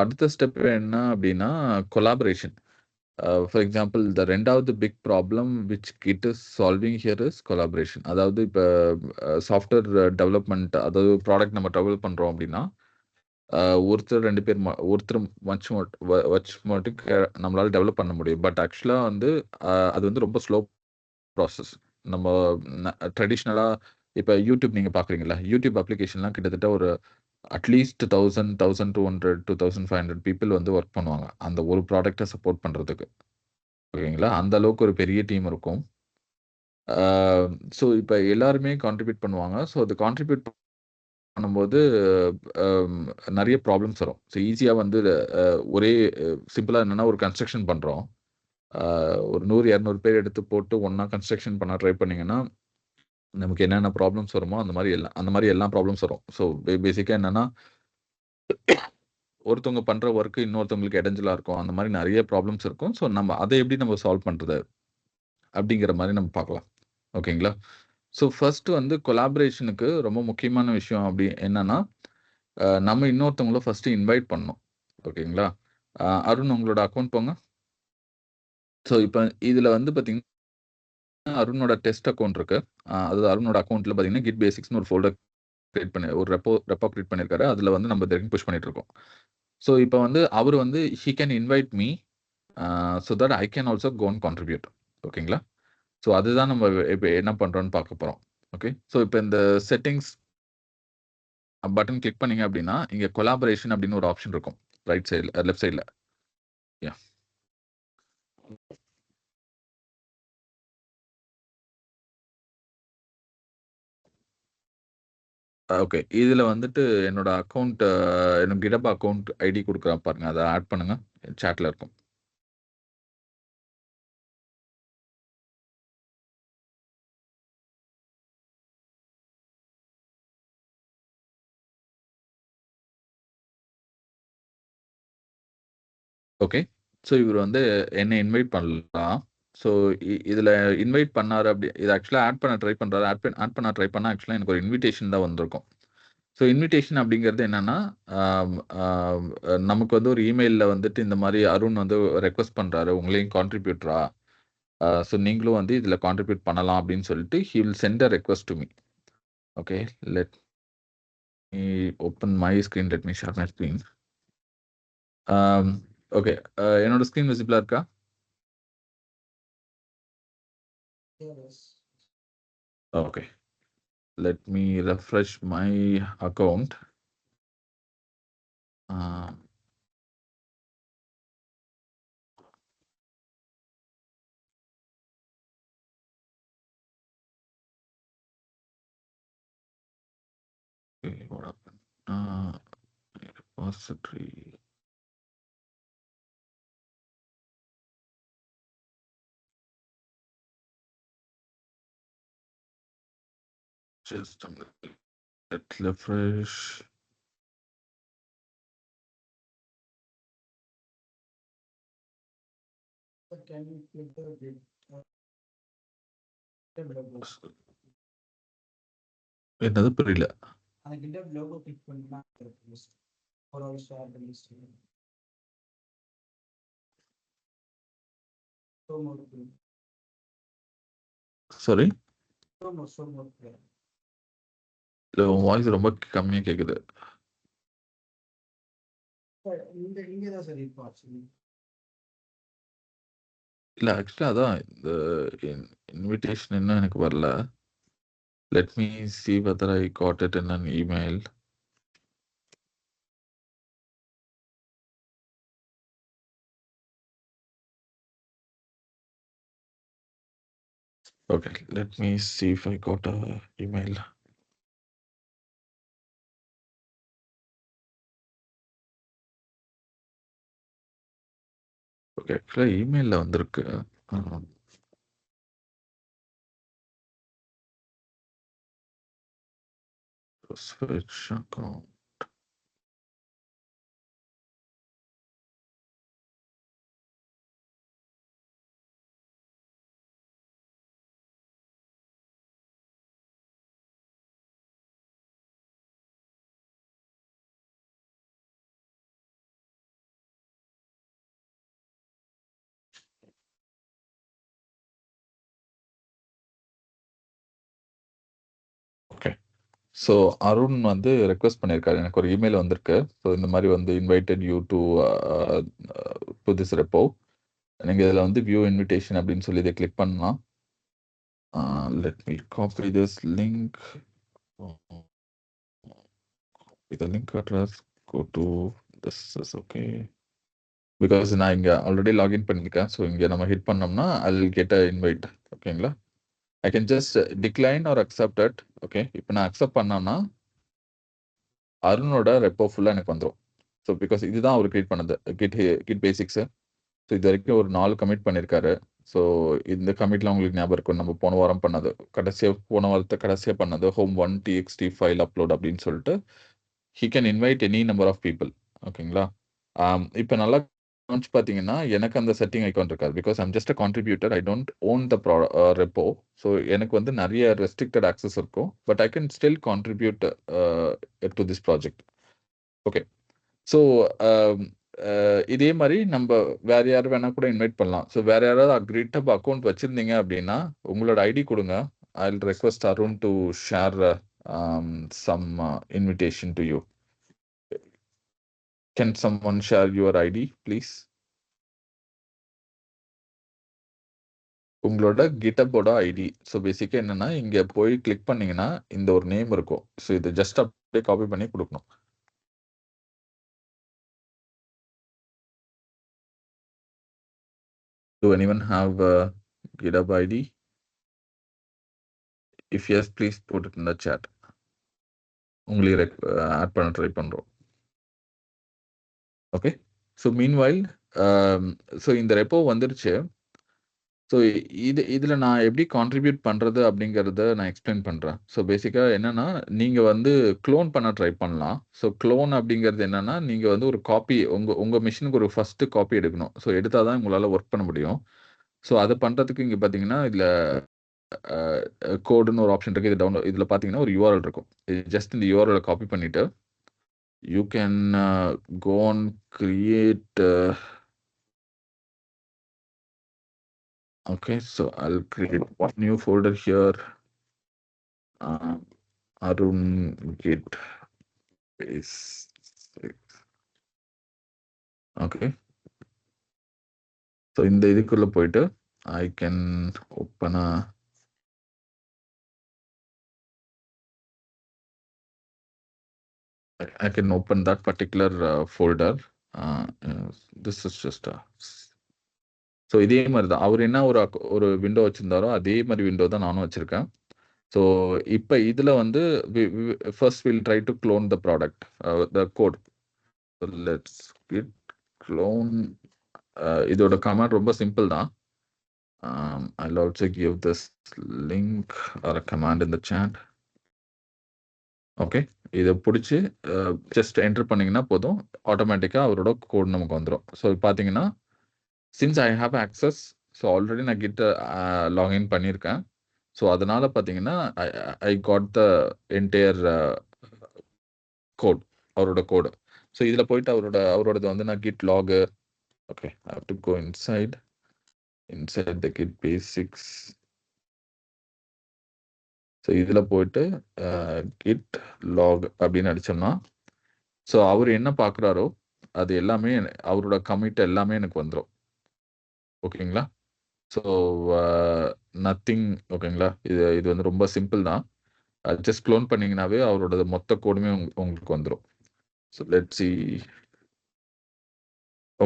அடுத்த ஸ்டெப் என்ன அப்படின்னா கொலாபரேஷன். ஃபார் எக்ஸாம்பிள் த 2வது big problem which git is solving here is collaboration. அதாவது இப்ப சாஃப்ட்வேர் டெவலப்மெண்ட், அதாவது ப்ராடக்ட் நம்ம டெவலப் பண்றோம் அப்படின்னா, ஒருத்தர் 2 பேர் ஒருத்தர் வச்சு மட்டும் நம்மளால டெவலப் பண்ண முடியும். பட் ஆக்சுவலா வந்து அது வந்து ரொம்ப ஸ்லோ ப்ராசஸ். நம்ம ட்ரெடிஷ்னலா இப்ப YouTube நீங்க பார்க்குறீங்கல்ல, YouTube அப்ளிகேஷன்லாம் கிட்டத்தட்ட ஒரு அட்லீஸ்ட் 1000, 1200, 2500 பீப்பிள் வந்து வொர்க் பண்ணுவாங்க. அந்த ஒரு ப்ராடக்ட்ட சப்போர்ட் பண்றதுக்கு. ஓகேங்களா? அந்த அளவுக்கு ஒரு பெரிய டீம் இருக்கும். ஸோ இப்ப எல்லாருமே கான்ட்ரிபியூட் பண்ணுவாங்க. ஸோ அது கான்ட்ரிபியூட் பண்ணும்போது அம் நெறைய ப்ராப்ளம்ஸ் வரும். ஸோ ஈஸியா வந்து ஒரே சிம்பிளா என்னன்னா ஒரு கன்ஸ்ட்ரக்ஷன் பண்றோம். அ ஒரு 100, 200 பேர் எடுத்து போட்டு ஒண்ணா கன்ஸ்ட்ரக்ஷன் பண்ண ட்ரை பண்ணீங்கன்னா, நமக்கு என்னென்ன ப்ராப்ளம்ஸ் வருமோ அந்த மாரி எல்லா ப்ராப்ளம்ஸ் வரும். ஸோ பேசிக்கா என்னன்னா, ஒருத்தவங்க பண்ற வொர்க் இன்னொருத்தவங்களுக்கு இடைஞ்சலா இருக்கும். அந்த மாரி நெறைய ப்ராப்ளம்ஸ் இருக்கும். ஸோ அத எப்படி நம்ம சால்வ் பண்றது? அப்படிங்கிற மாரி நம்ம பார்க்கலாம். ஓகேங்களா? ஸோ ஃபர்ஸ்ட் வந்து கொலாபரேஷனுக்கு ரொம்ப முக்கியமான விஷயம் அப்படி என்னன்னா, நம்ம இன்னொருத்தவங்கள ஃபர்ஸ்ட் இன்வைட் பண்ணணும். ஓகேங்களா? அருண் உங்களோட அக்கவுண்ட் போங்க. ஸோ இப்ப இதுல வந்து பார்த்தீங்கன்னா, அருணோட டெஸ்ட் அக்கவுண்ட் இருக்கு. அதாவது அருணோட அக்கவுண்ட்ல பார்த்தீங்கன்னா, கிட் பேசிக்ஸ்ன்னு ஒரு ஃபோல்டர் கிரியேட் பண்ணி ஒரு ரெப்போ கிரியேட் பண்ணியிருக்காரு. அதுல வந்து நம்ம தினமும் புஷ் பண்ணிட்டு இருக்கோம். ஸோ இப்ப வந்து அவரு வந்து he can invite me so that I can also go and contribute. ஓகேங்களா? ஸோ அதுதான் நம்ம இப்ப என்ன பண்றோம்ன்னு பார்க்க போறோம். ஓகே. ஸோ இப்ப இந்த செட்டிங்ஸ் பட்டன் கிளிக் பண்ணீங்க அப்படின்னா, இங்க கொலாபரேஷன் அப்படின்னு ஒரு ஆப்ஷன் இருக்கும். ரைட் சைடுல லெஃப்ட் சைடுல. யாஹ்! ஓகே. இதுல வந்துட்டு என்னோட அக்கவுண்ட் என்னோட GitHub அக்கவுண்ட் ஐடி குடுக்குறேன் பாருங்க. அத ஆட் பண்ணுங்க. சாட்ல இருக்கும். ஓகே. ஸோ இவரு வந்து என்ன இன்வைட் பண்ணலாம். ஸோ இதுல இன்வைட் பண்ணாரு இது ஆக்சுவலா ஆட் பண்ண ட்ரை பண்றாரு. ஆட் பண்ண ட்ரை பண்ணா ஆக்சுவலா எனக்கு ஒரு இன்விடேஷன் தான் வந்திருக்கும். ஸோ இன்விடேஷன் அப்படிங்கிறது என்னன்னா, ஆம் ஆம் நமக்கு வந்து ஒரு இமெயில்ல வந்துட்டு இந்த மாரி அருண் வந்து ரெக்வெஸ்ட் பண்றாரு. உங்களையும் கான்ட்ரிபியூட்டரா, ஸோ நீங்களும் வந்து இதுல கான்ட்ரிபியூட் பண்ணலாம் அப்படின்னு சொல்லிட்டு he will send a request to me. Okay. Let me open my screen. Let me share my screen. ஆம் ஓகே. என்னோட ஸ்கிரீன் விசிபிளா இருக்கா? Okay. Let me refresh my account. Uh, okay, what happened? Repository. Just a minute. Let's refresh. என்னது புரியல? Sorry? இல்ல உன் voice ரொம்ப கம்மியா கேக்குது. இல்ல ஆக்சுவலா அதான் இந்த இன்விடேஷன் இன்னும் எனக்கு வரல. Let me see whether I got it in an email. Okay, let me see if I got a email. Okay. ஆக்சுவலா இமெயில்ல வந்திருக்கு. Switch account. ஸோ அருண் வந்து ரெக்வெஸ்ட் பண்ணியிருக்காரு. எனக்கு ஒரு இமெயில் வந்திருக்கு. ஸோ இந்த மாதிரி வந்து invited you to this repo. நீங்க இதுல வந்து வியூ இன்விடேஷன் அப்படின்னு சொல்லி இதை கிளிக் பண்ணலாம். Let me copy this link. The link address, go to this is okay. Because நான் இங்கே ஆல்ரெடி லாகின் பண்ணியிருக்கேன். ஸோ இங்கே நம்ம ஹிட் பண்ணோம்னா I will get a invite. ஓகேங்களா? I can just decline or accept it. Okay, இப்போ நான் accept பண்ணேன்னா அருணோட ரெப்போ ஃபுல்லாக எனக்கு வந்துடும். ஸோ பிகாஸ் இதுதான் அவர் கிரியேட் பண்ணது கிட் பேசிக்ஸு. ஸோ இது வரைக்கும் ஒரு 4 கமிட் பண்ணியிருக்காரு. ஸோ இந்த கமிட்லாம் உங்களுக்கு ஞாபகம் இருக்கும், நம்ம போன வாரம் பண்ணது, போன வாரத்தை கடைசியாக பண்ணது ஹோம் 1 txt ஃபைல் அப்லோட் அப்படின்னு சொல்லிட்டு he can invite any number of people. ஓகேங்களா? இப்போ நல்லா கவனிச்சு பார்த்தீங்கன்னா எனக்கு அந்த செட்டிங் ஐக்கான் இருக்காது. Because I'm just a contributor, I don't own the repo. So எனக்கு வந்து நிறைய ரெஸ்ட்ரிக்டட் ஆக்சஸ் இருக்கும். But I can still contribute to this project. Okay, so இதே மாதிரி நம்ம வேற யார் வேணா கூட இன்வைட் பண்ணலாம். ஸோ வேற யாராவது கிரிட்டப் அக்கௌண்ட் வச்சிருந்தீங்க அப்படின்னா உங்களோட ஐடி கொடுங்க. I will request Arun to share some invitation to you. Can someone share your ID, please? உங்களோட GitHub-ஓட ஐடி. ஸோ பேசிக்காக என்னன்னா இங்கே போய் கிளிக் பண்ணீங்கன்னா இந்த ஒரு நேம் இருக்கும். ஸோ இது ஜஸ்ட் அப்படியே காப்பி பண்ணி கொடுக்கணும். Do anyone have a GitHub ID? If yes, please put it in the chat. உங்களுக்கு ஆட் பண்ண ட்ரை பண்ணுறோம். ஓகே, ஸோ மீன்வைல் ஸோ இந்த ரெப்போ வந்துருச்சு. ஸோ இதில் நான் எப்படி கான்ட்ரிபியூட் பண்ணுறது அப்படிங்கிறத நான் எக்ஸ்பிளைன் பண்ணுறேன். ஸோ பேசிக்காக என்னென்னா நீங்கள் வந்து க்ளோன் பண்ண ட்ரை பண்ணலாம். ஸோ க்ளோன் அப்படிங்கிறது என்னென்னா நீங்கள் வந்து ஒரு காப்பி உங்கள் மிஷினுக்கு ஒரு ஃபஸ்ட்டு காப்பி எடுக்கணும். ஸோ எடுத்தால் தான் உங்களால் ஒர்க் பண்ண முடியும். ஸோ அதை பண்ணுறதுக்கு இங்கே பார்த்தீங்கன்னா இதில் கோடுன்னு ஒரு ஆப்ஷன் இருக்குது. இது டவுன்லோட் இதில் பார்த்தீங்கன்னா ஒரு யூஆர்எல் இருக்கும். ஜஸ்ட் இந்த யூஆர்எலை காப்பி பண்ணிவிட்டு you can go on create. Okay, so I'll create one new folder here. Arun Git basics. Okay. So இந்த இதுக்குள்ள போயிட்டு I can open that particular folder. This is just a. So இதே மாதிரி தான் அவர் என்ன ஒரு விண்டோ வச்சிருந்தாரோ அதே மாதிரி விண்டோ தான் நானும் வச்சிருக்கேன். ஸோ இப்போ இதில் வந்து first will try to clone the product the code. Let's git clone. இதோட கமாண்ட் ரொம்ப சிம்பிள் தான். I'll also give this link or a command in the chat. Okay, இதை பிடிச்சி ஜஸ்ட் என்டர் பண்ணிங்கன்னா போதும், ஆட்டோமேட்டிக்காக அவரோட கோட் நமக்கு வந்துடும். ஸோ பார்த்தீங்கன்னா since I have access, so already நான் கிட்ட லாகின் பண்ணியிருக்கேன். ஸோ அதனால் பார்த்தீங்கன்னா I got the entire code, அவரோட கோடு. ஸோ இதில் போயிட்டு அவரோடது வந்து நான் git log. Okay, I have to go inside the git basics. So இதில் போயிட்டு கிட் லாக் அப்படின்னு அடித்தோம்னா ஸோ அவர் என்ன பார்க்குறாரோ அது எல்லாமே அவரோட கமிட் எல்லாமே எனக்கு வந்துடும். ஓகேங்களா? So nothing. ஓகேங்களா? இது வந்து ரொம்ப சிம்பிள் தான். ஜஸ்ட் க்ளோன் பண்ணிங்கனாவே அவரோட மொத்த கோடுமே உங்களுக்கு வந்துடும். So let's see.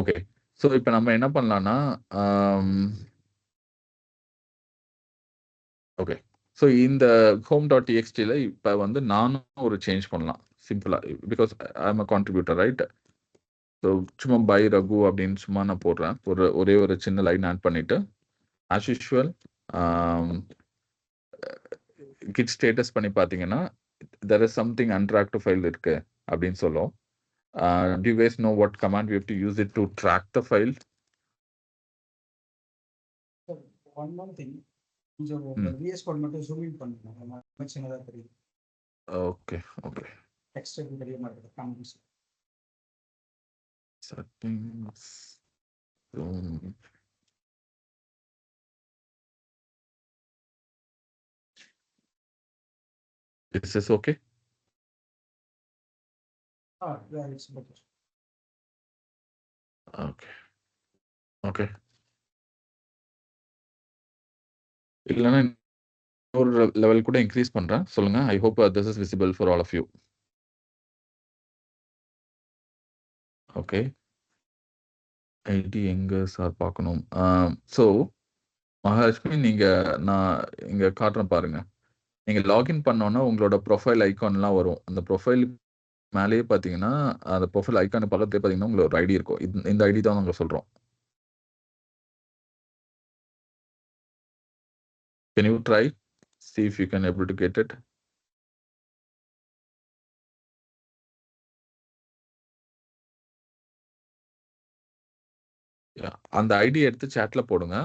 Okay, so இப்போ நம்ம என்ன பண்ணலான்னா ஓகே, ஸோ இந்த home.txt இப்போ வந்து நானும் ஒரு சேஞ்ச் பண்ணலாம் சிம்பிளாக. Because I am a contributor, right? So சும்மா பை ரகு அப்படின்னு சும்மா நான் போடுறேன். ஒரே ஒரு சின்ன லைன் ஆட் பண்ணிவிட்டு ஆஸ் யூஷுவல் கிட் ஸ்டேட்டஸ் பண்ணி பார்த்தீங்கன்னா there is something untracked file இருக்கு அப்படின்னு சொல்லும். Do you guys know what command we have to use it to track the file? One more thing. VS Code மட்டும் zoom in பண்ணுங்க. சின்னதா தெரியும். Okay. Text தெரிய மாட்டேங்குது. comments. Settings. Zoom. Is this okay? Yeah, it's better. Okay okay. இல்லைன்னா ஒரு level கூட increase பண்றேன். சொல்லுங்க. I hope this is visible for all of you. Okay. ID எங்க சார் பார்க்கணும்? ஸோ மகாலட்சுமி, நான் இங்க காட்டுறேன் பாருங்க. நீங்க லாகின் பண்ணோன்னா உங்களோட ப்ரொஃபைல் ஐகான்லாம் வரும். அந்த ப்ரொஃபைல் மேலேயே பார்த்தீங்கன்னா, அந்த ப்ரொஃபைல் ஐகான் பக்கத்திலேயே பார்த்தீங்கன்னா, உங்களுக்கு ஒரு ஐடி இருக்கும். இந்த ஐடி தான் நாங்க சொல்றோம். Can you try? See if you can able to get it. Yeah. அந்த ஐடி எடுத்து சேட்ல போடுங்க.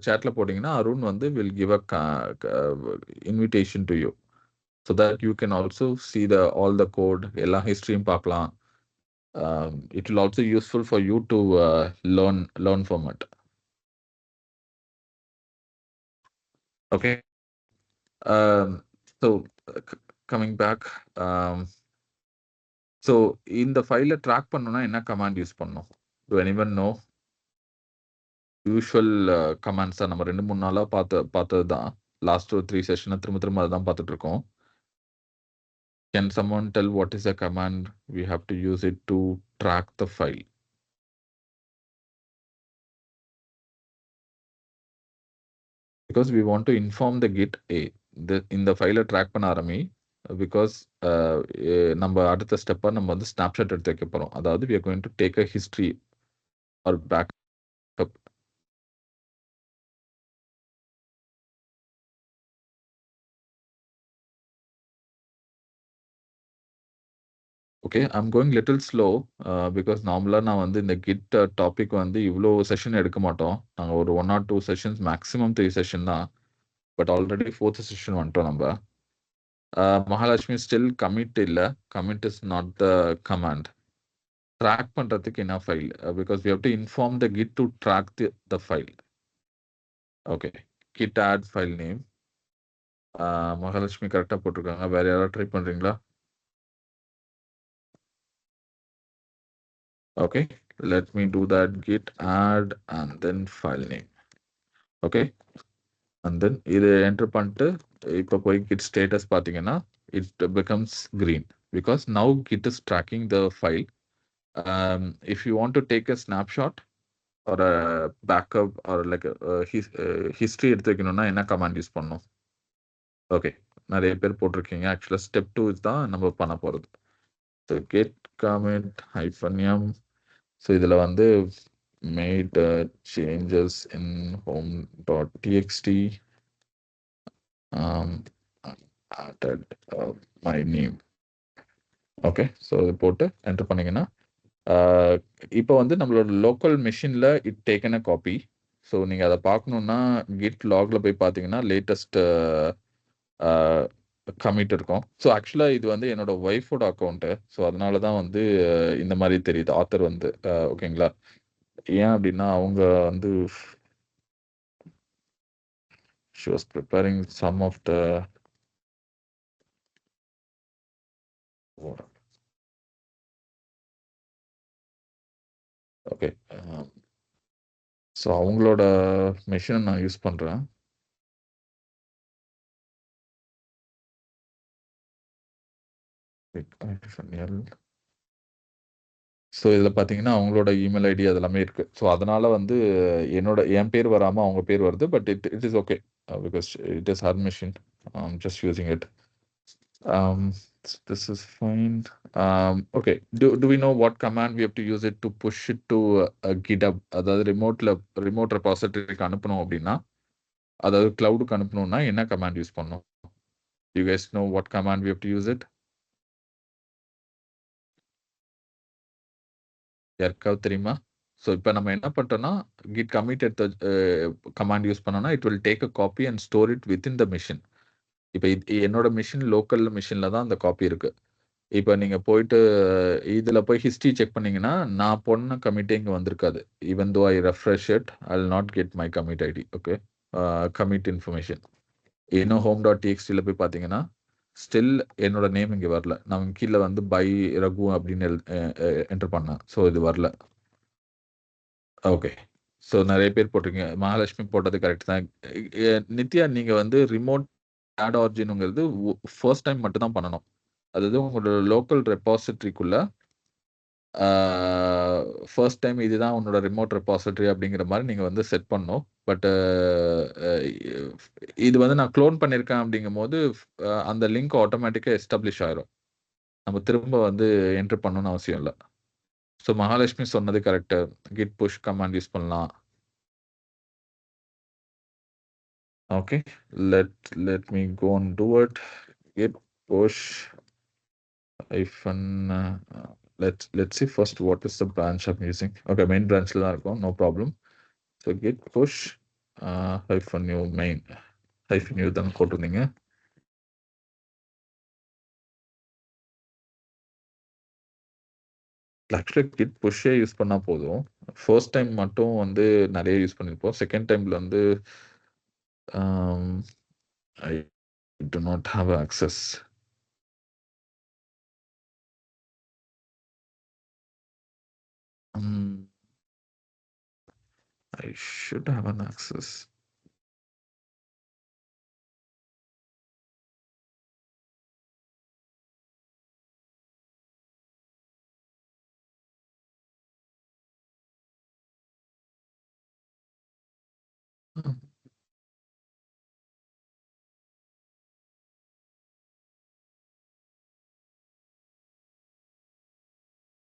சேட்ல போட்டீங்கன்னா, அருண் வந்து will give a invitation to you. So that you can also see all the code, எல்லா ஹிஸ்டரியும் பார்க்கலாம். It will also useful for you to learn from it. Okay. So coming back, so இந்த ஃபைலை track பண்ணணும்னா என்ன command use பண்ணணும்? Do anyone know? Usual commands தான். நம்ம 2-3 நாளா பார்த்தது தான். லாஸ்ட் ஒரு 3 செஷனா திரும்ப அதான் பார்த்துட்டு இருக்கோம். Can someone tell what is a command we have to use it to track the file? Because we want to inform the Git, இந்த ஃபைலை ட்ராக் பண்ண ஆரம்பி. பிகாஸ் நம்ம அடுத்த ஸ்டெப்பா நம்ம வந்து ஸ்னாப்ஷாட் எடுத்து வைக்க போறோம். அதாவது we are going to take a history or backup. Okay, I'm going little slow because நார்மலாக நான் வந்து இந்த கிட் டாபிக் வந்து இவ்வளோ செஷன் எடுக்க மாட்டோம். நாங்கள் ஒரு 1 or 2 செஷன்ஸ், மேக்ஸிமம் 3 செஷன் தான். பட் ஆல்ரெடி 4th செஷன் வந்துட்டோம் நம்ம. மகாலட்சுமி ஸ்டில் கமிட் இல்லை. Commit is not the command. Track பண்ணுறதுக்கு என்ன file? Because we have to inform the git to track the file. Okay, git add file name. Mahalakshmi கரெக்டாக போட்டிருக்காங்க. வேற யாராவது ட்ரை பண்ணுறீங்களா? Okay, let me do that. Git add and then file name. Okay, and then இதை enter பண்ணிட்டு இப்போ போய் git status பார்த்தீங்கன்னா it becomes green because now git is tracking the file. If you want to take a snapshot or a backup or like a history எடுத்து வைக்கணும்னா என்ன command use பண்ணணும்? Okay, நிறைய பேர் போட்டிருக்கீங்க. ஆக்சுவலாக ஸ்டெப் 2 தான் நம்ம பண்ண போகிறது. So git commit -m. So இதில் வந்து made changes in home.txt, added my name. Okay, so இது போட்டு என்டர் பண்ணீங்கன்னா இப்போ வந்து நம்மளோட லோக்கல் மெஷினில் it taken a copy. So நீங்கள் அதை பார்க்கணுன்னா கிட் லாகில் போய் பார்த்தீங்கன்னா லேட்டஸ்ட் கமிட் இருக்கும். ஸோ ஆக்சுவலாக இது வந்து என்னோட ஒய்ஃபோட அக்கௌண்ட்டு. ஸோ அதனால தான் வந்து இந்த மாதிரி தெரியுது ஆத்தர் வந்து. ஓகேங்களா? ஏன் அப்படின்னா அவங்க வந்து she was preparing some of the okay. So அவங்களோட மெஷினை நான் யூஸ் பண்ணுறேன். ஸோ இதில் பார்த்தீங்கன்னா அவங்களோட இமெயில் ஐடி அதெல்லாமே இருக்குது. ஸோ அதனால் வந்து என் பேர் வராமல் அவங்க பேர் வருது. But it is okay because it is her machine. Just using it. This is fine. Okay, do we know what command we have to use it to push it to GitHub? அதாவது remote ரெபாசிட்டரிக்கு அனுப்பணும் அப்படின்னா, அதாவது கிளவுடுக்கு அனுப்பணும்னா என்ன command use பண்ணணும்? You guys know what command we have to use it? யாருக்காவது தெரியுமா? So இப்போ நம்ம என்ன பண்ணுறோம்னா git commit எடுத்த கமாண்ட் யூஸ் பண்ணோம்னா it will take a copy and store it within the machine. இப்போ என்னோட மிஷின் லோக்கல் மிஷினில் தான் அந்த காப்பி இருக்கு. இப்போ நீங்கள் போயிட்டு இதில் போய் ஹிஸ்ட்ரி செக் பண்ணீங்கன்னா நான் போன கமிட்டே இங்கே வந்திருக்காது. Even though I refresh it, I will not get my commit ID. Okay, commit information இன்னும் home.txt போய் பார்த்தீங்கன்னா ஸ்டில் என்னோட நேம் இங்க வரல. நான் கீழ வந்து பை ரகு அப்படின்னு என்டர் பண்ணேன். ஸோ இது வரல. ஓகே. ஸோ நெறைய பேர் போட்டிருக்கீங்க. மகாலட்சுமி போட்டது கரெக்ட் தான். நித்யா நீங்க வந்து ரிமோட் ஆட் ஆரிஜின்ங்கிறது ஃபர்ஸ்ட் டைம் மட்டும் தான் பண்ணணும். அதாவது உங்களோட லோக்கல் ரெபாசிட்டரிக்குள்ள ஃபர்ஸ்ட் டைம் இதுதான் உன்னோட ரிமோட் ரெபாசிட்டரி அப்படிங்கிற மாதிரி நீங்க வந்து செட் பண்ணணும். பட் இது வந்து நான் க்ளோன் பண்ணியிருக்கேன் அப்படிங்கும்போது அந்த லிங்க் ஆட்டோமேட்டிக்கா எஸ்டாப்ளிஷ் ஆயிரும். நம்ம திரும்ப வந்து என்டர் பண்ணணும்னு அவசியம் இல்ல. ஸோ மகாலட்சுமி சொன்னது correct. Git push command use பண்ணலாம். Okay. Let me go and do it. Git push hyphen let's see first what is the branch I'm using. Okay, main branchல தான் இருக்கும். No problem. So git push hyphen new main hyphen new தான் போட்டிருந்தீங்க. Actually kit புஷ்ஷே use பண்ணா போதும். First time மட்டும் வந்து நிறைய use பண்ணியிருப்போம். செகண்ட் டைம்ல வந்து ஐ do not have access. I should have an access.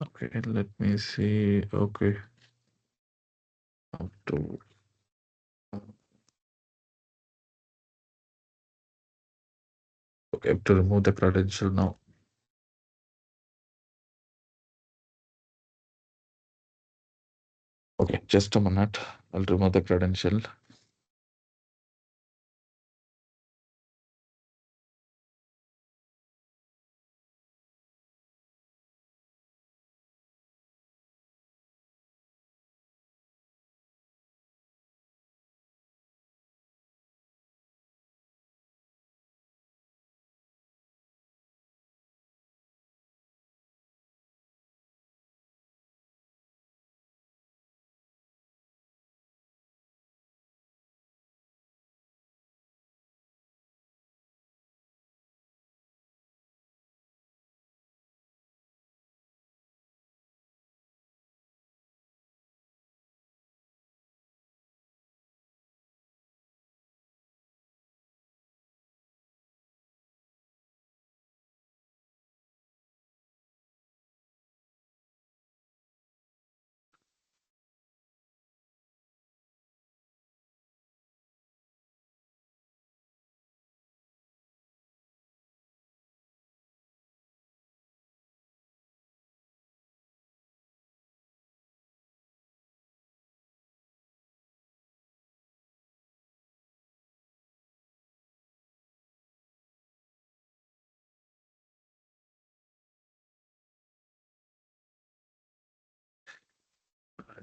Okay, let me see. Okay. Up to okay, I have to remove the credential now. Okay, just a minute. I'll remove the credential.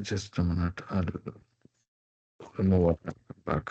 Just a minute. I'll remove it and come back.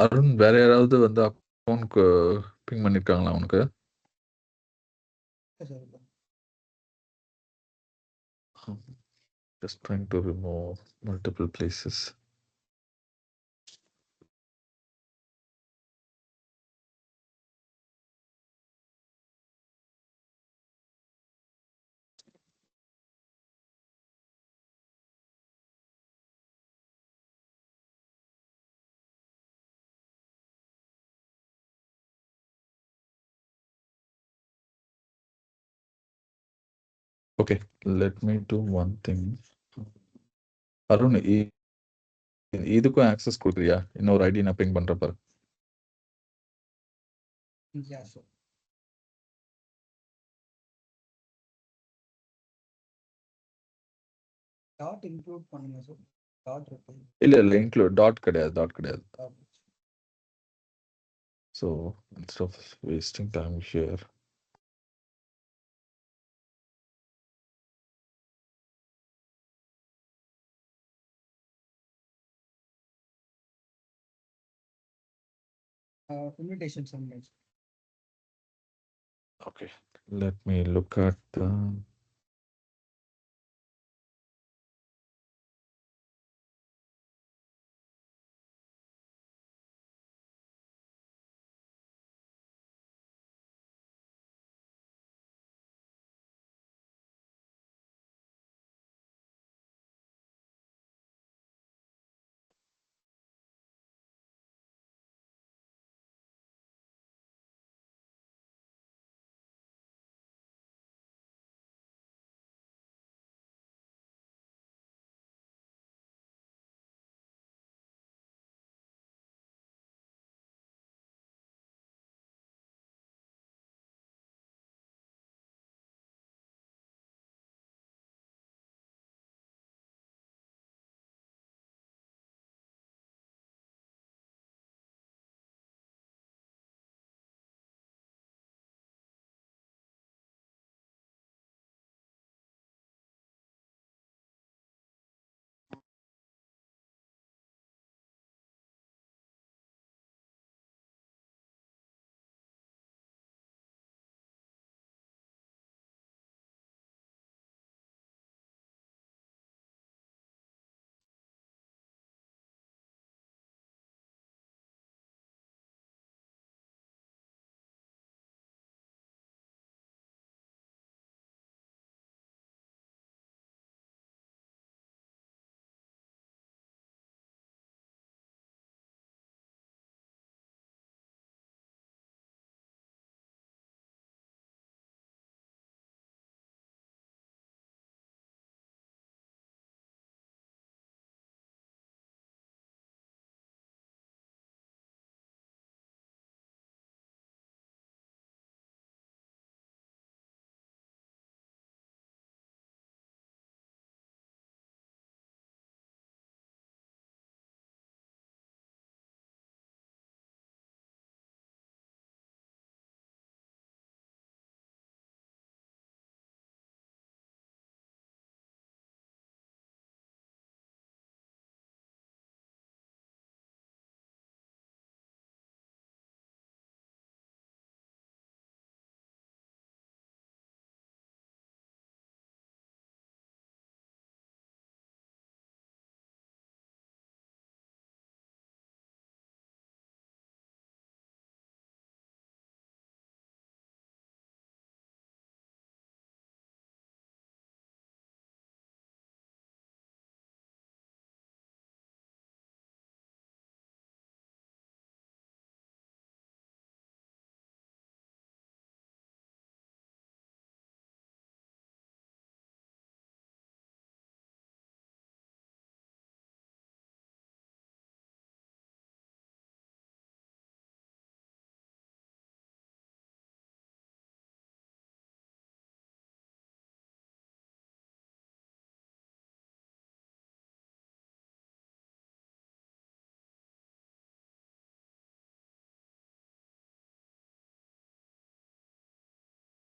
Arun வேற யாராவது வந்து அக்கவுண்ட்க்கு ping பண்ணியிருக்காங்களா உனக்கு? Sir Just trying to remove multiple places. Okay, let me do one thing. Arun இதுக்கும் access கொடுக்குறியா? இன்னொரு ID நான் ping பண்ற பாரு. யா சார் டாட் இன்க்ளூட் பண்ணுங்க சார். டாட் இருக்கு. இல்ல இன்க்ளூட் டாட் கிடையாது. So instead of wasting time here. Invitation பண்ணுங்க. Okay, let me look at the.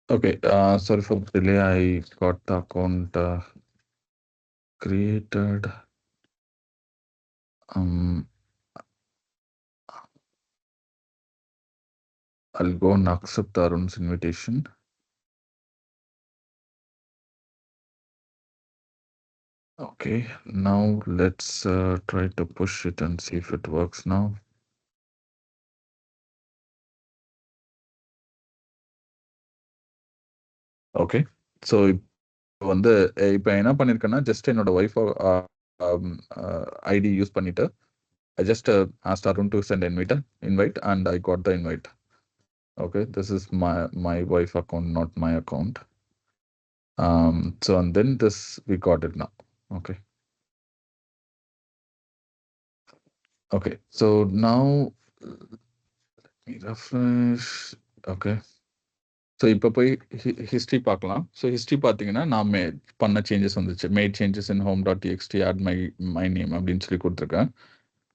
Okay, sorry for the delay. I got the account created. I'll go and accept Arun's invitation. Okay, now let's try to push it and see if it works now. Okay. So இப்போ வந்து இப்போ என்ன பண்ணியிருக்கேன்னா, just என்னோட wife ID use பண்ணிட்டு, I just asked Arun to send invite and I got the invite. Okay, this is my wife account, not my account. So and then this we got it now. Okay. Okay, so now let me refresh. Okay. So இப்போ போய் history பார்க்கலாம். So history பார்த்தீங்கன்னா நான் பண்ண changes வந்துச்சு. Made changes in home dot TXT add my name அப்படின்னு சொல்லி கொடுத்துருக்கேன்.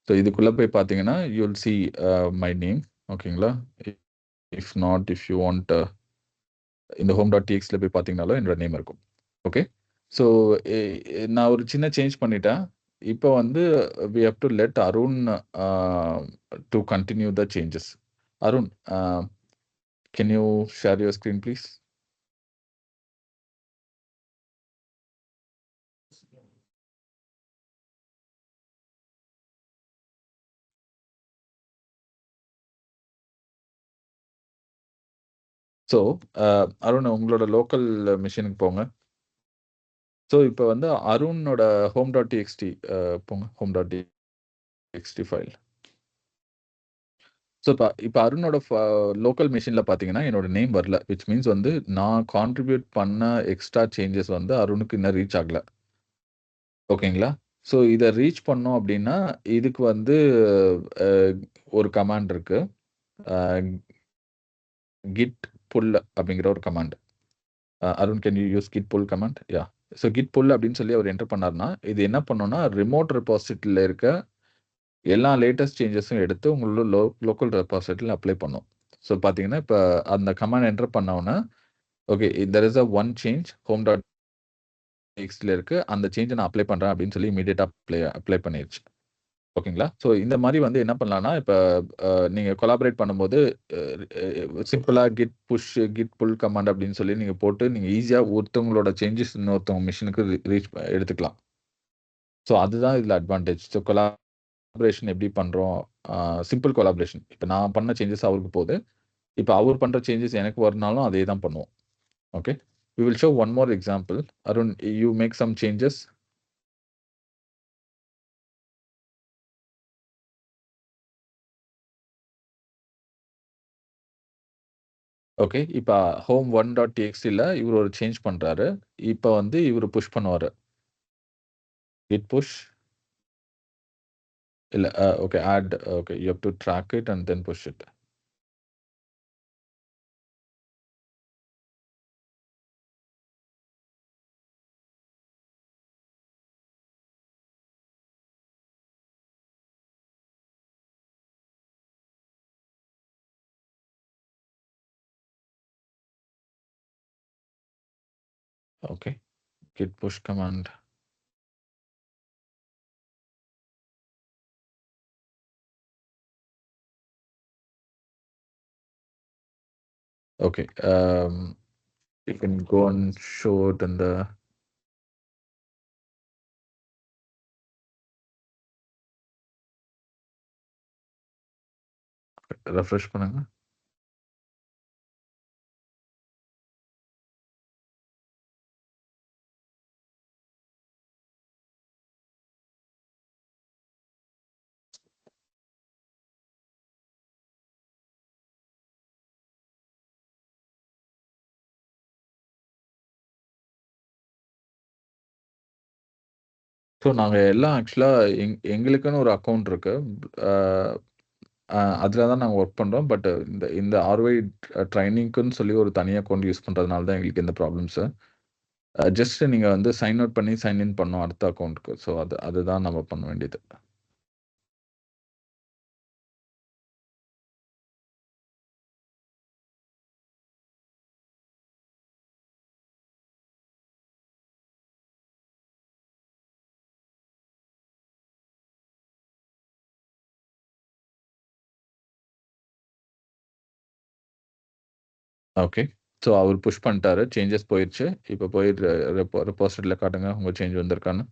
ஸோ இதுக்குள்ளே போய் பார்த்தீங்கன்னா you will see my name. ஓகேங்களா? If not, if you want இந்த ஹோம் டாட் டிஎக்ஸ்டியில் போய் பார்த்தீங்கனாலும் என்னோட நேம் இருக்கும். ஓகே. ஸோ நான் ஒரு சின்ன சேஞ்ச் பண்ணிட்டேன். இப்போ வந்து we have to let Arun to continue the changes. Arun, can you share your screen, please? So Arun, உங்களோட லோக்கல் மிஷினுக்கு போங்க. ஸோ இப்போ வந்து அருணோட ஹோம் டாட் டிஎக்ஸ்டி போங்க. Home dot TXT file. So இப்போ அருணோட லோக்கல் மிஷினில் பார்த்தீங்கன்னா என்னோட நேம் வரல, விச் மீன்ஸ் வந்து நான் கான்ட்ரிபியூட் பண்ண எக்ஸ்ட்ரா சேஞ்சஸ் வந்து அருணுக்கு இன்னும் ரீச் ஆகலை. ஓகேங்களா? ஸோ இதை ரீச் பண்ணோம் அப்படின்னா இதுக்கு வந்து ஒரு கமாண்ட் இருக்கு, கிட் புல் அப்படிங்கிற ஒரு command. Arun, can you use git pull command? Yeah. So git pull அப்படின்னு சொல்லி அவர் என்டர் பண்ணார்னா இது என்ன பண்ணோம்னா ரிமோட் ரெபாசிட்டரியில் இருக்க எல்லா லேட்டஸ்ட் சேஞ்சஸும் எடுத்து உங்களோட லோக்கல் ரெபாசிட்டரியில் அப்ளை பண்ணும். ஸோ பார்த்தீங்கன்னா இப்போ அந்த கமாண்ட் என்டர் பண்ணோன்னா okay, there is a one change home dot டிஎக்ஸ்டியில் இருக்குது, அந்த சேஞ்சை நான் அப்ளை பண்ணுறேன் அப்படின்னு சொல்லி இமீடியட்டாக அப்ளை பண்ணிடுச்சு. ஓகேங்களா? ஸோ இந்த மாதிரி வந்து என்ன பண்ணலான்னா இப்போ நீங்கள் கொலாபரேட் பண்ணும்போது சிம்பிளாக git push, git pull command அப்படின்னு சொல்லி நீங்கள் போட்டு நீங்கள் ஈஸியாக ஒருத்தவங்களோட சேஞ்சஸ் இன்னொருத்தவங்க மிஷினுக்கு ரீச் எடுத்துக்கலாம். ஸோ அதுதான் இதில் அட்வான்டேஜ். ஸோ கொலாபரேஷன் எப்படி பண்ணுறோம்? Simple collaboration. இப்போ நான் பண்ண சேஞ்சஸ் அவருக்கு போகுது, இப்போ அவர் பண்ணுற சேஞ்சஸ் எனக்கு வரனாலும் அதே தான் பண்ணுவோம். Okay, we will show one more example. Arun, you make some changes. Okay, இப்போ ஹோம் ஒன் டாட் டிஎக்ஸ்டியில் இவர் ஒரு சேஞ்ச் பண்ணுறாரு. இப்போ வந்து இவர் புஷ் பண்ணுவார். கிட் புஷ் இல்லை, okay, add. Okay, you have to track it and then push it. Okay, git push command. Okay, you can go and show it in the refresh பண்ணுங்க. ஸோ நாங்கள் எல்லாம் ஆக்சுவலாக எங்களுக்குன்னு ஒரு அக்கௌண்ட் இருக்கு, அதில் தான் நாங்கள் ஒர்க் பண்ணுறோம். பட் இந்த ஆர்ஒய் ட்ரைனிங்க்குன்னு சொல்லி ஒரு தனி அக்கௌண்ட் யூஸ் பண்ணுறதுனால தான் எங்களுக்கு இந்த ப்ராப்ளம்ஸு. ஜஸ்ட் நீங்கள் வந்து சைன் அவுட் பண்ணி சைன் இன் பண்ணோம் அடுத்த அக்கௌண்ட்டுக்கு. ஸோ அதுதான் நம்ம பண்ண வேண்டியது. ஓகே. ஸோ அவர் புஷ் பண்ணிட்டாரு. சேஞ்சஸ் போயிருச்சு. இப்போ போய் ரெபாசிட்டரில காட்டுங்க உங்க சேஞ்ச் வந்திருக்கான்னு.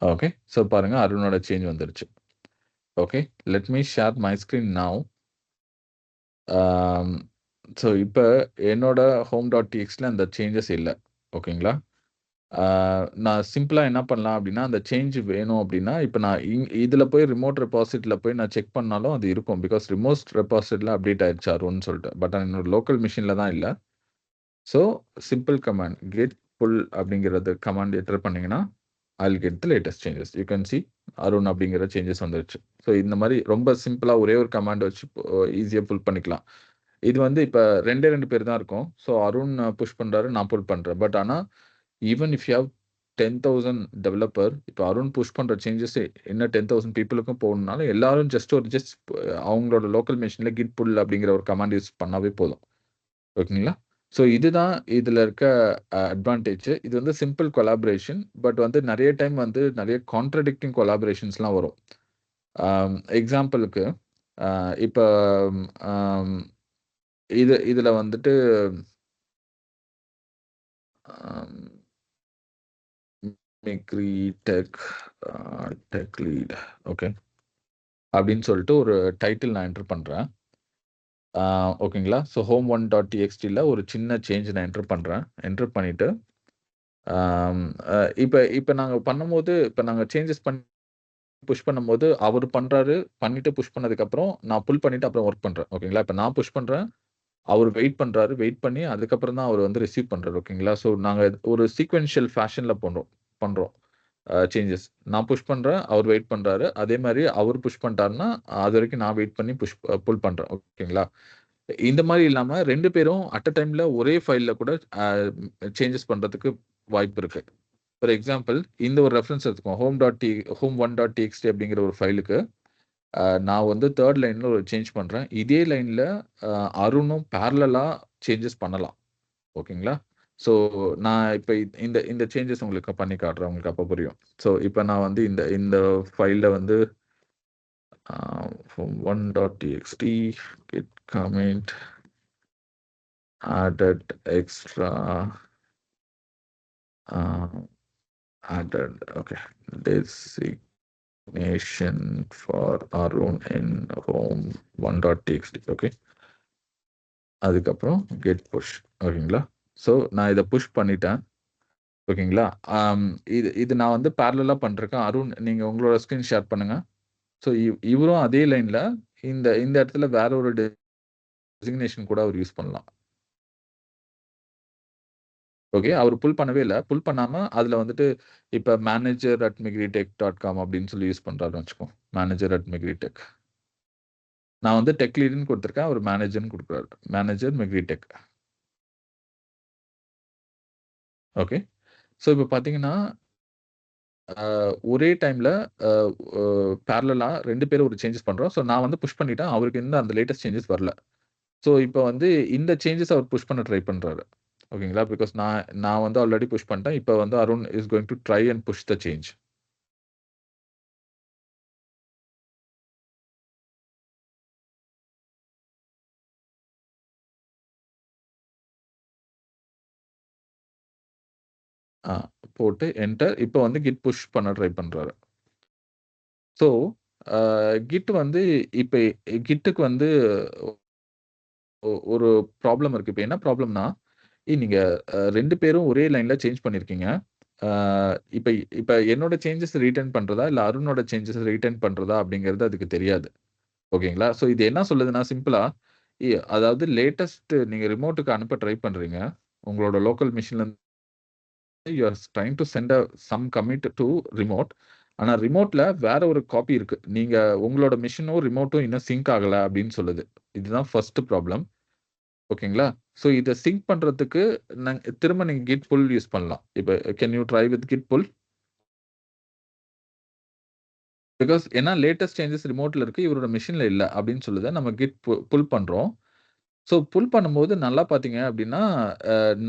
ஓகே. ஸோ பாருங்க அருணோட சேஞ்ச் வந்துருச்சு. Okay. Let me share my screen now. So இப்போ என்னோட home.txtல அந்த சேஞ்சஸ் இல்ல. ஓகேங்களா? நான் சிம்பிளா என்ன பண்ணலாம் அப்படின்னா, அந்த சேஞ்ச் வேணும் அப்படின்னா, இப்ப நான் இதுல போய் ரிமோட் ரெபாசிட்ல போய் நான் செக் பண்ணாலும் அது இருக்கும். பிகாஸ் ரிமோட் ரெபாசிட்ல அப்டேட் ஆயிருச்சு அருண்னு சொல்லிட்டு. பட் என்னோட லோக்கல் மெஷின்ல தான் இல்ல. ஸோ சிம்பிள் கமாண்ட் கெட் புல் அப்படிங்கிறது கமாண்ட் என்டர் பண்ணீங்கன்னா, ஐ will get the latest changes. You can see Arun அப்படிங்கிற சேஞ்சஸ் வந்துருச்சு. ஸோ இந்த மாரி ரொம்ப சிம்பிளா ஒரே ஒரு கமாண்ட் வச்சு ஈஸியா புல் பண்ணிக்கலாம். இது வந்து இப்ப 2 பேர் தான் இருக்கோம். ஸோ அருண் புஷ் பண்றாரு, நான் புல் பண்றேன். பட் ஆனா even if you have 10,000 developer, இப்போ அருண் புஷ் பண்ற சேஞ்சஸ் என்ன 10,000 பீப்பிளுக்கும் போகணும்னாலும் எல்லாரும் ஜஸ்ட் அவங்களோட லோக்கல் மெஷின்ல கிட் புல் அப்படிங்கிற ஒரு கமாண்ட் யூஸ் பண்ணாவே போதும். ஓகேங்களா? ஸோ இதுதான் இதுல இருக்க அட்வான்டேஜ். இது வந்து சிம்பிள் கொலாபரேஷன். பட் வந்து நெறைய டைம் வந்து நெறைய கான்ட்ராடிக்டிங் கொலாபரேஷன்ஸ்லாம் வரும். எக்ஸாம்பிளுக்கு இப்ப ஆம் இதுல வந்துட்டு மிக்ரி டெக் டெக் லீட் ஓகே அப்படின்னு சொல்லிட்டு ஒரு டைட்டில் நான் என்டர் பண்றேன். ஓகேங்களா? ஸோ home1.txtல ஒரு சின்ன சேஞ்ச் நான் என்டர் பண்றேன். என்டர் பண்ணிட்டு இப்ப நாங்க பண்ணும்போது இப்ப நாங்க சேஞ்சஸ் புஷ் பண்ணும்போது அவரு பண்றாரு. பண்ணிட்டு புஷ் பண்ணதுக்கப்புறம் நான் புல் பண்ணிட்டு அப்புறம் வொர்க் பண்றேன். ஓகேங்களா? இப்ப நான் புஷ் பண்றேன். அவரு வெயிட் பண்றாரு. வெயிட் பண்ணி அதுக்கப்புறம் தான் அவரு வந்து ரிசீவ் பண்றாரு. ஓகேங்களா? ஸோ நாங்க ஒரு சீக்வென்ஷியல் ஃபேஷன்ல பண்றோம் சேஞ்சஸ். நான் புஷ் பண்றேன். அவர் வெயிட் பண்றாரு. அதே மாரி அவரு புஷ் பண்ணிட்டாருன்னா, அதுவரைக்கும் நான் வெயிட் பண்ணி புல் பண்றேன். ஓகேங்களா? இந்த மாரி இல்லாம 2 பேரும் அட் அ டைம்ல ஒரே ஃபைல்ல கூட சேஞ்சஸ் பண்றதுக்கு வாய்ப்பு இருக்கு. ஃபார் எக்ஸாம்பிள் இந்த ஒரு ரெஃபரன்ஸ் எடுத்துக்குவோம். home1.txt அப்படிங்கிற ஒரு ஃபைலுக்கு நான் வந்து 3 லைன்ல ஒரு சேஞ்ச் பண்றேன். இதே லைன்ல அருணும் பேரலலா சேஞ்சஸ் பண்ணலாம். ஓகேங்களா? ஸோ நான் இப்ப இந்த இந்த சேஞ்சஸ் உங்களுக்கு பண்ணி காட்டுறேன். உங்களுக்கு அப்ப புரியும். ஸோ இப்ப நான் வந்து இந்த இந்த ஃபைல்ல வந்து home1.txt git commit added extra added okay designation for Arun in home1.txt okay. அதுக்கப்புறம் கெட் புஷ் ஓகேங்களா? ஸோ நான் இத புஷ் பண்ணிட்டேன். ஓகேங்களா? இது நான் வந்து பேரலலா பண்றேன். அருண் நீங்க உங்களோட ஸ்க்ரீன் ஷேர் பண்ணுங்க. ஸோ இவரும் அதே லைன்ல இந்த இந்த இடத்துல வேற ஒரு டெசிக்னேஷன் கூட அவர் யூஸ் பண்ணலாம். ஓகே. அவரு புல் பண்ணவே இல்ல. புல் பண்ணாம அதுல வந்துட்டு இப்ப manager@migritech.com அப்படின்னு சொல்லி யூஸ் பண்றாருன்னு வச்சுக்குவோம். manager@migritech. நான் வந்து டெக் லீடுன்னு குடுத்துருக்கேன். அவரு மேனேஜர்ன்னு குடுக்குறாரு. Manager Migritech. ஓகே. ஸோ இப்ப பார்த்தீங்கன்னா, ஒரே டைம்ல அ அ பேரலலா 2 பேரும் ஒரு சேஞ்சஸ் பண்றோம். ஸோ நான் வந்து புஷ் பண்ணிட்டேன். அவருக்கு இன்னும் அந்த லேட்டஸ்ட் சேஞ்சஸ் வரல. ஸோ இப்ப வந்து இந்த சேஞ்சஸ் அவர் புஷ் பண்ண ட்ரை பண்றாரு. ஓகேங்களா? பிகாஸ் நான் நான் வந்து ஆல்ரெடி புஷ் பண்ணிட்டேன். இப்ப வந்து Arun is going to try and push the change. ஆ போட்டு என்டர். இப்ப வந்து கிட் புஷ் பண்ண ட்ரை பண்றாரு. ஸோ கிட் வந்து இப்ப கிட்டுக்கு வந்து ஒரு ப்ராப்ளம் இருக்கு. இப்ப என்ன ப்ராப்ளம்னா, நீங்க 2 பேரும் ஒரே லைன்ல சேஞ்ச் பண்ணியிருக்கீங்க. ஆ இப்ப இப்ப என்னோட சேஞ்சஸ் ரிட்டர்ன் பண்றதா, இல்ல அருணோட சேஞ்சஸ் ரிட்டர்ன் பண்றதா அப்படிங்கிறது அதுக்கு தெரியாது. ஓகேங்களா? ஸோ இது என்ன சொல்லுதுன்னா சிம்பிளா, அதாவது லேட்டஸ்ட் நீங்க ரிமோட்டுக்கு அனுப்ப ட்ரை பண்றீங்க. உங்களோட லோக்கல் மெஷின்ல you are trying to send some commit to remote. ஆனா ரிமோட்ல வேற ஒரு காப்பி இருக்கு. நீங்க உங்களோட மெஷினும் ரிமோட்டும் இன்னும் சிங்க் ஆகல அப்படின்னு சொல்லுது. இதுதான் ஃபர்ஸ்ட் ப்ராப்ளம். ஓகேங்களா? ஸோ இத சிங்க் பண்றதுக்கு திரும்ப நீங்க கிட் புல் யூஸ் பண்ணலாம். இப்ப can you try with git pull? Because ஏன்னா லேட்டஸ்ட் சேஞ்சஸ் ரிமோட்ல இருக்கு. இவரோட மெஷின்ல இல்ல அப்படின்னு சொல்லுது. நம்ம கிட் புல் பண்றோம். ஸோ புல் பண்ணும்போது நல்லா பார்த்தீங்க அப்படின்னா,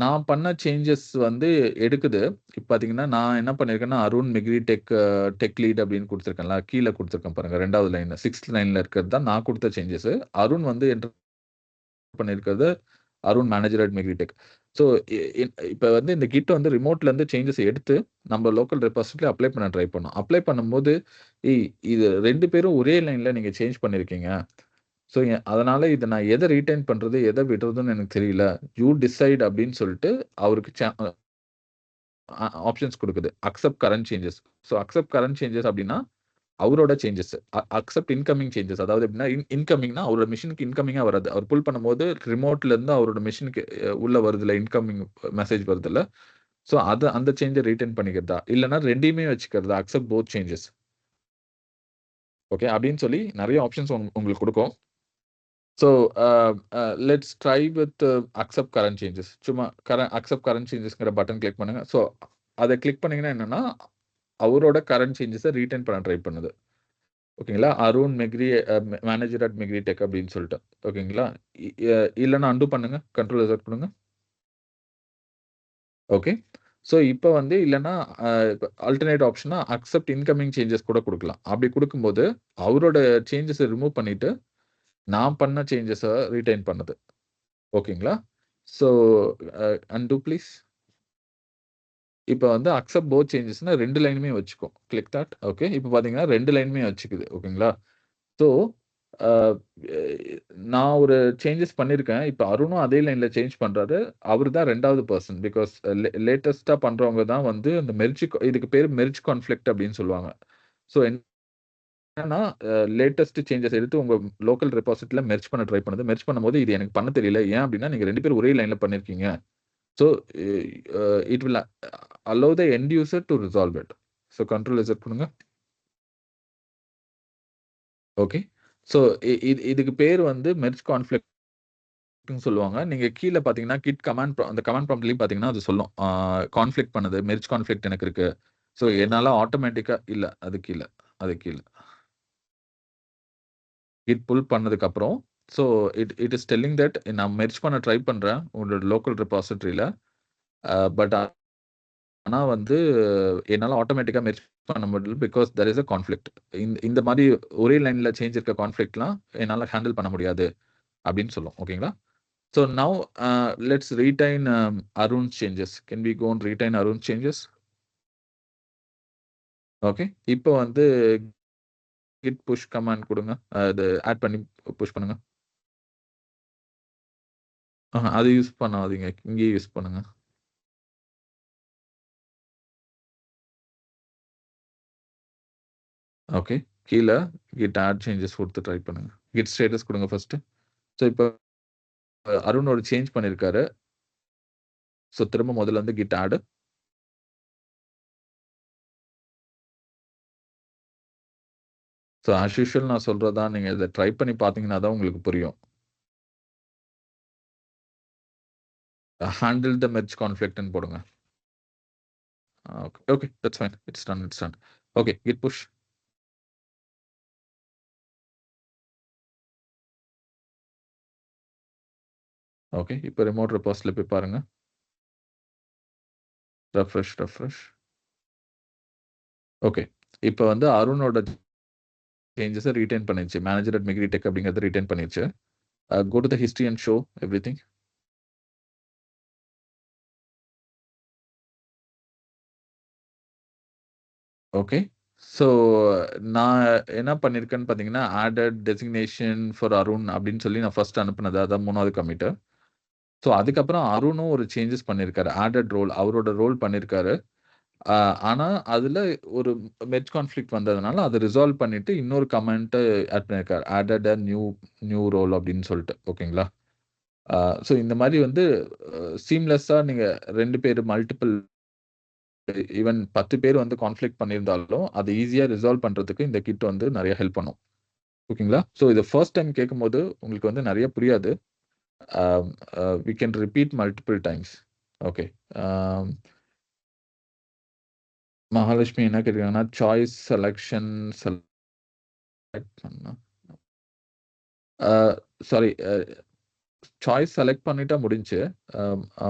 நான் பண்ண சேஞ்சஸ் வந்து எடுக்குது. இப்ப பார்த்தீங்கன்னா, நான் என்ன பண்ணியிருக்கேன்னா, அருண் மிக்ரி டெக் லீட் அப்படின்னு குடுத்துருக்கேன்ல. கீழ குடுத்துருக்கேன் பாருங்க 2வது லைன்ல 6த் லைன்ல இருக்கிறது தான் நான் குடுத்த சேஞ்சஸ். அருண் வந்து என்டர் பண்ணியிருக்கிறது அருண் மேனேஜர் அட் மெக்ரிடெக். ஸோ இப்போ வந்து இந்த கிட் வந்து ரிமோட்ல இருந்து சேஞ்சஸ் எடுத்து நம்ம லோக்கல் ரெபாசிட்டரி அப்ளை பண்ண ட்ரை பண்ணோம். அப்ளை பண்ணும்போது இது 2 பேரும் ஒரே லைன்ல நீங்க சேஞ்ச் பண்ணியிருக்கீங்க. ஸோ அதனால இத நான் எத ரீட்டெயின் பண்றது, எத விடுறதுன்னு எனக்கு தெரியல. யூ டிசைட் அப்படின்னு சொல்லிட்டு அவருக்கு ஆப்ஷன்ஸ் குடுக்குது. Accept current changes. So accept current changes அப்படின்னா அவரோட சேஞ்சஸ். Accept incoming changes. அதாவது எப்படின்னா, இன்கமிங்னா அவரோட மெஷினுக்கு இன்கமிங்கா வராது. அவர் புல் பண்ணும்போது ரிமோட்ல இருந்து அவரோட மெஷினுக்கு உள்ள வருதுல்ல, இன்கமிங் மெசேஜ் வருதுல்ல. ஸோ அந்த சேஞ்ச ரிட்டர்ன் பண்ணிக்கிறதா? இல்லன்னா 2யுமே வச்சுக்கிறதா? Accept both changes. ஓகே. அப்படின்னு சொல்லி நெறைய ஆப்ஷன்ஸ் உங்களுக்கு குடுக்கும். So let's try with accept current changes. சும்மா அக்செப்ட் கரண்ட் சேஞ்சஸ்ங்கிற பட்டன் கிளிக் பண்ணுங்க. ஸோ அத கிளிக் பண்ணீங்கன்னா என்னன்னா, அவரோட கரண்ட் சேஞ்சஸ ரிட்டர்ன் பண்ண ட்ரை பண்ணுது. ஓகேங்களா? Arun Migri manager at Migritech அப்படின்னு சொல்லிட்டு. ஓகேங்களா? இ அ இல்லன்னா அன்டூ பண்ணுங்க. கண்ட்ரோல் இசட் குடுங்க. ஓகே. ஸோ இப்ப வந்து இல்லன்னா இப்ப ஆல்டர்னேட் ஆப்ஷனா அக்செப்ட் இன்கமிங் சேஞ்சஸ் கூட குடுக்கலாம். அப்படி குடுக்கும்போது, அவரோட சேஞ்சஸ ரிமூவ் பண்ணிட்டு, நான் பண்ண சேஞ்சஸ ரிட்டெயின் பண்ணுது. ஓகேங்களா? So undo please. இப்ப வந்து அக்செப்ட் போத் சேஞ்சஸ்ன்னா 2 லைனுமே வச்சுக்கும். Click that. ஓகே. இப்ப பார்த்தீங்கன்னா 2 லைனுமே வச்சுக்குது. ஓகேங்களா? ஸோ அ நான் ஒரு சேஞ்சஸ் பண்ணியிருக்கேன். இப்ப அருணும் அதே லைன்ல சேஞ்ச் பண்றாரு. அவரு தான் 2வது பெர்சன். பிகாஸ் லேட்டஸ்ட்டா பண்றவங்க தான் வந்து அந்த இதுக்கு பேரு மெர்ஜ் கான்ஃப்ளிக்ட் அப்படின்னு சொல்லுவாங்க. ஸோ என்னன்னா, லேட்டஸ்ட் சேஞ்சஸ் எடுத்து உங்க லோக்கல் ரெபாசிட்டரில மெர்ஜ் பண்ண ட்ரை பண்ணுது. மெர்ஜ் பண்ணும்போது இது எனக்கு பண்ண தெரியல. ஏன் அப்படின்னா, நீங்க 2 பேரும் ஒரே லைன்ல பண்ணியிருக்கீங்க. So it will allow the end user to resolve it. So control Z குடுங்க. ஓகே. ஸோ இதுக்கு பேரு வந்து மெர்ஜ் கான்ஃப்ளிக்ட்ன்னு சொல்லுவாங்க. நீங்க கீழ பார்த்தீங்கன்னா, அந்த கமாண்ட் ப்ராம்ப்ட்லயும் பார்த்தீங்கன்னா, அது சொல்லும். கான்ஃப்ளிக்ட் பண்ணுது. மெர்ஜ் கான்ஃப்ளிக்ட் எனக்கு இருக்கு. ஸோ என்னால ஆட்டோமேட்டிக்கா இல்ல. அது கீழ. அது கீழ. கிட் புல் பண்ணதுக்கப்புறம், so it is telling that நான் மெர்ஜ் பண்ண ட்ரை பண்றேன். உங்களோட லோக்கல் ரெபாசிட்டரில. பட் ஆனா வந்து என்னால ஆட்டோமேட்டிக்கா மெர்ஜ் பண்ண முடியல. Because there is a conflict. இந்த மாரி ஒரே லைன்ல சேஞ்ச் இருக்க கான்ஃப்ளிக்ட்லாம் என்னால ஹேண்டில் பண்ண முடியாது. அப்படின்னு சொல்லும். ஓகேங்களா? So now, let's retain Arun's changes. Can we go and retain Arun's changes? Okay. இப்போ வந்து git push கமாண்ட் குடுங்க. அது ஆட் பண்ணி புஷ் பண்ணுங்க. அது யூஸ் பண்ணாதீங்க. இங்கேயே யூஸ் பண்ணுங்க. ஓகே. கீழ git add changes குடுத்து ட்ரை பண்ணுங்க. git ஸ்டேட்டஸ் குடுங்க ஃபர்ஸ்ட். ஸோ இப்போ அருண் ஒரு சேஞ்ச் பண்ணியிருக்காரு. ஸோ திரும்ப முதல்ல இருந்து git add. So as usual நான் சொல்றது தான். நீங்க இத ட்ரை பண்ணி பார்த்தீங்கன்னா தான் உங்களுக்கு புரியும். ஹேண்டில் த மெர்ஜ் கான்ஃப்ளிக்ட்ன்னு போடுங்க. Okay. Okay. That's fine. It's done. It's done. Okay. git push. Okay. இப்போ ரிமோட் ரெபாஸ்ல போய் பாருங்க. ரெஃப்ரெஷ். ஓகே. இப்ப வந்து அருணோட சேஞ்சஸ ரிட்டெயின் பண்ணிருச்சு. மேனேஜர் அட் மெக்ரிடெக் அப்படிங்கிறத ரிட்டெயின் பண்ணிருச்சு. Go to the history and show everything. Okay. So நான் என்ன பண்ணியிருக்கேன்னு பார்த்தீங்கன்னா, ஆடட் டெசிக்னேஷன் ஃபார் அருண் அப்படின்னு சொல்லி நான் ஃபர்ஸ்ட் அனுப்புனது. அதான் 3வது கமிட்டு. ஸோ அதுக்கப்புறம் அருணும் ஒரு சேஞ்சஸ் பண்ணியிருக்காரு. ஆடட் ரோல் அவரோட ரோல் பண்ணியிருக்காரு. ஆ ஆனா, அதுல ஒரு மெர்ஜ் கான்ஃப்ளிக்ட் வந்ததுனால, அத ரிசால்வ் பண்ணிட்டு இன்னொரு கமெண்ட் ஆட் பண்ணியிருக்காரு. ஆடட் அ நியூ ரோல் அப்படின்னு சொல்லிட்டு. ஓகேங்களா? ஆ ஸோ இந்த மாரி வந்து சீம்லெஸ்ஸா நீங்க 2 பேரு மல்டிபிள் ஈவன் 10 பேர் வந்து கான்ஃப்ளிக்ட் பண்ணியிருந்தாலும், அத ஈஸியா ரிசால்வ் பண்றதுக்கு இந்த கிட் வந்து நெறைய ஹெல்ப் பண்ணும். ஓகேங்களா? ஸோ இத ஃபர்ஸ்ட் டைம் கேட்கும்போது உங்களுக்கு வந்து நெறைய புரியாது. Ah we can repeat multiple times. Okay. ஆ மகாலட்சுமி என்ன கேட்டிருக்காங்கன்னா, சாய்ஸ் செலக்ஷன் செலக்ட் பண்ணா ஆ சாரி சாய்ஸ் செலக்ட் பண்ணிட்டா முடிஞ்சுச்சு. அ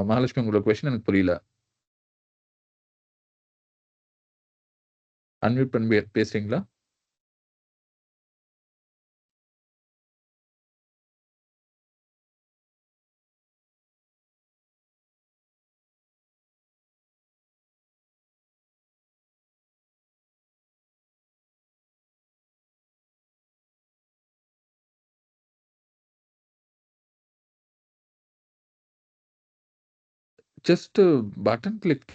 மகாலட்சுமி உங்களோட கொஸ்டின் எனக்கு புரியல. அன்மியூட் பண்ணி பேசுறீங்களா? Just button click.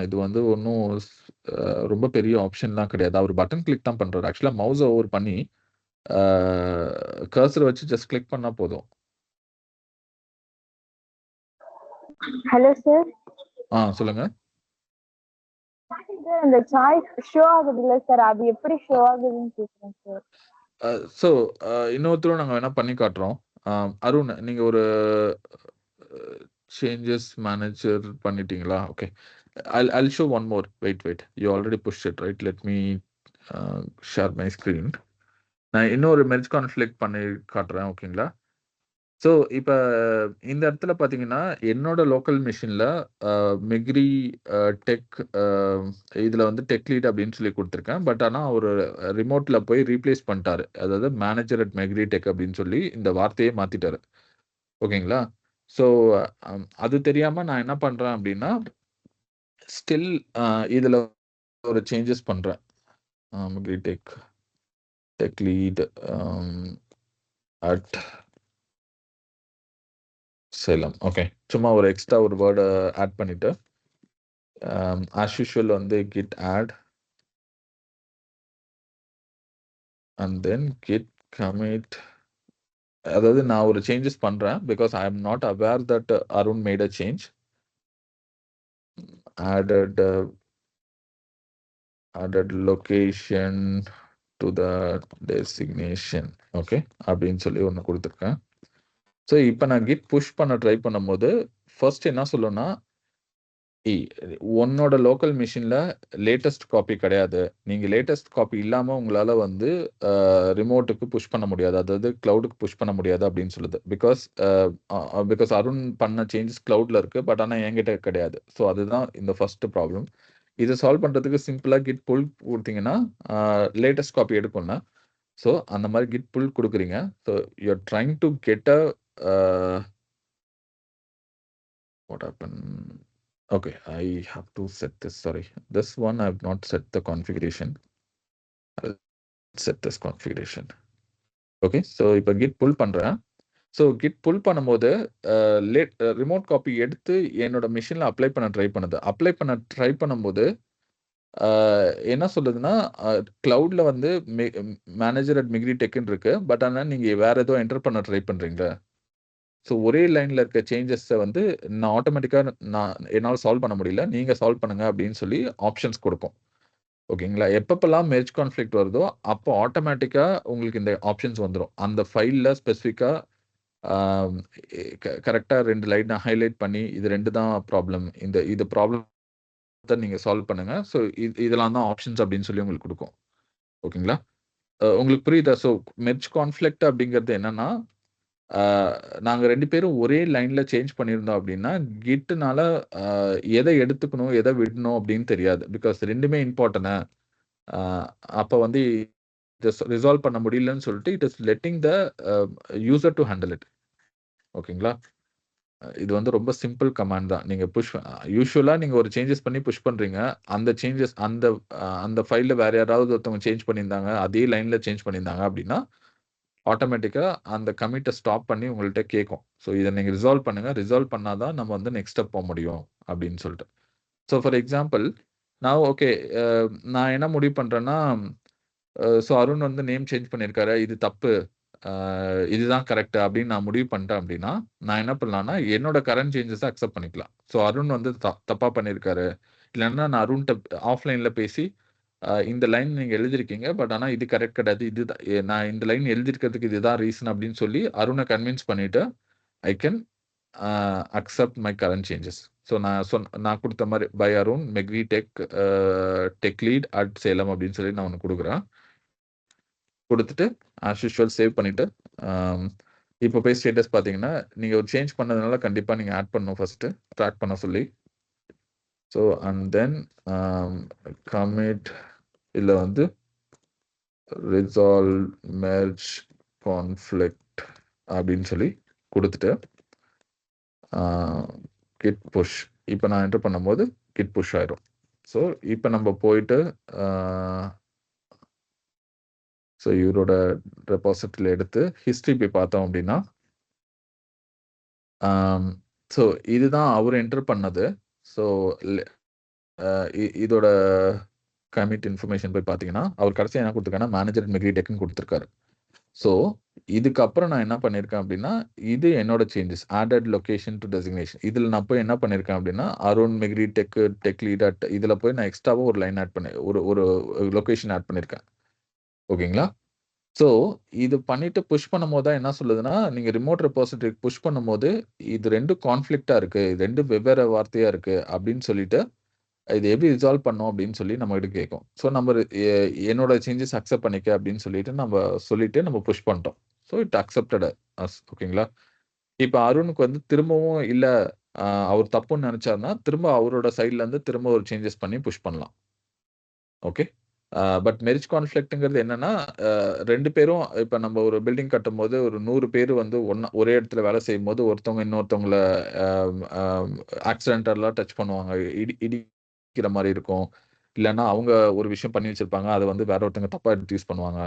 இது வந்து ஒன்றும் ரொம்ப பெரிய ஆப்ஷன்லாம் கிடையாது. அவர் பட்டன் கிளிக் தான் பண்றாரு. ஆக்சுவலா மவுஸ ஓவர் பண்ணி கர்சர் வச்சு ஜஸ்ட் கிளிக் பண்ணா போதும். Hello sir. சொல்லுங்க. சார் அந்த சாய்ஸ் ஷோ ஆகுது இல்ல சார், அது எப்படி ஷோ ஆகுதுன்னு கேக்குறேன் சார். ஸோ இன்னொருத்தரும் நாங்க வேணா பண்ணி காட்டுறோம். அருண், நீங்க ஒரு சேஞ்சஸ் மேனேஜர் பண்ணிட்டீங்களா? Okay. I'll show one more. Wait. You already pushed it, right? Let me share my screen. நான் இன்னொரு மெர்ஜ் கான்ஃப்ளிக்ட் பண்ணி காட்டுறேன். ஓகேங்களா? ஸோ இப்போ இந்த இடத்துல பார்த்தீங்கன்னா, என்னோட லோக்கல் மிஷினில் மெக்ரி டெக் இதில் வந்து டெக் லீட் அப்படின்னு சொல்லி கொடுத்துருக்கேன். பட் ஆனால் அவர் ரிமோட்டில் போய் ரீப்ளேஸ் பண்ணிட்டாரு. அதாவது மேனேஜர் அட் மெக்ரி டெக் அப்படின்னு சொல்லி இந்த வார்த்தையே மாற்றிட்டாரு. ஓகேங்களா? ஸோ அது தெரியாமல் நான் என்ன பண்ணுறேன் அப்படின்னா, ஸ்டில் இதில் ஒரு சேஞ்சஸ் பண்ணுறேன். Migri tech lead at Salem. Okay. சும்மா ஒரு எக்ஸ்ட்ரா ஒரு வேர்டை ஆட் பண்ணிட்டு ஆஸ் யூஷுவல் வந்து git add and then git commit. அதாவது நான் ஒரு சேஞ்சஸ் பண்றேன் because I am not aware that Arun made a change. added location to the designation. Okay அப்படின்னு சொல்லி ஒன்று கொடுத்துருக்கேன். ஸோ இப்போ நான் கிட் புஷ் பண்ண ட்ரை பண்ணும்போது ஃபர்ஸ்ட் என்ன சொல்லணும்னா, உன்னோட லோக்கல் மிஷினில் லேட்டஸ்ட் காப்பி கிடையாது. நீங்கள் லேட்டஸ்ட் காப்பி இல்லாமல் உங்களால் வந்து ரிமோட்டுக்கு புஷ் பண்ண முடியாது, அதாவது க்ளவுடுக்கு புஷ் பண்ண முடியாது அப்படின்னு சொல்லுது. பிகாஸ் அருண் பண்ண சேஞ்சஸ் க்ளவுடில் இருக்குது, பட் ஆனால் என்கிட்ட கிடையாது. ஸோ அதுதான் இந்த ஃபர்ஸ்ட் ப்ராப்ளம். இதை சால்வ் பண்ணுறதுக்கு சிம்பிளாக கிட் புல் கொடுத்தீங்கன்னா லேட்டஸ்ட் காப்பி எடுக்கும்னா, ஸோ அந்த மாதிரி கிட் புல் கொடுக்குறீங்க. So you're trying to get what happened? Okay, I have to set this. Sorry, this one I have not set the configuration. I'll set this configuration. Okay, so இப்போ git pull பண்றேன். So git pull பண்ணும்போது remote copy எடுத்து என்னோட மிஷினில் apply பண்ண try பண்ணும்போது என்ன சொல்லுதுன்னா, கிளவுடில் வந்து மேனேஜர் அட் மிக்ரி டெக்னு இருக்கு, பட் ஆனால் நீங்கள் வேற ஏதோ என்டர் பண்ண ட்ரை பண்ணுறீங்க. ஸோ ஒரே லைனில் இருக்க சேஞ்சஸை வந்து நான் ஆட்டோமேட்டிக்காக என்னால் சால்வ் பண்ண முடியல, நீங்கள் சால்வ் பண்ணுங்க அப்படின்னு சொல்லி ஆப்ஷன்ஸ் கொடுக்கும். ஓகேங்களா? எப்பப்பெல்லாம் மெர்ஜ் கான்ஃப்ளிக்ட் வருதோ அப்போ ஆட்டோமேட்டிக்காக உங்களுக்கு இந்த ஆப்ஷன்ஸ் வந்துடும். அந்த ஃபைலில் ஸ்பெசிஃபிக்காக கரெக்டாக 2 லைனை ஹைலைட் பண்ணி இது 2 தான் ப்ராப்ளம், இது ப்ராப்ளத்தை நீங்கள் சால்வ் பண்ணுங்க. ஸோ இதெல்லாம் தான் ஆப்ஷன்ஸ் அப்படின்னு சொல்லி உங்களுக்கு கொடுக்கும். ஓகேங்களா? உங்களுக்கு புரியுதா? ஸோ மெர்ஜ் கான்ஃப்ளிக்ட் அப்படிங்கிறது என்னன்னா, நாங்க 2 பேரும் ஒரே லைன்ல சேஞ்ச் பண்ணியிருந்தோம் அப்படின்னா, கிட்னால எதை எடுத்துக்கணும், எதை விடணும் அப்படின்னு தெரியாது. பிகாஸ் 2மே இம்பார்ட்டன்ட். அப்ப வந்து இத ரிசால்வ் பண்ண முடியலன்னு சொல்லிட்டு it is letting the user to handle it. ஓகேங்களா? இது வந்து ரொம்ப சிம்பிள் கமாண்ட் தான். நீங்க யூசுவலா நீங்க ஒரு சேஞ்சஸ் பண்ணி புஷ் பண்றீங்க. அந்த சேஞ்சஸ் அந்த ஃபைல்ல வேற யாராவது ஒருத்தவங்க சேஞ்ச் பண்ணியிருந்தாங்க, அதே லைன்ல சேஞ்ச் பண்ணியிருந்தாங்க அப்படின்னா, ஆட்டோமேட்டிக்கா அந்த கமிட்ட ஸ்டாப் பண்ணி உங்கள்ட்ட கேட்கும். ஸோ இதை நீங்க ரிசால்வ் பண்ணுங்க. ரிசால்வ் பண்ணாதான் நம்ம வந்து நெக்ஸ்ட் ஸ்டெப் போக முடியும் அப்படின்னு சொல்லிட்டு. ஸோ ஃபார் எக்ஸாம்பிள் நான் ஓகே, நான் என்ன முடிவு பண்றேன்னா, ஸோ அருண் வந்து நேம் சேஞ்ச் பண்ணியிருக்காரு, இது தப்பு, இதுதான் கரெக்ட் அப்படின்னு நான் முடிவு பண்ணிட்டேன் அப்படின்னா, நான் என்ன பண்ணலாம்னா என்னோட கரண்ட் சேஞ்சஸை அக்செப்ட் பண்ணிக்கலாம். ஸோ அருண் வந்து தப்பா பண்ணியிருக்காரு, இல்லைன்னா நான் அருண்கிட்ட ஆஃப்லைன்ல பேசி இந்த லைன் நீங்க எழுதியிருக்கீங்க, பட் ஆனா இது கரெக்ட் கிடையாது, இதுதான் நான் இந்த லைன் எழுதியிருக்கிறதுக்கு இதுதான் ரீசன் அப்படின்னு சொல்லி அருணை கன்வின்ஸ் பண்ணிட்டு I can accept my current changes. So நான் கொடுத்த மாதிரி by Arun மெக்ரி tech lead at Salem அப்படின்னு சொல்லி நான் ஒன்று கொடுத்துட்டு ஆஸ் யூஷுவல் சேவ் பண்ணிட்டு இப்போ போய் ஸ்டேட்டஸ் பார்த்தீங்கன்னா, நீங்கள் ஒரு சேஞ்ச் பண்ணதுனால கண்டிப்பாக நீங்கள் ஆட் பண்ணணும் ஃபர்ஸ்ட் ட்ராக் பண்ண சொல்லி. ஸோ அண்ட் தென் கமிட் இதில் வந்து ரிசால்வ் மெர்ஜ் கான்ஃப்ளிக்ட் அப்படின்னு சொல்லி கொடுத்துட்டு கிட் புஷ் இப்போ நான் என்டர் பண்ணும்போது கிட் புஷ் ஆயிரும். ஸோ இப்போ நம்ம போயிட்டு ஸோ இவரோட ரெபாசிட்டரியில் எடுத்து ஹிஸ்ட்ரி போய் பார்த்தோம் அப்படின்னா, ஸோ இதுதான் அவர் என்டர் பண்ணது. ஸோ இதோட கமிட் இன்ஃபர்மேஷன் போய் பார்த்தீங்கன்னா, அவர் கடைசியா என்ன குடுத்துருக்காருன்னா, மேனேஜர் அட் மெக்ரிடெக்ன்னு குடுத்துருக்காரு. ஸோ இதுக்கப்புறம் நான் என்ன பண்ணியிருக்கேன் அப்படின்னா, இது என்னோட changes. Added location to designation. இதில நான் போய் என்ன பண்ணியிருக்கேன் அப்படின்னா, அருண் மெக்ரி டெக் லீட் அட் இதில போய் நான் எக்ஸ்ட்ராவா ஒரு லைன் ஆட் பண்ணி ஒரு ஒரு லொகேஷன் ஆட் பண்ணியிருக்கேன். ஓகேங்களா? ஸோ இது பண்ணிட்டு புஷ் பண்ணும்போது தான் என்ன சொல்லுதுன்னா, நீங்க ரிமோட் ரெபாசிட்டரிக்கு புஷ் பண்ணும்போது, இது 2ம் கான்ஃப்ளிக்ட்டா இருக்கு. இது 2 வெவ்வேறு வார்த்தையா இருக்கு அப்படின்னு சொல்லிட்டு, இது எப்படி ரிசால்வ் பண்ணோம் அப்படின்னு சொல்லி நம்மகிட்ட கேட்கும். ஸோ நம்ம என்னோட சேஞ்சஸ் அக்செப்ட் பண்ணிக்க அப்படின்னு சொல்லிட்டு நம்ம புஷ் பண்ணிட்டோம். So it accepted us. ஓகேங்களா? இப்ப அருணுக்கு வந்து திரும்பவும் இல்ல அவர் தப்புன்னு நெனச்சாருன்னா, திரும்ப அவரோட சைட்ல இருந்து திரும்ப ஒரு சேஞ்சஸ் பண்ணி புஷ் பண்ணலாம். ஓகே. பட் மெர்ஜ் கான்ஃப்ளிக்ட்ங்கிறது என்னன்னா, 2 பேரும் இப்ப நம்ம ஒரு பில்டிங் கட்டும்போது ஒரு 100 பேரு வந்து ஒரே இடத்துல வேலை செய்யும்போது, ஒருத்தவங்க இன்னொருத்தவங்கள அ அ ஆக்சிடென்டலா டச் பண்ணுவாங்க. இடிக்கிற மாரி இருக்கும். இல்லன்னா அவங்க ஒரு விஷயம் பண்ணி வச்சிருப்பாங்க. அத வந்து வேற ஒருத்தவங்க தப்பா எடுத்து யூஸ் பண்ணுவாங்க.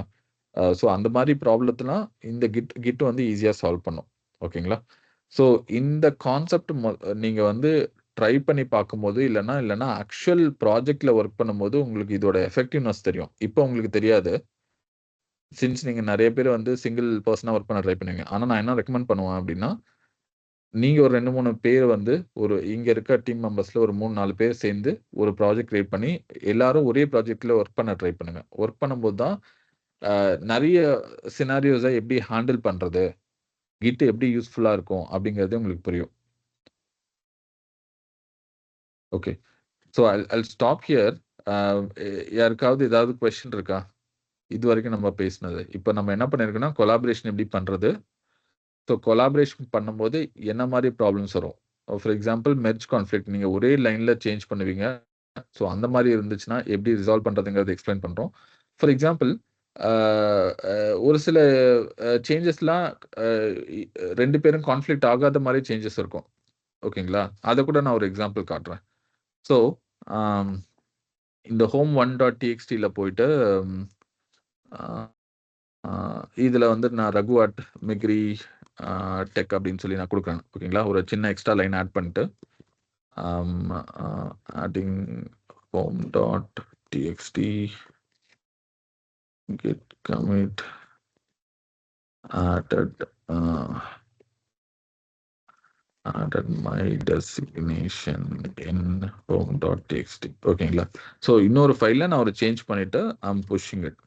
ஸோ அந்த மாரி ப்ராப்ளத்தலாம் இந்த கிட் வந்து ஈஸியா சால்வ் பண்ணும். ஓகேங்களா? ஸோ இந்த கான்செப்ட் நீங்க வந்து ட்ரை பண்ணி பார்க்கும்போது, இல்லன்னா ஆக்சுவல் ப்ராஜெக்ட்ல ஒர்க் பண்ணும்போது உங்களுக்கு இதோட எஃபெக்டிவ்னஸ் தெரியும். இப்ப உங்களுக்கு தெரியாது. சின்ஸ் நீங்க நெறைய பேர் வந்து சிங்கிள் பெர்சனா ஒர்க் பண்ண ட்ரை பண்ணுவீங்க. ஆனா நான் என்ன ரெக்கமெண்ட் பண்ணுவேன் அப்டின்னா, நீங்க ஒரு 2, 3 பேர் வந்து இங்க இருக்க டீம் மெம்பர்ஸ்ல ஒரு 3, 4 பேர் சேர்ந்து ஒரு ப்ராஜெக்ட் கிரியேட் பண்ணி, எல்லாரும் ஒரே ப்ராஜெக்ட்ல ஒர்க் பண்ண ட்ரை பண்ணுங்க. ஒர்க் பண்ணும்போது தான் நெறைய சினாரியோஸ எப்படி ஹேண்டில் பண்றது? கிட் எப்படி யூஸ்ஃபுல்லா இருக்கும்? அப்படிங்கிறது உங்களுக்கு புரியும். Okay. So I'll stop here. அ யாருக்காவது ஏதாவது கொஸ்டின் இருக்கா? இதுவரைக்கும் நம்ம பேசினது. இப்ப நம்ம என்ன பண்ணியிருக்கோம்னா, கொலாபரேஷன் எப்படி பண்றது? ஸோ கொலாபரேஷன் பண்ணும்போது என்ன மாரி ப்ராப்ளம்ஸ் வரும்? ஃபார் எக்ஸாம்பிள் மெர்ஜ் கான்ஃப்ளிக்ட் நீங்க ஒரே லைன்ல சேஞ்ச் பண்ணுவீங்க. ஸோ அந்த மாரி இருந்துச்சுன்னா, எப்படி ரிசால்வ் பண்றதுங்கிறத எக்ஸ்ப்ளைன் பண்றோம். ஃபார் எக்ஸாம்பிள் அ அ ஒரு சில சேஞ்சஸ்லாம் அ இ 2 பேரும் கான்ஃப்ளிக்ட் ஆகாத மாரி சேஞ்சஸ் இருக்கும். ஓகேங்களா? அத கூட நான் ஒரு எக்ஸாம்பிள் காட்டுறேன். ஸோ அம் இந்த home1.txtல போயிட்டு அ அ இதுல வந்து நான் ரகு அட் மிக்ரி டெக் அப்படின்னு சொல்லி நான் குடுக்குறேன். ஓகேங்களா? ஒரு சின்ன எக்ஸ்ட்ரா லைன் ஆட் பண்ணிட்டு, adding home.txt git commit added added my designation in home.txt. ஓகேங்களா? ஸோ இன்னொரு ஃபைல்ல நான் ஒரு சேஞ்ச் பண்ணிட்டு புஷிங் இட்.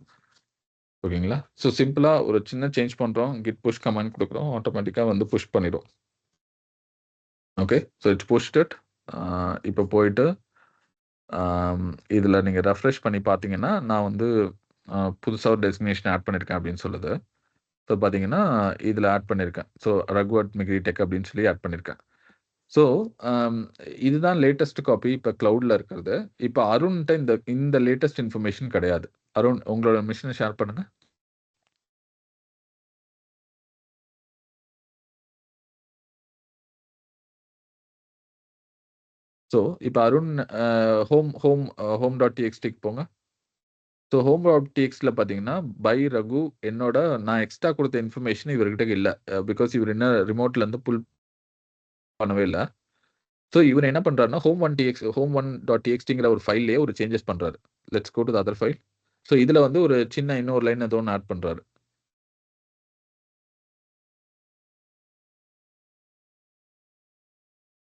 ஓகேங்களா? ஸோ சிம்பிளா ஒரு சின்ன சேஞ்ச் பண்றோம். கிட் புஷ் கமாண்ட் குடுக்குறோம். ஆட்டோமேட்டிக்கா வந்து புஷ் பண்ணிரும். Okay. So it's pushed it. இப்ப போயிட்டு இதுல நீங்க ரெஃப்ரெஷ் பண்ணி பார்த்தீங்கன்னா, நான் வந்து புதுசா ஒரு டெஸ்டினேஷன் ஆட் பண்ணியிருக்கேன் அப்படின்னு சொல்லுது. ஸோ பார்த்தீங்கன்னா, இதுல ஆட் பண்ணியிருக்கேன். ஸோ ரகுவட் மிக்ரி டெக் அப்படின்னு சொல்லி ஆட் பண்ணியிருக்கேன். ஸோ இதுதான் லேட்டஸ்ட் காப்பி இப்ப கிளவுட்ல இருக்கிறது. இப்ப அருண்ட்ட இந்த இந்த லேட்டஸ்ட் இன்ஃபர்மேஷன் கிடையாது. அருண் உங்களோட மெஷின ஷேர் பண்ணுங்க. ஸோ இப்ப அருண் home.txtக்கு போங்க. ஸோ home.txtல பார்த்தீங்கன்னா, பை ரகு என்னோட நான் எக்ஸ்ட்ரா குடுத்த இன்ஃபர்மேஷன் இவர்கிட்ட இல்ல. பிகாஸ் இவரு இன்னும் ரிமோட்ல இருந்து புல் பண்ணவே இல்ல. ஸோ இவரு என்ன பண்றாருன்னா, home1.txtங்கிற ஒரு ஃபைல்லயே ஒரு சேஞ்சஸ் பண்றாரு. Let's go to the other file. So இதுல வந்து ஒரு சின்ன இன்னொரு லைன் ஏதோ ஒண்ணு ஆட் பண்றாரு.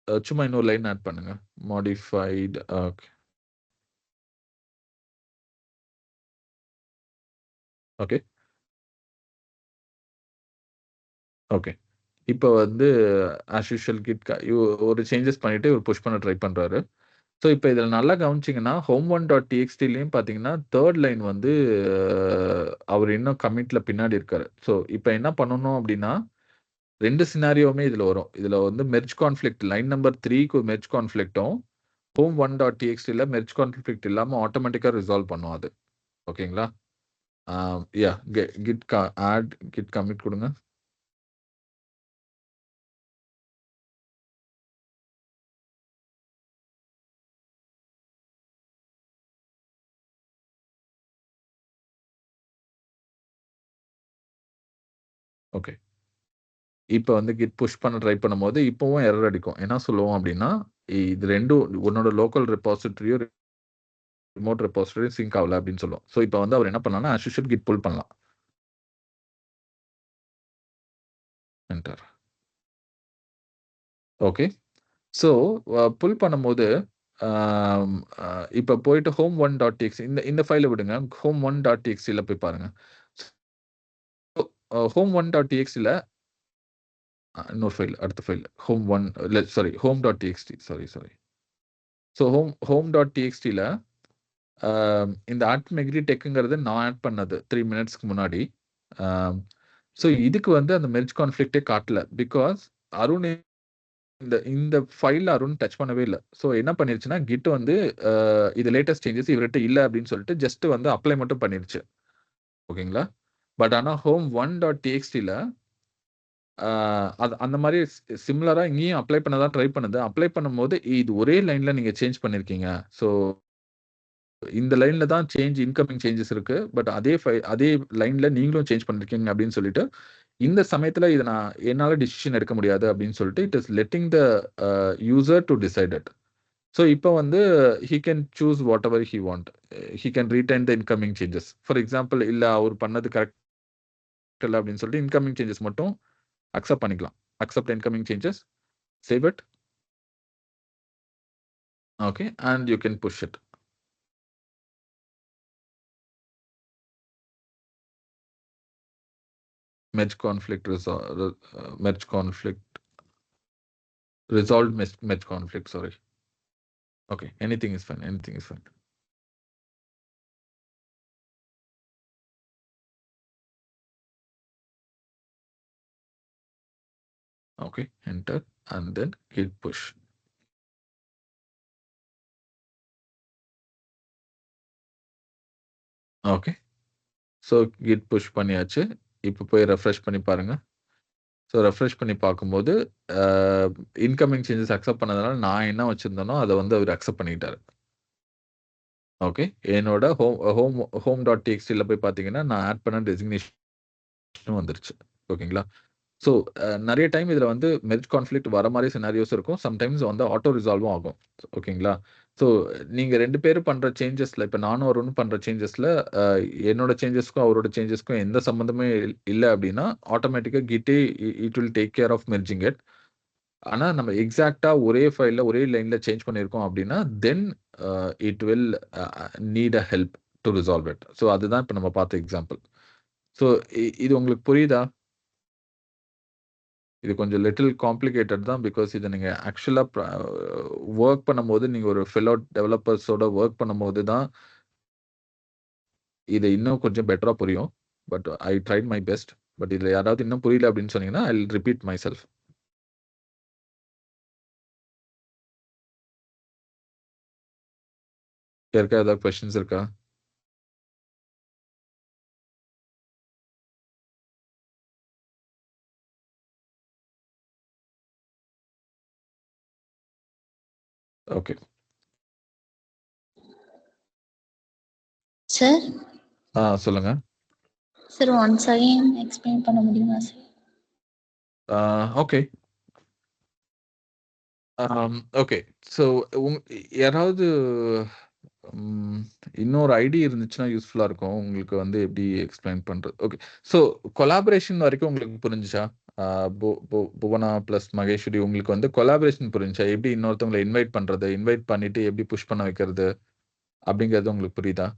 சும்மா இன்னொரு லைன் ஆட் பண்ணுங்க. Modified okay. ஓகே. இப்ப வந்து ஆஸ் யூசுவல் ஒரு சேஞ்சஸ் பண்ணிட்டு இவரு புஷ் பண்ண ட்ரை பண்றாரு. ஸோ இப்ப இதுல நல்லா கவனிச்சீங்கன்னா, home1.txtலயும் பார்த்தீங்கன்னா, 3 லைன் வந்து அவரு இன்னும் கமிட்ல பின்னாடி இருக்காரு. ஸோ இப்ப என்ன பண்ணணும் அப்டின்னா, 2 சினாரியோவுமே இதுல வரும். இதுல வந்து மெர்ஜ் கான்ஃப்ளிக்ட் லைன் நம்பர் 3க்கு மெர்ஜ் கான்ஃப்ளிக்ட்டும், home1.txtல மெர்ஜ் கான்ஃப்ளிக்ட் இல்லாம ஆட்டோமேட்டிக்கா ரிசால்வ் பண்ணும் அது. ஓகேங்களா? Ah yeah git add git commit குடுங்க. ஓகே. இப்போ வந்து கிட் புஷ் பண்ண ட்ரை பண்ணும்போது இப்பவும் எரர் அடிக்கும். என்ன சொல்லுவோம் அப்படின்னா, இது 2ம் உன்னோட லோக்கல் ரெபாசிட்டரியும் ரிமோட் ரெபாசிட்டரியும் சிங்க் ஆகல அப்படின்னு சொல்லுவோம். ஸோ இப்போ வந்து அவர் என்ன பண்ணலாம்னா ஆஸ் யூசுவல் கிட் புல் பண்ணலாம். என்டர். ஓகே. ஸோ புல் பண்ணும்போது இப்போ போயிட்டு home1.txt இந்த இந்த ஃபைலை விடுங்க. home1.txtல போய் பாருங்க. home1.txtல இன்னொரு ஃபைல், அடுத்த ஃபைல் home1 இல்ல சாரி home.txt சாரி. ஸோ home.txtல இந்த @megri-tech-ங்கிறது நான் ஆட் பண்ணது 3 மினிட்ஸ்க்கு முன்னாடி. ஸோ இதுக்கு வந்து அந்த மெர்ஜ் கான்ஃப்ளிக்ட்டே காட்டல. பிகாஸ் அருண் இந்த ஃபைல்ல அருண் டச் பண்ணவே இல்ல. ஸோ என்ன பண்ணிருச்சுன்னா, கிட் வந்து இது லேட்டஸ்ட் சேஞ்சஸ் இவர்கிட்ட இல்ல அப்படின்னு சொல்லிட்டு ஜஸ்ட் வந்து அப்ளை மட்டும் பண்ணிருச்சு. ஓகேங்களா? பட் ஆனா home1.txtல அது அந்த மாரி சிமிலரா இங்கேயும் அப்ளை பண்ண தான் ட்ரை பண்ணுது. அப்ளை பண்ணும்போது இது ஒரே லைன்ல நீங்க சேஞ்ச் பண்ணியிருக்கீங்க. ஸோ இந்த லைன்ல தான் இன்கமிங் சேஞ்சஸ் இருக்கு. பட் அதே லைன்ல நீங்களும் சேஞ்ச் பண்ணிருக்கீங்க அப்படின்னு சொல்லிட்டு, இந்த சமயத்துல இத என்னால டிசிஷன் எடுக்க முடியாது அப்படின்னு சொல்லிட்டு, it is letting the user to decide it. So இப்போ வந்து he can choose whatever he want. He can retain the incoming changes. For example இல்ல அவர் பண்ணது கரெக்ட் இல்ல அப்படின்னு சொல்லிட்டு இன்கமிங் சேஞ்சஸ் மட்டும் அக்செப்ட் பண்ணிக்கலாம். Accept incoming changes, save it. Okay, and you can push it. Merge conflict resolved merge conflict, sorry. Okay, anything is fine. Okay, enter and then git push. Okay, so git push பண்ணியாச்சு. இப்போ போய் refresh பண்ணி பாருங்க. So refresh பண்ணி பார்க்கும்போது incoming changes accept பண்ணதுனால நான் என்ன வச்சிருந்தேனோ அதை வந்து அவர் அக்செப்ட் பண்ணிட்டாரு. ஓகே, என்னோட home.txtல போய் பார்த்தீங்கன்னா நான் ஆட் பண்ண டெசிக்னேஷன் வந்துருச்சு. ஓகேங்களா? ஸோ நிறைய டைம் இதில் வந்து மெர்ஜ் கான்ஃப்ளிக்ட் வர மாதிரி சினாரியோஸ் இருக்கும். சம்டைம்ஸ் வந்து ஆட்டோ ரிசால்வும் ஆகும். ஓகேங்களா? ஸோ நீங்கள் 2 பேரும் பண்ணுற சேஞ்சஸில் இப்போ நானும் அருணும் பண்ணுற சேஞ்சஸில் என்னோட சேஞ்சஸ்க்கும் அவரோட சேஞ்சஸ்க்கும் எந்த சம்மந்தமே இல்லை அப்படின்னா ஆட்டோமேட்டிக்காக கிட்டே it will take care of merging it. ஆனால் நம்ம எக்ஸாக்டாக ஒரே ஃபைலில் ஒரே லைனில் சேஞ்ச் பண்ணியிருக்கோம் அப்படின்னா then it will need a help to resolve it. So அதுதான் இப்போ நம்ம பார்த்த எக்ஸாம்பிள். ஸோ இது உங்களுக்கு புரியுதா? இது கொஞ்சம் லிட்டில் காம்ப்ளிகேட்டட் தான். பிகாஸ் இதை நீங்கள் ஆக்சுவலாக ஒர்க் பண்ணும்போது நீங்கள் ஒரு ஃபெலோ டெவலப்பர்ஸோட ஒர்க் பண்ணும்போது தான் இது இன்னும் கொஞ்சம் பெட்டராக புரியும். But I tried my best. But இதில் யாராவது இன்னும் புரியல அப்படின்னு சொன்னீங்கன்னா I will repeat myself. யாருக்கா ஏதாவது கொஸ்டின்ஸ் இருக்கா? ஓகே சார் சொல்லுங்க. சார் ஒன்ஸ் அகைன் எக்ஸ்பிளைன் பண்ண முடியுமா சார்? Okay okay. ஸோ யாராவது இன்னொரு ஐடி இருந்துச்சுன்னா யூஸ்ஃபுல்லாக இருக்கும். உங்களுக்கு வந்து எப்படி எக்ஸ்பிளைன் பண்ணுறது? ஓகே. ஸோ கொலாபரேஷன் வரைக்கும் உங்களுக்கு புரிஞ்சுச்சா? புவனா ப்ளஸ் மகேஸ்வரி உங்களுக்கு வந்து கொலாபரேஷன் புரிஞ்சுச்சா? எப்படி இன்னொருத்தவங்களை இன்வைட் பண்ணுறது, இன்வைட் பண்ணிட்டு எப்படி புஷ் பண்ண வைக்கிறது அப்படிங்கிறது உங்களுக்கு புரியுதா?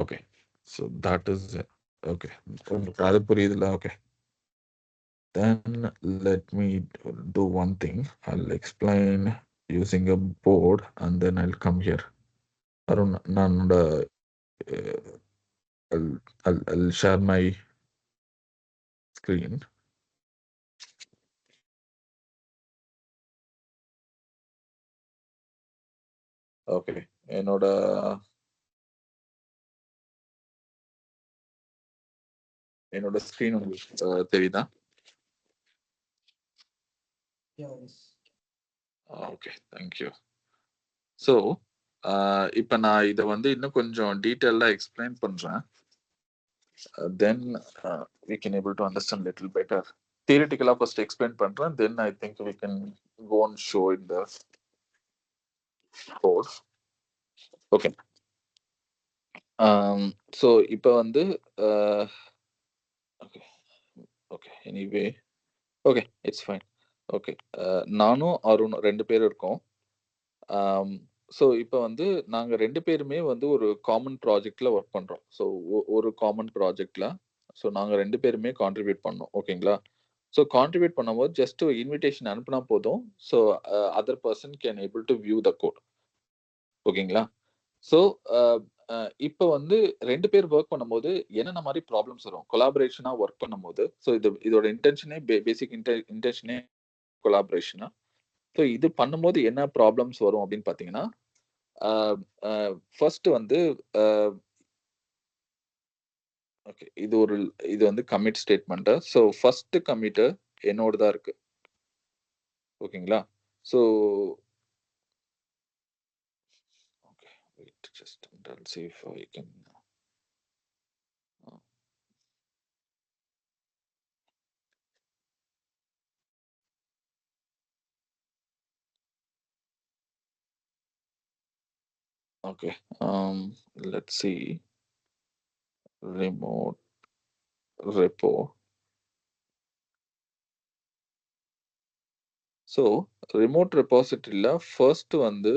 Okay. So that is okay. உங்களுக்கு அது புரியுதுல்ல? Okay. Then let me do one thing. I'll explain using a board and then I'll come here. Arun, I'll share my screen. Okay. என்னோட ஸ்கிரீன் உங்களுக்கு தெரியுதா? Yes. Okay, thank you. ஸோ இப்போ நான் இதை வந்து இன்னும் கொஞ்சம் டீட்டெயிலாக எக்ஸ்பிளைன் பண்ணுறேன். then we can able to understand little better. Theoretical first explain பண்றேன், then I think we can go on show in the course. Okay. So இப்போ வந்து okay, okay, anyway, okay, it's fine. Okay, நானும் அருண் 2 பேர் இருக்கோம். So இப்போ வந்து நாங்க 2 பேருமே வந்து ஒரு காமன் ப்ராஜெக்ட்ல ஒர்க் பண்றோம். ஸோ ஒரு காமன் ப்ராஜெக்ட்ல ஸோ நாங்க 2 பேருமே கான்ட்ரிபியூட் பண்ணோம். ஓகேங்களா? ஸோ கான்ட்ரிபியூட் பண்ணும்போது ஜஸ்ட் ஒரு இன்விடேஷன் அனுப்புனா போதும். So other person can able to view the code. ஓகேங்களா? ஸோ இப்போ வந்து 2 பேர் ஒர்க் பண்ணும்போது என்னென்ன மாதிரி ப்ராப்ளம்ஸ் வரும் கொலாபரேஷனா ஒர்க் பண்ணும்போது? ஸோ இதோட இன்டென்ஷனே பேசிக் இன்டென்ஷனே கொலாபரேஷனா. ஸோ இது பண்ணும்போது என்ன ப்ராப்ளம்ஸ் வரும் அப்படின்னு பார்த்தீங்கன்னா, ஃபர்ஸ்ட் வந்து ஓகே, இது வந்து commit statement. So first commit என்னோட தான் இருக்கு. ஓகேங்களா? So okay, wait just I'll see if I can. Okay, let's see. Remote repo. So remote ரெபாசிட்டரியில் ஃபர்ஸ்ட் வந்து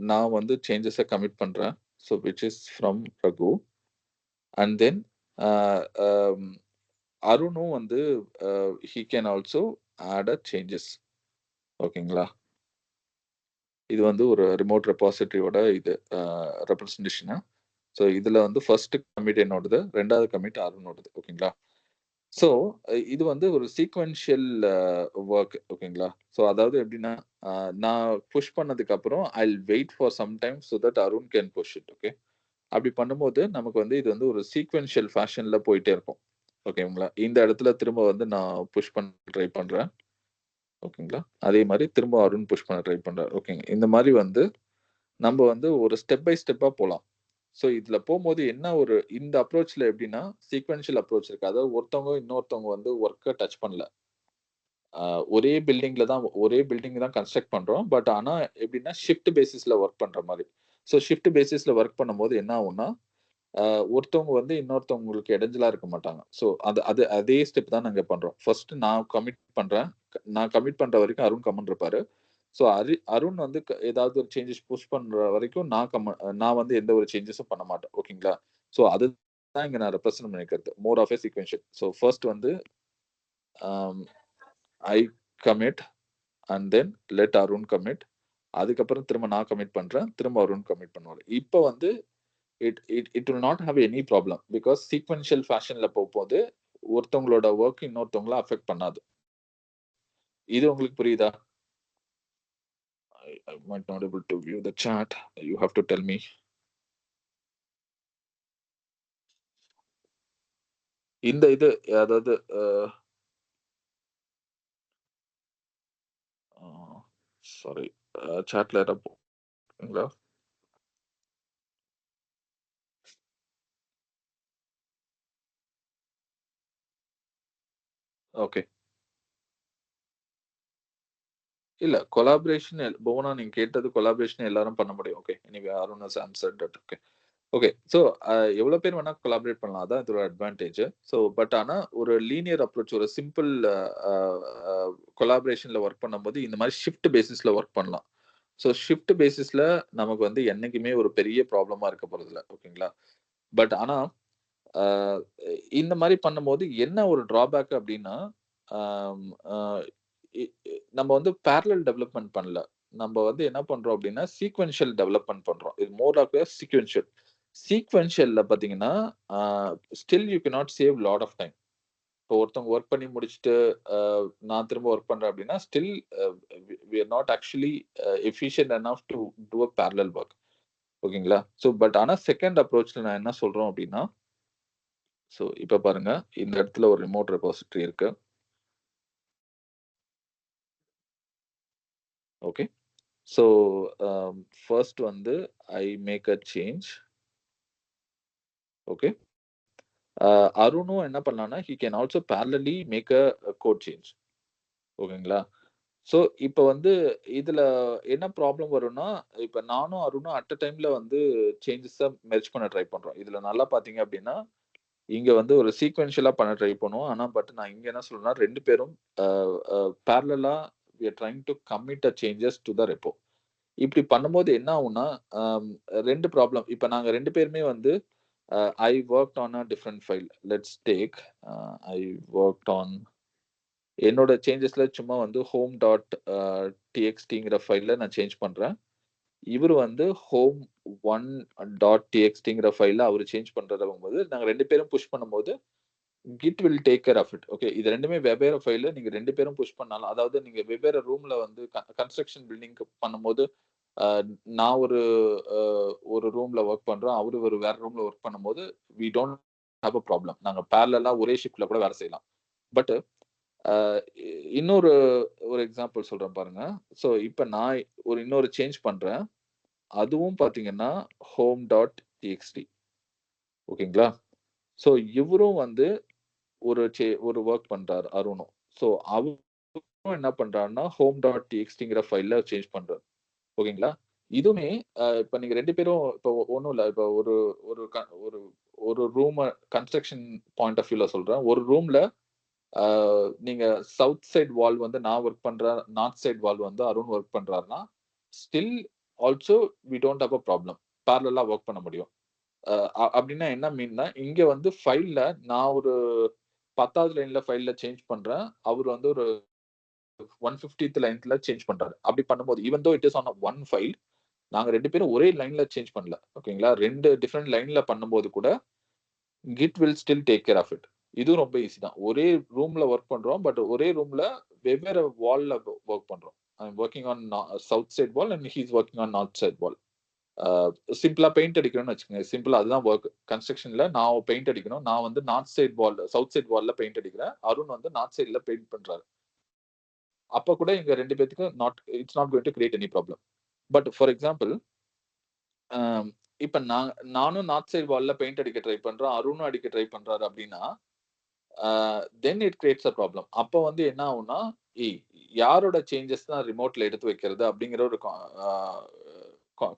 நான் வந்து சேஞ்சஸை கமிட் பண்ணுறேன். So which is from Raghu. And then அருணும் வந்து he can also add a changes. ஓகேங்களா? இது வந்து ஒரு ரிமோட் ரெபாசிட்டரியோட இது ரெப்ரஸன்டேஷனு. ஸோ இதில் வந்து ஃபர்ஸ்ட் கமிட் என்னோடது, 2வது கமிட் அருணோடது. ஓகேங்களா? ஸோ இது வந்து ஒரு சீக்வென்ஷியல் ஒர்க். ஓகேங்களா? ஸோ அதாவது எப்படின்னா, நான் புஷ் பண்ணதுக்கப்புறம் I wait for some time so that Arun can push it. Okay, அப்படி பண்ணும்போது நமக்கு வந்து இது வந்து ஒரு சீக்வென்ஷியல் ஃபேஷனில் போயிட்டே இருக்கும். ஓகேங்களா? இந்த இடத்துல திரும்ப வந்து நான் புஷ் பண்ண ட்ரை பண்ணுறேன். ஓகேங்களா? அதே மாதிரி திரும்ப அருண் புஷ் பண்ண ட்ரை பண்ணுறாரு. ஓகேங்க, இந்த மாதிரி வந்து நம்ம வந்து ஒரு ஸ்டெப் பை ஸ்டெப்பாக போகலாம். ஸோ இதில் போகும்போது என்ன ஒரு இந்த அப்ரோச்சில் எப்படின்னா சீக்வென்ஷியல் அப்ரோச் இருக்கு. அதாவது ஒருத்தவங்க இன்னொருத்தவங்க வந்து ஒர்க்கை டச் பண்ணல, ஒரே பில்டிங் தான் கன்ஸ்ட்ரக்ட் பண்றோம். பட் ஆனா எப்படின்னா ஷிஃப்ட் பேசிஸ்ல ஒர்க் பண்ற மாதிரி. ஸோ ஷிஃப்ட் பேசிஸ்ல ஒர்க் பண்ணும்போது என்ன ஆகும்னா, ஒருத்தவங்க வந்து இன்னொருத்தவங்களுக்கு இடைஞ்சலா இருக்க மாட்டாங்க. ஸோ அதே ஸ்டெப் தான் நாங்க பண்றோம். ஃபர்ஸ்ட் நான் கமிட் பண்றேன். நான் கமிட் பண்ற வரைக்கும் அருண் கமெண்ட் இருப்பாரு. ஸோ அருண் வந்து ஏதாவது ஒரு சேஞ்சஸ் புஷ் பண்ற வரைக்கும் நான் வந்து எந்த ஒரு சேஞ்சஸும் பண்ண மாட்டேன். ஓகேங்களா? ஸோ அதுதான் இங்க நான் ரெப்ரசன்ட் பண்ணிக்கிறது. More of a sequential. So first வந்து I commit and then let Arun commit. அதுக்கப்புறம் திரும்ப நான் கமிட் பண்றேன், திரும்ப அருண் கமிட் பண்ணுவாரு. இப்போ வந்து it will not have any problem because sequential fashionல போகும்போது ஒருத்தவங்களோட ஒர்க் இன்னொருத்தவங்கள அஃபெக்ட் பண்ணாது. இது உங்களுக்கு புரியுதா? I might not able to view the chat. You have to tell me. இந்த இது அதாவது சாரி, சாட்ல போங்களா? ஓகே, இல்ல கொலாபரேஷன் புவனா நீங்க கேட்டது கொலாபரேஷன் எல்லாரும் பண்ண முடியும். Okay, anyway Arun has answered that. Okay, okay. So எவ்வளோ பேர் வேணா கொலாபரேட் பண்ணலாம், அதான் இதோட அட்வான்டேஜ். ஸோ பட் ஆனால் ஒரு லீனியர் அப்ரோச், ஒரு சிம்பிள் கொலாபரேஷனில் ஒர்க் பண்ணும்போது இந்த மாதிரி ஷிஃப்ட் பேசிஸில் ஒர்க் பண்ணலாம். ஸோ ஷிஃப்ட் பேசிஸில் நமக்கு வந்து என்னைக்குமே ஒரு பெரிய ப்ராப்ளமாக இருக்க போகிறதில்ல. ஓகேங்களா? பட் ஆனால் இந்த மாதிரி பண்ணும்போது என்ன ஒரு ட்ராபேக் அப்படின்னா, நம்ம வந்து பேரலல் டெவலப்மெண்ட் பண்ணல. நம்ம வந்து என்ன பண்றோம் அப்படின்னா சீக்வென்ஷியல் டெவலப்மெண்ட் பண்றோம். இது மோர் ஆஃப் சீக்வென்ஷியல். சீக்வென்ஷியல்ல பாத்தீங்கன்னா still you cannot save lot of time. இப்போ ஒருத்தவங்க ஒர்க் பண்ணி முடிச்சுட்டு நான் திரும்ப ஒர்க் பண்றேன் அப்படின்னா still we are not actually efficient enough to do a parallel work. ஓகேங்களா? ஸோ பட் ஆனால் செகண்ட் அப்ரோச்ல நான் என்ன சொல்றோம் அப்படின்னா, ஸோ இப்போ பாருங்க, இந்த இடத்துல ஒரு ரிமோட் ரெபாசிட்டரி இருக்கு. ஓகே, ஸோ ஃபர்ஸ்ட் வந்து I make a change. Okay, அருணும் என்ன பண்ணலாம்னா he can also parallelly make a code change. ஓகேங்களா? ஸோ இப்போ வந்து இதுல என்ன ப்ராப்ளம் வரும்னா, இப்ப நானும் அருணும் அட் அ டைம்ல வந்து சேஞ்சஸ மெர்ஜ் பண்ண ட்ரை பண்றோம். இதுல நல்லா பார்த்தீங்க அப்படின்னா, இங்க வந்து ஒரு சீக்வென்ஷியலா பண்ண ட்ரை பண்ணுவோம். ஆனா பட் நான் இங்க என்ன சொல்றேன்னா, 2 பேரும் பேரலலா we are trying to commit a changes to the repo. இப்படி பண்ணும்போது என்ன ஆகும்னா, 2 ப்ராப்ளம். இப்ப நாங்க 2 பேருமே வந்து I worked on a different file. Let's take I worked on என்னோட சேஞ்சஸ்ல சும்மா வந்து home டாட் txtங்கிற ஃபைல்ல நான் சேஞ்ச் பண்றேன். இவரு வந்து home 1 டாட் txtங்கிற ஃபைல்ல அவரு சேஞ்ச் பண்றதுங்கும்போது, நாங்க 2 பேரும் புஷ் பண்ணும்போது Git will take care of it. Okay. இது 2மே வெவ்வேறு ஃபைலு. நீங்க 2 பேரும் புஷ் பண்ணாலும், அதாவது நீங்க வெவ்வேறு ரூம்ல வந்து கன்ஸ்ட்ரக்ஷன் பில்டிங் பண்ணும்போது, அ நான் ஒரு ரூம்ல வொர்க் பண்றேன். அவரு ஒரு வேற ரூம்ல வொர்க் பண்ணும்போது, we don't have a problem. நாங்க பேரலலா ஒரே ஷிஃப்ட்ல கூட வேலை செய்யலாம். பட் அ இன்னொரு எக்ஸாம்பிள் சொல்றேன் பாருங்க. ஸோ இப்ப நான் இன்னொரு சேஞ்ச் பண்றேன். அதுவும் பார்த்தீங்கன்னா, home டாட் txt. ஓகேங்களா? ஸோ இவரும் வந்து ஒரு வொர்க் பண்றாரு அருணும். ஸோ அவரும் என்ன பண்றாருன்னா, home டாட் txtங்கிற ஃபைல்ல சேஞ்ச் பண்றாரு. ஓகேங்களா? இதுவுமே இப்ப நீங்க 2 பேரும் இப்போ ஒண்ணும் இல்ல. இப்போ ஒரு ஒரு க ஒரு ஒரு ரூம கன்ஸ்ட்ரக்ஷன் பாயிண்ட் ஆஃப் வியூல சொல்றேன். ஒரு ரூம்ல நீங்க சவுத் சைட் வால் வந்து நான் வொர்க் பண்றேன். நார்த் சைட் வால் வந்து அருண் வொர்க் பண்றாருன்னா, still also we don't have a problem. பேரலலா வொர்க் பண்ண முடியும். அப்டின்னா என்ன மீன்னா, இங்க வந்து ஃபைல்ல நான் ஒரு 10வது லைன்ல ஃபைல்ல சேஞ்ச் பண்றேன். அவரு வந்து ஒரு 150த் லைன்ல சேஞ்ச் பண்றாரு. அப்டி பண்ணும்போது even though it is on one file, நாங்க 2 பேரும் ஒரே லைன்ல சேஞ்ச் பண்ணல. ஓகேங்களா? 2 டிஃபரண்ட் லைன்ல பண்ணும்போது கூட Git will still take care of it. இதுவும் ரொம்ப ஈஸி தான். ஒரே ரூம்ல வொர்க் பண்றோம். பட் ஒரே ரூம்ல வெவ்வேறு வால்ல வொர்க் பண்றோம். I am working on south side wall and he is working on north side wall. சிம்பிளா பெயிண்ட் அடிக்கணும்னு வச்சுக்கோங்க. சிம்பிளா அதுதான் வொர்க். கன்ஸ்ட்ரக்ஷன்ல நான் பெயிண்ட் அடிக்கணும். நான் வந்து north side wall, south side வால்ல பெயிண்ட் அடிக்கிறேன். அருண் வந்து நார்த் சைட்ல பெயிண்ட் பண்றாரு. அப்ப கூட எங்க 2 பேத்துக்கும் it's not going to create any problem. But for example, இப்ப நானும் நார்த் சைட் வால்ல பெயிண்ட் அடிக்க ட்ரை பண்றேன். அருணும் அடிக்க ட்ரை பண்றாரு அப்படின்னா, then it creates a problem. அப்ப வந்து என்ன ஆகும்னா, யாரோட சேஞ்சஸ் தான் ரிமோட்ல எடுத்து வைக்கிறது அப்படிங்கிற ஒரு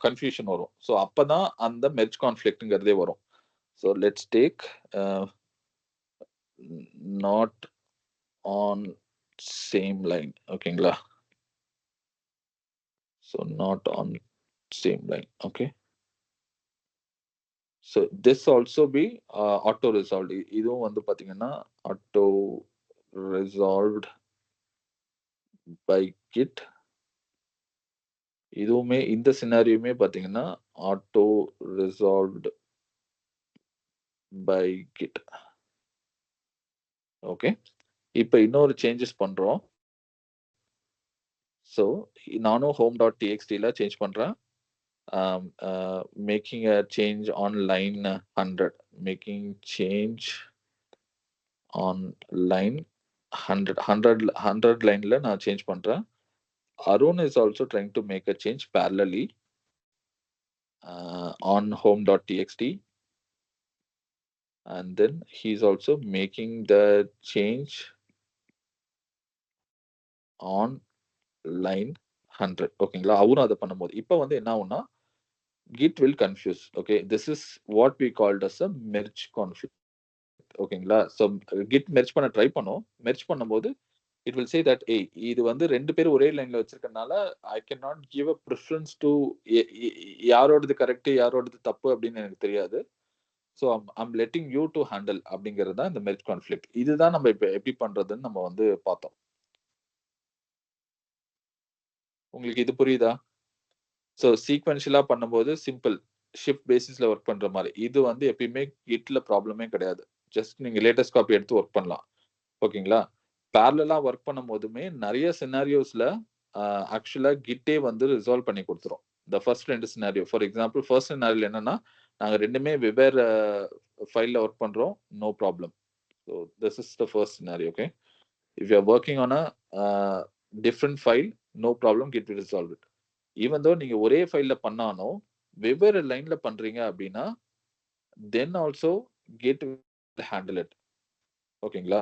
கன்ஃபியூஷன் வரும். ஸோ அப்பதான் அந்த மெர்ஜ் கான்ஃப்ளிக்ட்ங்கிறதே வரும். So let's take not on same line. ஓகேங்களா? So not on same line. Okay. So this also be auto resolved. இதுவும் வந்து பாத்தீங்கன்னா ஆட்டோ ரிசால்வ்ட் பை கிட். இதுவுமே இந்த சினாரியுமே பாத்தீங்கன்னா auto resolved by git. Okay. இப்ப இன்னொரு சேஞ்சஸ் பண்றோம். ஸோ நானும் home டாட் txtல சேஞ்ச் பண்றேன். Making a change on line 100. Making change on line 100 லைன்ல நான் சேஞ்ச் பண்றேன். Arun is also trying to make a change parallelly on home.txt, and then he's also making the change on line 100. ஓகேங்களா? அவரும் அதை பண்ணும்போது இப்போ வந்து என்ன ஆகும்னா, Git will confuse. Okay, this is what we called as a merge conflict. ஓகேங்களா? So Git merge பண்ண ட்ரை பண்ணும். merge பண்ணும்போது it will say that இது வந்து 2 பேரும் ஒரே லைன்ல வச்சிருக்கனால I cannot give a preference to யாரோடது கரெக்ட் யாரோடது தப்பு அப்படின்னு எனக்கு தெரியாது. So I'm letting you to handle அப்படிங்கிறது தான் இந்த மெர்ஜ் கான்ஃப்ளிக்ட். இதுதான் நம்ம இப்போ எப்படி பண்றதுன்னு நம்ம வந்து பார்த்தோம். உங்களுக்கு இது புரியுதா? ஸோ சீக்வென்ஷியலா பண்ணும்போது சிம்பிள் ஷிஃப்ட் பேசிஸ்ல ஒர்க் பண்ற மாதிரி. இது வந்து எப்பயுமே கிட்ல ப்ராப்ளமே கிடையாது. ஜஸ்ட் நீங்க லேட்டஸ்ட் காப்பி எடுத்து ஒர்க் பண்ணலாம். ஓகேங்களா? பேரலலா ஒர்க் பண்ணும்போதுமே நிறைய சினாரியோஸ்ல ஆக்சுவலா கிட்டே வந்து ரிசால்வ் பண்ணி கொடுத்துரும். The first 2 scenario. For example first சினாரியோல என்னன்னா, நாங்க 2மே வெவ்வேறு ஃபைல்ல ஒர்க் பண்றோம். No problem. So this is the first scenario. Okay. If you are working on a different file, no problem, git will resolve it. Even though நீங்க ஒரே ஃபைல்ல பண்ணாலும் வெவ்வேறு லைன்ல பண்றீங்க அப்படின்னா, then also git handle it. ஓகேங்களா?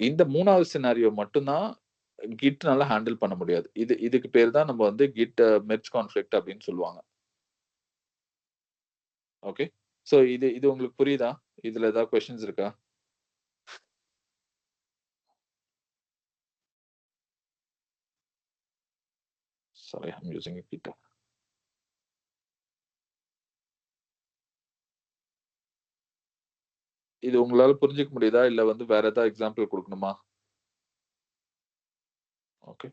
இந்த 3வது சினாரியோ மட்டும்தான் கிட் நல்லா ஹேண்டில் பண்ண முடியாது. இதுக்கு பேர் தான் நம்ம வந்து கிட் மெர்ஜ் கான்ஃப்ளிக்ட் அப்படின்னு சொல்லுவாங்க. ஓகே. ஸோ இது உங்களுக்கு புரியுதா? இதுல ஏதாவது கொஸ்டின்ஸ் இருக்கா? Sorry, I'm using a Git. இது உங்களால புரிஞ்சுக்க முடியுதா? இல்ல வந்து வேற ஏதாவது எக்ஸாம்பிள் குடுக்கணுமா? Okay.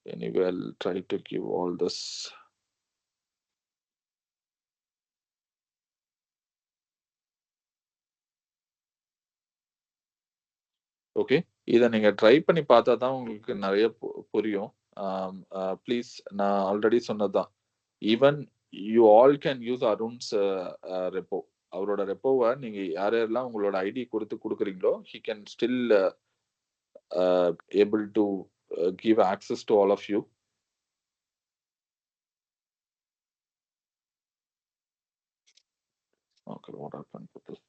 Anyway, I'll try to give all this. Okay. இத நீங்க ட்ரை பண்ணி பார்த்தா தான் உங்களுக்கு நெறைய புரியும். ப்ளீஸ் நான் ஆல்ரெடி சொன்னதுதான். Even you all can use Arun's repo. அவரோட ரெப்போவ நீங்க யாரெல்லாம் உங்களோட ID குடுக்குறீங்களோ, he can still able to give access to all of you. Okay, what happened to this?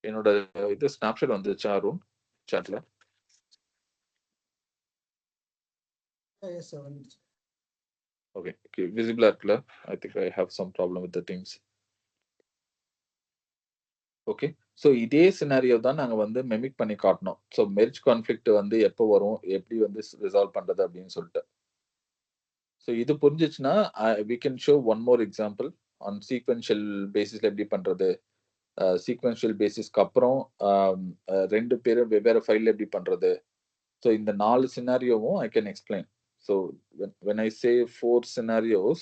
என்னோட இது ஸ்னாப்ஷாட் வந்துச்சா அருண் சாட்ல? Yes, sir. ஓகே. விசிபிளா இருக்குல்ல? I think I have some problem with the things. Okay. So இதே scenario தான் நாங்க வந்து மெமிக் பண்ணி காட்டினோம். ஸோ மெர்ஜ் கான்ஃப்ளிக்ட் வந்து எப்போ வரும், எப்படி வந்து ரிசால்வ் பண்றது அப்படின்னு சொல்லிட்டு. ஸோ இது புரிஞ்சிச்சுன்னா we can show one more example on sequential பேசிஸ்ல எப்படி பண்றது, சீக்வென்ஷியல் பேசிஸ்க்கு அப்புறம் 2 பேரும் வெவ்வேறு ஃபைல்ல எப்படி பண்றது. ஸோ இந்த 4 சினாரியோவும் I can explain. So when I say 4 scenarios,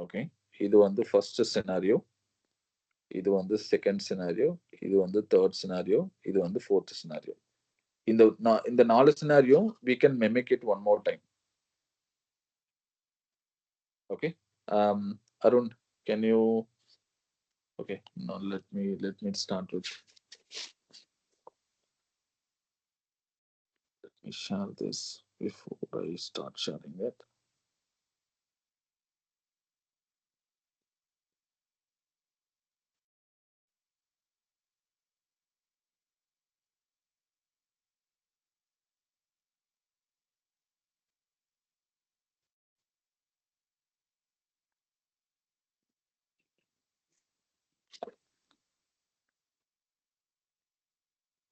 okay, இது வந்து ஃபர்ஸ்ட் சினாரியோ, இது வந்து செகண்ட் சினாரியோ, இது வந்து தேர்ட் சினாரியோ, இது வந்து ஃபோர்த் சினாரியோ. இந்த 4 scenario we can mimic it one more time. Okay. Arun, can you? Okay, now let me start with. Let me share this before I start sharing it.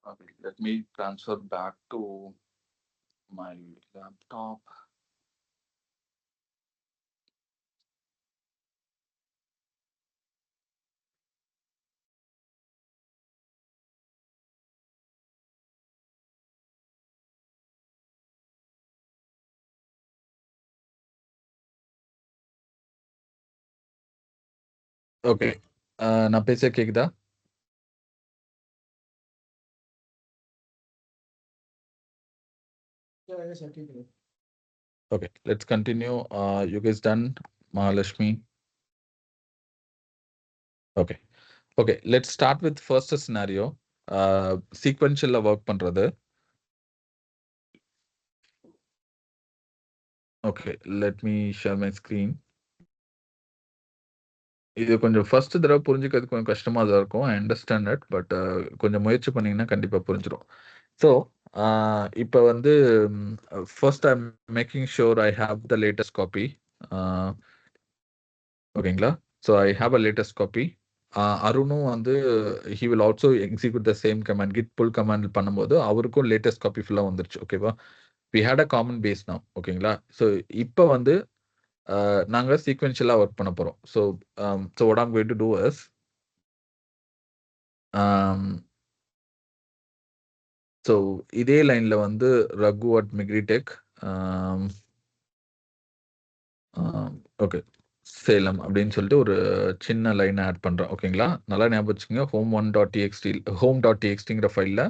Okay, let me transfer back to my laptop. Okay. நான் பேச கேக்குதா? Yeah, yes, I take it. Okay, let's continue. You guys done, Mahalashmi? Okay. Okay, let's start with first scenario. Sequential work பண்றது. Okay, let me share my screen. இது கொஞ்சம் first தடவை புரிஞ்சுக்கிறது கொஞ்சம் கஷ்டமா தான் இருக்கும். I understand it. பட் கொஞ்சம் முயற்சி பண்ணீங்கன்னா கண்டிப்பா புரிஞ்சிடும். ஸோ இப்போ வந்து first I am making sure I have the latest copy. ஓகேங்களா? So I have a latest copy. அருணும் வந்து he will also execute the same command, git pull command பண்ணும்போது அவருக்கும் லேட்டஸ்ட் காப்பி ஃபுல்லாக வந்துருச்சு. ஓகேவா? We had a common base now. ஓகேங்களா? So இப்போ வந்து நாங்க சீக்வென்ஷியலா ஒர்க் பண்ண போறோம். So what I'm going to do is so இதே லைன்ல வந்து ரகு அட் மிக்ரிடெக், ஓகே, சேலம் அப்படின்னு சொல்லிட்டு ஒரு சின்ன லைன் ஆட் பண்றோம். ஓகேங்களா? நல்லா ஞாபகம் வச்சுக்கோங்க. home1.txt ஃபைல்ல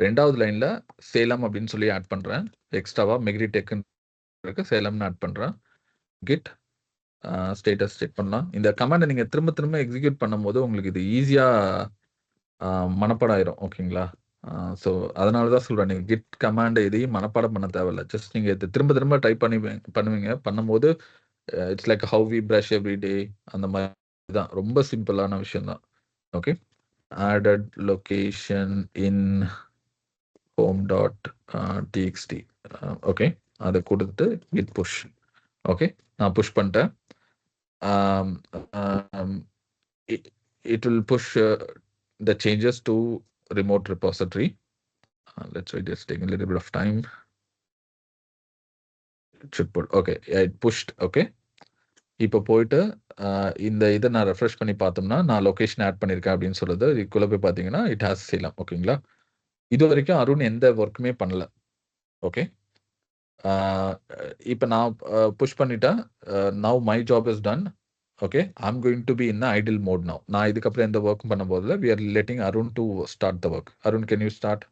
2வது லைன்ல சேலம் அப்படின்னு சொல்லி ஆட் பண்றேன். எக்ஸ்ட்ராவா மிக்ரிடெக் இருக்கு, சேலம்னு ஆட் பண்றேன். கிட் ஸ்டேட்டஸ் செக் பண்ணலாம். இந்த கமாண்டை நீங்க திரும்ப திரும்ப எக்ஸிக்யூட் பண்ணும்போது உங்களுக்கு இது ஈஸியா மனப்பாடம் ஆயிரும். ஓகேங்களா? ஸோ அதனால தான் சொல்றேன். நீங்க git கமாண்ட் எதையும் மனப்பாடம் பண்ண தேவையில்ல. ஜஸ்ட் நீங்க இத திரும்ப திரும்ப டைப் பண்ணுவீங்க. பண்ணும்போது it's like how we brush every day அந்த மாதிரி தான். ரொம்ப சிம்பிளான விஷயம் தான். Okay. added location in home.txt. Okay. அதை கொடுத்துட்டு git push. ஓகே. நான் புஷ் பண்ணிட்டேன். It will push the changes to remote repository. Let's wait, it's taking a little bit of time. It should put, okay, yeah, it pushed. Okay. இப்போ போயிட்டு இந்த இதை நான் refresh பண்ணி பார்த்தோம்னா நான் லொகேஷன் ஆட் பண்ணியிருக்கேன் அப்படின்னு சொல்லுது. இதுக்குள்ள போய் பார்த்தீங்கன்னா இட் ஹாஸ் சேலம். ஓகேங்களா. இது வரைக்கும் அருண் எந்த ஒர்க்குமே பண்ணல. ஓகே. இப்போ நான் புஷ் பண்ணிட்டேன். Now my job is done. Okay. I'm going to be in idle mode now. நான் இதுக்கப்புறம் எந்த ஒர்க்கும் பண்ண போதில்லை. We are letting Arun to start the work. Arun, can you start?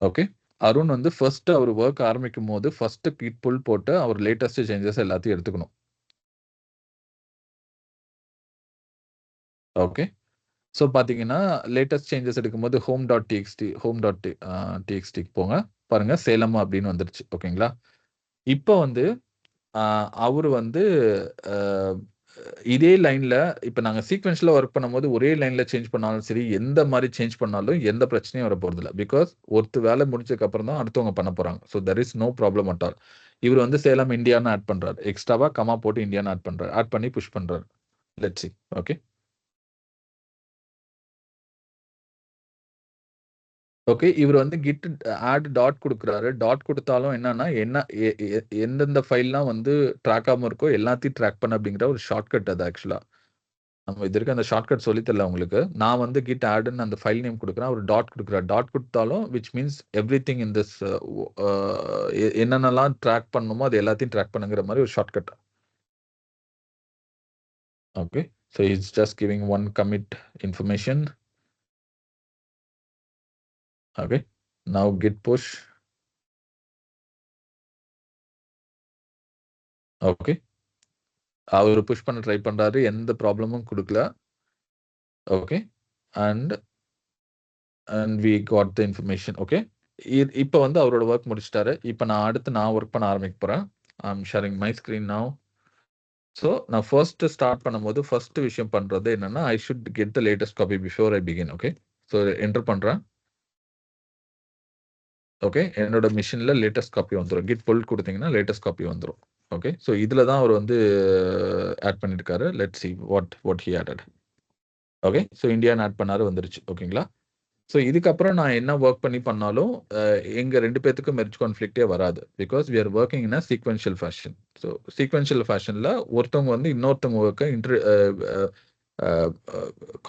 Okay. Arun வந்து ஃபர்ஸ்ட் அவர் ஒர்க் ஆரம்பிக்கும் போது ஃபர்ஸ்ட் git pull போட்டு அவர் லேட்டஸ்ட் சேஞ்சஸ் எல்லாத்தையும் எடுத்துக்கணும். ஓகே. ஸோ பார்த்தீங்கன்னா லேட்டஸ்ட் சேஞ்சஸ் எடுக்கும்போது home.txt போங்க. பாருங்க சேலம் அப்படின்னு வந்துருச்சு. ஓகேங்களா. இப்போ வந்து அவர் வந்து இதே லைன்ல இப்போ நாங்கள் சீக்வென்ஷியலாக ஒர்க் பண்ணும்போது ஒரே லைன்ல சேஞ்ச் பண்ணாலும் சரி, எந்த மாதிரி சேஞ்ச் பண்ணாலும் எந்த பிரச்சனையும் வர போகிறது இல்லை. பிகாஸ் ஒருத்தர் வேலை முடிச்சதுக்கு அப்புறம் தான் அடுத்தவங்க பண்ண போறாங்க. So there is no problem at all. இவர் வந்து சேலம் இந்தியான்னு ஆட் பண்றாரு. எக்ஸ்ட்ராவா கமா போட்டு இந்தியான்னு ஆட் பண்றாரு. ஆட் பண்ணி புஷ் பண்றாரு. Let's see. ஓகே. ஓகே. இவர் வந்து git add டாட் கொடுக்குறாரு. டாட் கொடுத்தாலும் என்னன்னா எந்தெந்த ஃபைல்லாம் வந்து ட்ராக் ஆகாம இருக்கோ எல்லாத்தையும் ட்ராக் பண்ண அப்படிங்கிற ஒரு ஷார்ட்கட் அது ஆக்சுவலா. நம்ம இது வரைக்கும் அந்த ஷார்ட்கட் சொல்லி தரல உங்களுக்கு. நான் வந்து git addன்னு அந்த ஃபைல் நேம் கொடுக்குறேன். அவர் டாட் கொடுக்குறாரு. டாட் கொடுத்தாலும் which means everything in this என்னென்னலாம் ட்ராக் பண்ணணுமோ அது எல்லாத்தையும் ட்ராக் பண்ணுங்கிற மாதிரி ஒரு shortcut. Okay. So it's just giving one commit information. Okay. Now git push. Okay. அவர் புஷ் பண்ண ட்ரை பண்றாரு. எந்த ப்ராப்ளமும் கொடுக்கல. Okay. And we got the information. Okay. இப்போ வந்து அவரோட ஒர்க் முடிச்சிட்டாரு. இப்போ நான் அடுத்து ஒர்க் பண்ண ஆரம்பிக்க போறேன். I'm sharing my screen now. So நான் ஃபர்ஸ்ட் ஸ்டார்ட் பண்ணும்போது ஃபர்ஸ்ட் விஷயம் பண்றது என்னன்னா I should get the latest copy before I begin. Okay. So enter பண்றேன். ஓகே. என்னோட மிஷின்ல லேட்டஸ்ட் காப்பி வந்துடும். git pull கொடுத்தீங்கன்னா லேட்டஸ்ட் காப்பி வந்துடும். ஓகே. ஸோ இதில் தான் அவர் வந்து ஆட் பண்ணியிருக்காரு. Let see what he added. Okay. So இந்தியான்னு ஆட் பண்ணாரு, வந்துருச்சு. ஓகேங்களா. ஸோ இதுக்கப்புறம் நான் என்ன ஒர்க் பண்ணாலும் எங்க 2 பேத்துக்கும் மெர்ஜ் கான்ஃப்ளிக்டே வராது. Because we are working in a sequential fashion. So sequential ஃபேஷன்ல ஒருத்தவங்க வந்து இன்னொருத்தவங்க ஒர்க்கை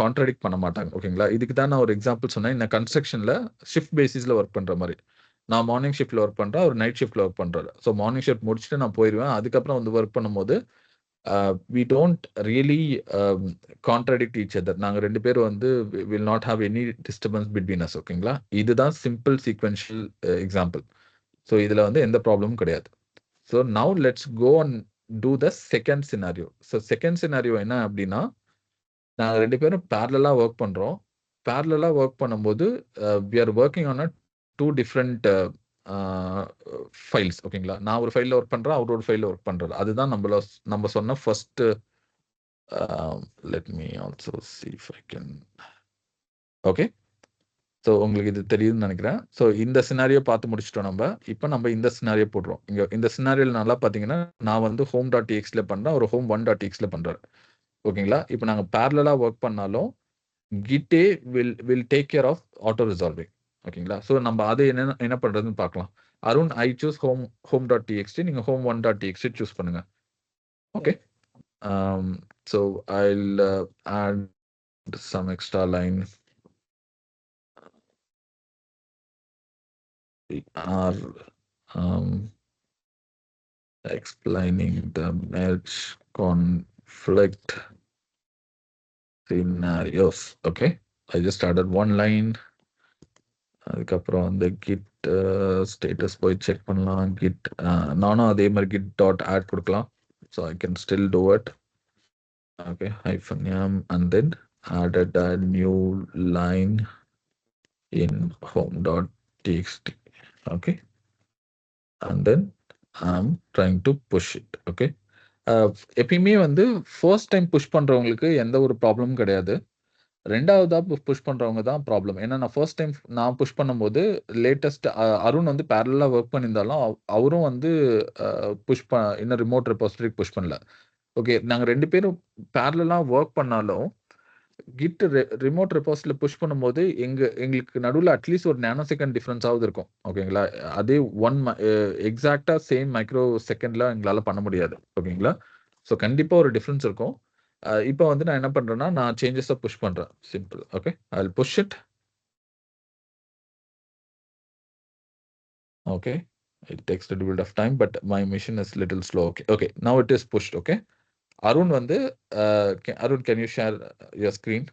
கான்ட்ராடிக்ட் பண்ண மாட்டாங்க. ஓகேங்களா. இதுக்கு தான் நான் ஒரு எக்ஸாம்பிள் சொன்னேன். இந்த கன்ஸ்ட்ரக்ஷன்ல ஷிஃப்ட் பேசிஸ்ல ஒர்க் பண்ற மாதிரி. நான் மார்னிங் ஷிஃப்ட்ல ஒர்க் பண்றேன், அவர் நைட் ஷிஃப்ட்ல ஒர்க் பண்றாரு. ஸோ மார்னிங் ஷிஃப்ட் முடிச்சுட்டு நான் போயிடுவேன். அதுக்கப்புறம் வந்து ஒர்க் பண்ணும்போது we don't really contradict each other. நாங்க 2 பேரும் வந்து will not have any disturbance between us. ஓகேங்களா. இதுதான் சிம்பிள் சீக்வென்ஷியல் எக்ஸாம்பிள். ஸோ இதுல வந்து எந்த ப்ராப்ளமும் கிடையாது. So now let's go and do the second scenario. So second scenario என்ன அப்படின்னா நாங்க 2 பேரும் பேரலா ஒர்க் பண்றோம். பேரலா ஒர்க் பண்ணும்போது we are working on a 2 different files. ஓகேங்களா. நான் ஒரு ஃபைல்ல ஒர்க் பண்றேன், அவர் ஒரு ஃபைல்ல ஒர்க் பண்றாரு. அதுதான் நம்ம சொன்ன first. Let me also see if I can. Okay. So உங்களுக்கு இது தெரியுதுன்னு நினைக்கிறேன். ஸோ இந்த சினாரியோ பார்த்து முடிச்சிட்டோம் நம்ம. இப்போ நம்ம இந்த சினாரியோ போடுறோம். இங்க இந்த சினாரியோல நல்லா பார்த்தீங்கன்னா நான் வந்து home.txt பண்றேன், அவர் home1.txt பண்றாரு. ஓகேங்களா. இப்போ நாங்க பேரலா ஒர்க் பண்ணாலும் git will take care of auto resolving. ஓகேங்களா. ஸோ நம்ம அதை என்ன பண்றதுன்னு பார்க்கலாம். அருண், ஐ சூஸ் home.txt, நீங்க home1.txt சூஸ் பண்ணுங்க. Okay. So I'll add some extra line. We are explaining the merge conflict scenarios. Okay. I just added one line. அதுக்கப்புறம் அந்த git ஸ்டேட்டஸ் போய் செக் பண்ணலாம். git நானும் அதே மாதிரி git டாட் ஆட் கொடுக்கலாம். So I can still do it. Okay, hyphen yum, and then added a new line in home.txt. Okay, and then I'm trying to push it. Okay, எப்பயுமே வந்து first time push பண்றவங்களுக்கு எந்த ஒரு ப்ராப்ளமும் கிடையாது. ரெண்டாவதா push பண்றவங்க தான் ப்ராப்ளம். ஏன்னா நான் ஃபர்ஸ்ட் டைம் நான் புஷ் பண்ணும்போது லேட்டஸ்ட் அருண் வந்து பேரலா ஒர்க் பண்ணியிருந்தாலும் அவரும் வந்து புஷ் இன்னும் ரிமோட் ரெபாசிட்டரிக்கு புஷ் பண்ணல. ஓகே, நாங்க 2 பேரும் பேரலா ஒர்க் பண்ணாலும் கிட் ரிமோட் ரெபாசிட்டரில புஷ் பண்ணும்போது எங்களுக்கு நடுவுல அட்லீஸ்ட் ஒரு நானோ செகண்ட் டிஃபரன்ஸாவது இருக்கும். ஓகேங்களா? அதே எக்ஸாக்ட்டா சேம் மைக்ரோ செகண்ட்ல எங்களால பண்ண முடியாது. ஓகேங்களா? ஸோ கண்டிப்பா ஒரு டிஃபரன்ஸ் இருக்கும். இப்போ வந்து நான் என்ன பண்றேன்னா, நான் சேஞ்சஸ புஷ் பண்றேன். Simple. Okay. I will push it. Okay. It takes a little bit of time, but my machine is little slow. Okay. Okay. Now it is pushed. Okay. Arun வந்து Arun, can you share your screen?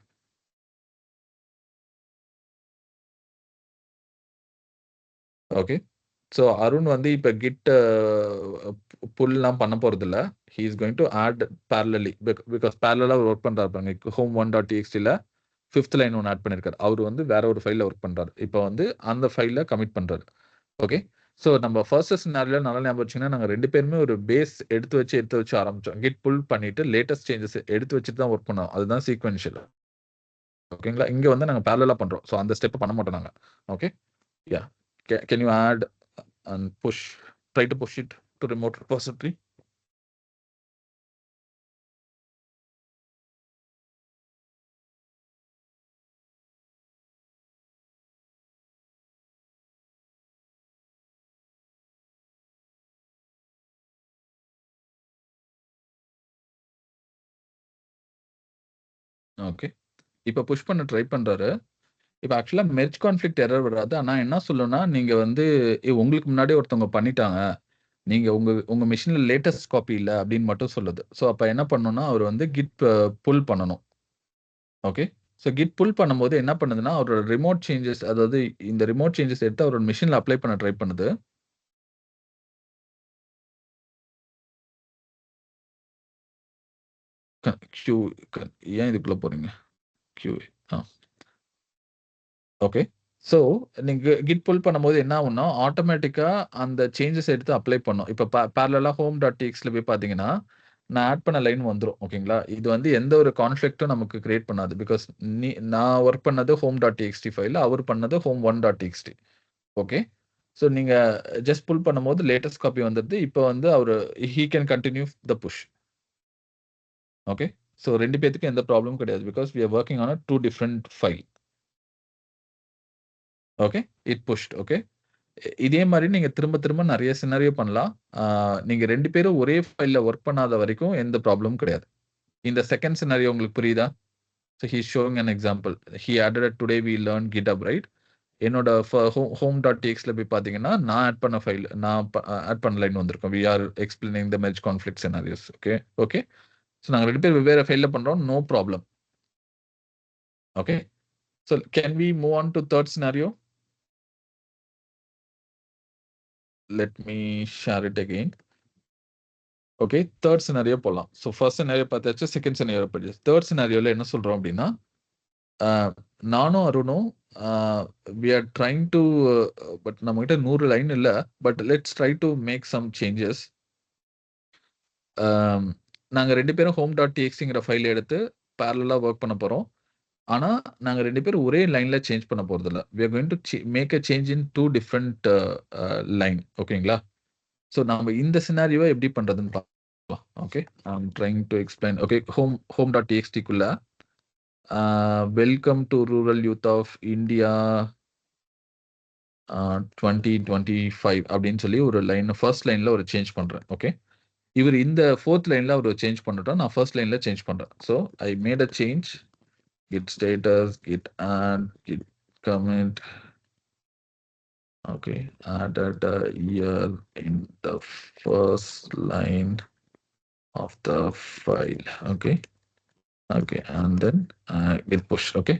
Okay. So Arun வந்து இப்ப git புல்லாம் பண்ண போறதில்ல. He is going to add parallelly because parallel work பண்றாரு பாருங்க. home1.txt-ல 5th line ஒன்னு add பண்ணிருக்காரு. அவர் வந்து வேற ஒரு ஃபைல்ல ஒர்க் பண்றாரு. இப்போ வந்து அந்த ஃபைல்ல கமிட் பண்றாரு. ஓகே. ஸோ நம்ம ஃபர்ஸ்ட் சினாரியோல நல்லா ஞாபகம் வச்சுங்கன்னா, நாங்க 2 பேருமே ஒரு பேஸ் எடுத்து வச்சு ஆரம்பிச்சோம். கிட் புல் பண்ணிட்டு லேட்டஸ்ட் சேஞ்சஸ் எடுத்து வச்சுட்டு தான் ஒர்க் பண்ணோம். அதுதான் சீக்வென்ஷியல். ஓகேங்களா? இங்க வந்து நாங்க பேரலலா பண்றோம். ஸோ அந்த ஸ்டெப் பண்ண மாட்டோம் நாங்க. Okay. Yeah. Can you add and push, try to push it to remote repository? Okay. இப்ப புஷ் பண்ண ட்ரை பண்றாரு. இப்ப ஆக்சுவலா மெர்ஜ் கான்ஃப்ளிக்ட் எரர் வராது. ஆனா என்ன சொல்லும்னா, நீங்க வந்து உங்களுக்கு முன்னாடியே ஒருத்தவங்க பண்ணிட்டாங்க. நீங்க உங்க மெஷின்ல லேட்டஸ்ட் காப்பி இல்ல அப்படின்னு மட்டும் சொல்லுது. ஸோ அப்ப என்ன பண்ணணும்னா, அவர் வந்து கிட் புல் பண்ணணும். ஓகே. ஸோ கிட் புல் பண்ணும்போது என்ன பண்ணுதுன்னா, அவரோட ரிமோட் சேஞ்சஸ், அதாவது இந்த ரிமோட் சேஞ்சஸ் எடுத்து அவரோட மெஷின்ல அப்ளை பண்ண ட்ரை பண்ணுது. கியூ ஏன் இதுக்குள்ள போறீங்க? Q okay. ஸோ நீங்க கிட் புல் பண்ணும்போது என்ன ஆகும்னா, ஆட்டோமேட்டிக்கா அந்த சேஞ்சஸ் எடுத்து அப்ளை பண்ணும். இப்ப பேரலலா home.txt-ல போய் பார்த்தீங்கன்னா, நான் ஆட் பண்ண லைன் வந்துரும். ஓகேங்களா? இது வந்து எந்த ஒரு கான்ஃப்ளிக்ட்டும் நமக்கு கிரியேட் பண்ணாது. பிகாஸ் நான் ஒர்க் பண்ணது home.txt ஃபைல், அவர் பண்ணது home1.txt. ஓகே. ஸோ நீங்க ஜஸ்ட் புல் பண்ணும்போது லேட்டஸ்ட் காப்பி வந்துருது. இப்போ வந்து he can continue the push. Okay. So 2 பேத்துக்கும் எந்த ப்ராப்ளமும் கிடையாது. Because we are working on 2 different file. Okay. It pushed. Okay. இதே மாரி நீங்க திரும்ப திரும்ப நெறைய சினாரியோ பண்ணலாம். நீங்க 2 பேரும் ஒரே ஃபைல்ல ஒர்க் பண்ணாத வரைக்கும் எந்த ப்ராப்ளமும் கிடையாது. இந்த செகண்ட் சினாரியோ உங்களுக்கு புரியுதா? So he is showing an example. He added today we learn GitHub, right? என்னோட home.txt-ல போய் பார்த்தீங்கன்னா, நான் ஆட் பண்ண ஃபைல், நான் ஆட் பண்ண லைன் வந்திருக்கும். We are explaining the merge conflict scenarios. Okay. Okay. So நாங்க 2 பேரும் வெவ்வேறு ஃபைல்ல பண்றோம். No problem. Okay. So can we move on to third scenario? Let me share it again. Okay. Third scenario போலாம். So first scenario பார்த்தாச்சு. Second scenario பார்த்தாச்சு. Third சினாரியோல என்ன சொல்றோம் அப்படின்னா, நானும் அருணும் we are trying to but நம்மகிட்ட 100 லைன் இல்ல. But let's try to make some changes. நாங்க 2 பேரும் home.txt-ங்கிற ஃபைல் எடுத்து பேரலலா ஒர்க் பண்ண போறோம். ஆனா நாங்க 2 பேரும் ஒரே லைன்ல சேஞ்ச் பண்ண போறதில்ல. We are going to make a change in 2 different line. ஓகேங்களா? ஸோ நாம இந்த சினாரியோவ எப்படி பண்றதுன்னு பார்க்கலாம். Okay. I am trying to explain. Okay. home.txt-க்குள்ள welcome to rural youth of India 2025 அப்படின்னு சொல்லி ஒரு லைன், ஃபர்ஸ்ட் லைன்ல ஒரு சேஞ்ச் பண்றேன். ஓகே. இவர் இந்த 4th லைன்ல ஒரு சேஞ்ச் பண்ணட்டும். நான் ஃபர்ஸ்ட் லைன்ல சேஞ்ச் பண்றேன். So I made a change. git status, git add, git commit. Okay, added here in the first line of the file. Okay. Okay, and then git push. Okay.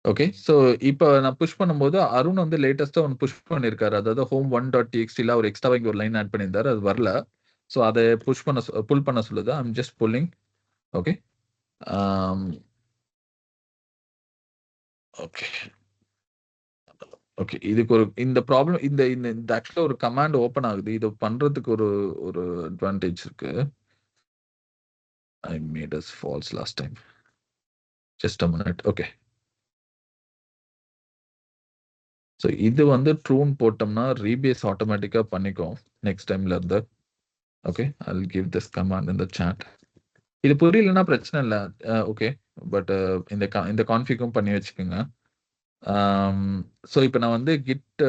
Okay. So இப்போ நான் push பண்ணும்போது அருண் வந்து லேட்டஸ்ட்டா ஒன்னு push பண்ணியிருக்காரு. அதாவது home1.txt-ல ஒரு எக்ஸ்ட்ராவா இங்க ஒரு லைன் ஆட் பண்ணியிருந்தாரு. அது வரல. ஸோ அத புல் பண்ண சொல்லுது. I am just pulling. Okay. Okay. Okay. இதுக்கு இந்த ப்ராப்ளம் இந்த ஆக்சுவலா ஒரு கமாண்ட் ஓப்பன் ஆகுது. இத பண்றதுக்கு ஒரு அட்வான்டேஜ் இருக்கு. I made us false last time. Just a minute. Okay. So இது வந்து ட்ரூன்னு போட்டோம்னா ரீபேஸ் ஆட்டோமேட்டிக்கா பண்ணிக்கும் நெக்ஸ்ட் டைம்ல இருந்து. Okay. I'll give this command in the chat. இது புரியலன்னா பிரச்சனை இல்ல. ஓகே. பட் இந்த கான்ஃபிகும் பண்ணி வச்சுக்கோங்க. ஸோ இப்போ நான் வந்து கிட்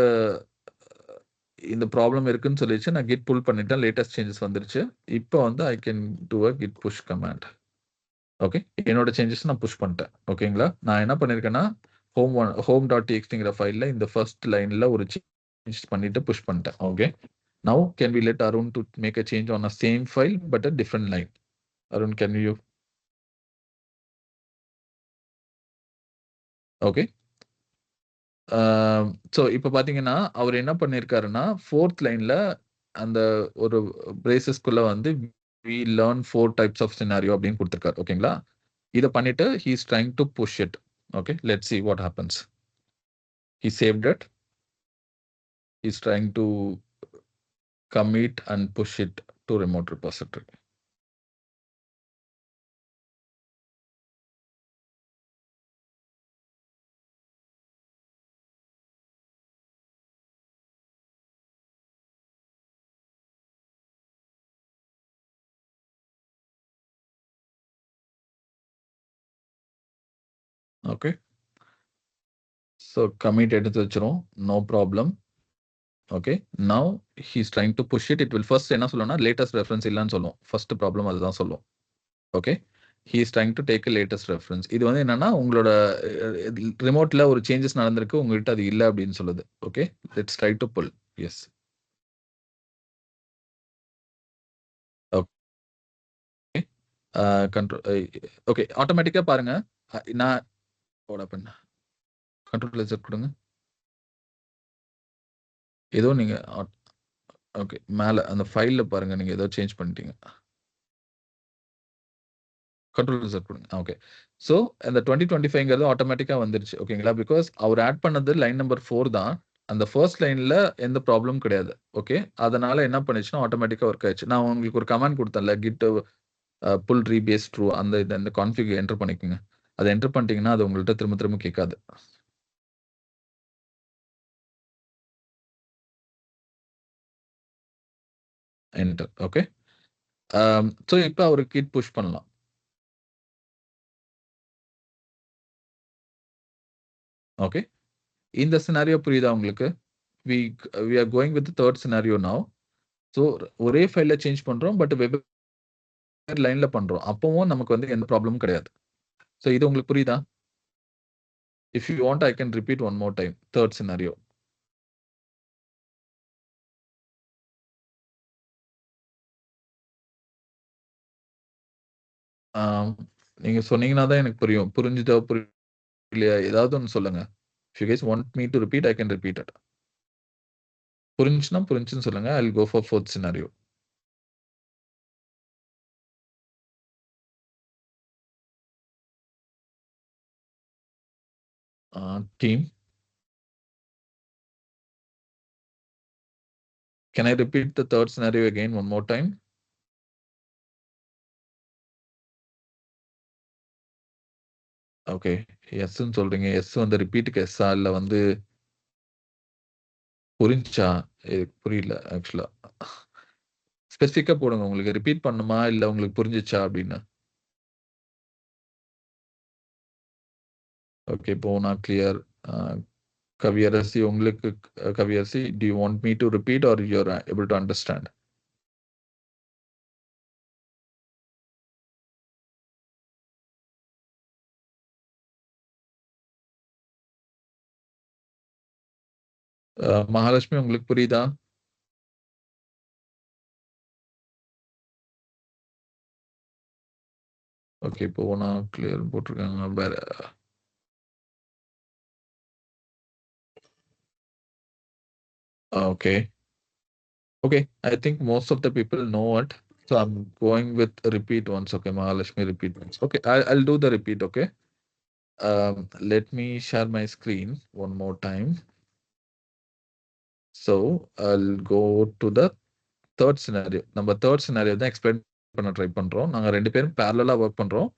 இந்த ப்ராப்ளம் இருக்குன்னு சொல்லிச்சு. நான் கிட் புல் பண்ணிட்டேன். லேட்டஸ்ட் சேஞ்சஸ் வந்துருச்சு. இப்போ வந்து I can do a git push command. Okay. என்னோட சேஞ்சஸ் நான் புஷ் பண்ணிட்டேன். ஓகேங்களா? நான் என்ன பண்ணியிருக்கேன்னா home.txt ஃபைல்ல இந்த ஃபர்ஸ்ட் லைன்ல ஒரு சேஞ்ச் பண்ணிட்டு புஷ் பண்ணிட்டேன். Okay. Now can we let Arun to make a change on a same file but a different line? Arun, can you? Okay. So இப்போ பார்த்தீங்கன்னா அவர் என்ன பண்ணியிருக்காருன்னா ஃபோர்த் லைன்ல அந்த ஒரு பிரேசஸ்க்குள்ள வந்து we learn 4 types of scenario அப்படின்னு கொடுத்துருக்காரு. ஓகேங்களா? இதை பண்ணிட்டு he is trying to push it. Okay, let's see what happens. He saved it. He's trying to commit and push it to remote repository. Okay. So commit எடுத்து வச்சிரும். No problem. Okay. Now he's trying to push it. It will first என்ன சொல்லணும்னா latest reference இல்லைன்னு சொல்லும். First problem அதுதான் சொல்லும். Okay. he is trying to take a latest reference. இது வந்து என்னன்னா உங்களோட ரிமோட்ல ஒரு சேஞ்சஸ் நடந்திருக்கு, உங்ககிட்ட அது இல்லை அப்படின்னு சொல்லுது. Okay. Let's try to pull. Yes. Okay. Control. Okay. ஆட்டோமேட்டிக்கா பாருங்க. நான் ஓப்பன் கண்ட்ரோல் செட் கொடுங்க. ஏதோ நீங்க ஓகே மேல அந்த ஃபைல்ல பாருங்க, நீங்க ஏதோ சேஞ்ச் பண்ணிட்டீங்க. கண்ட்ரோல் செட் கொடுங்க. ஓகே. ஸோ அந்த 2025ங்கிறது ஆட்டோமேட்டிக்கா வந்துருச்சு. ஓகேங்களா? பிகாஸ் அவர் ஆட் பண்ணது லைன் நம்பர் 4 தான். அந்த ஃபர்ஸ்ட் லைன்ல எந்த ப்ராப்ளமும் கிடையாது. ஓகே. அதனால என்ன பண்ணுச்சுன்னா ஆட்டோமேட்டிக்கா ஒர்க் ஆயிடுச்சு. நான் உங்களுக்கு ஒரு கமாண்ட் கொடுத்தேன்ல, கிட் புல் ரீபேஸ் ட்ரூ அந்த கான்ஃபிக் என்டர் பண்ணிக்கோங்க. அதை என்டர் பண்ணிட்டீங்கன்னா அது உங்கள்கிட்ட திரும்ப திரும்ப கேட்காது. என்டர். ஓகே. ஸோ இப்போ அவருக்கு கிட் புஷ் பண்ணலாம். ஓகே. இந்த சினாரியோ புரியுதா உங்களுக்கு? we are going with the third scenario now. So ஒரே ஃபைல்ல சேஞ்ச் பண்றோம், பட் வெவ்வேறு லைன்ல பண்றோம். அப்பவும் நமக்கு வந்து எந்த ப்ராப்ளமும் கிடையாது. ஸோ இது உங்களுக்கு புரியுதா? If you want I can repeat one more time. Third scenario. நீங்க சொன்னீங்கன்னா தான் எனக்கு புரியும். புரிஞ்சுதா புரியலையா ஏதாவது ஒன்று சொல்லுங்க. If you guys want me to repeat, I can repeat it. புரிஞ்சுச்சுன்னா புரிஞ்சுன்னு சொல்லுங்க. I'll go for fourth scenario. Team, can I repeat the third scenario again one more time? Okay. எஸ்ன்னு சொல்றீங்க. எஸ் வந்து ரிப்பீட்டுக்கு எஸ்ஸா இல்ல வந்து புரிஞ்சா? புரியல ஆக்சுவலா. ஸ்பெசிஃபிக்கா போடுங்க. உங்களுக்கு ரிப்பீட் பண்ணுமா இல்ல உங்களுக்கு புரிஞ்சுச்சா அப்படின்னு. ஓகே. இப்போ நான் கிளியர். கவியரசி உங்களுக்கு Kaviyarasi, do you want me to repeat or you're able to understand? Mahalakshmi உங்களுக்கு புரியுதா? ஓகே. இப்போ நான் கிளியர் போட்டிருக்காங்க. வேற okay. Okay, I think most of the people know it. So I'm going with repeat once. Okay, Mahalakshmi, repeat once. Okay, I'll do the repeat. Okay. Let me share my screen one more time. So I'll go to the third scenario. நம்ம third scenario தான் explain பண்ண try பண்றோம். நாங்க 2 பேரும் parallel-ஆ work பண்றோம்.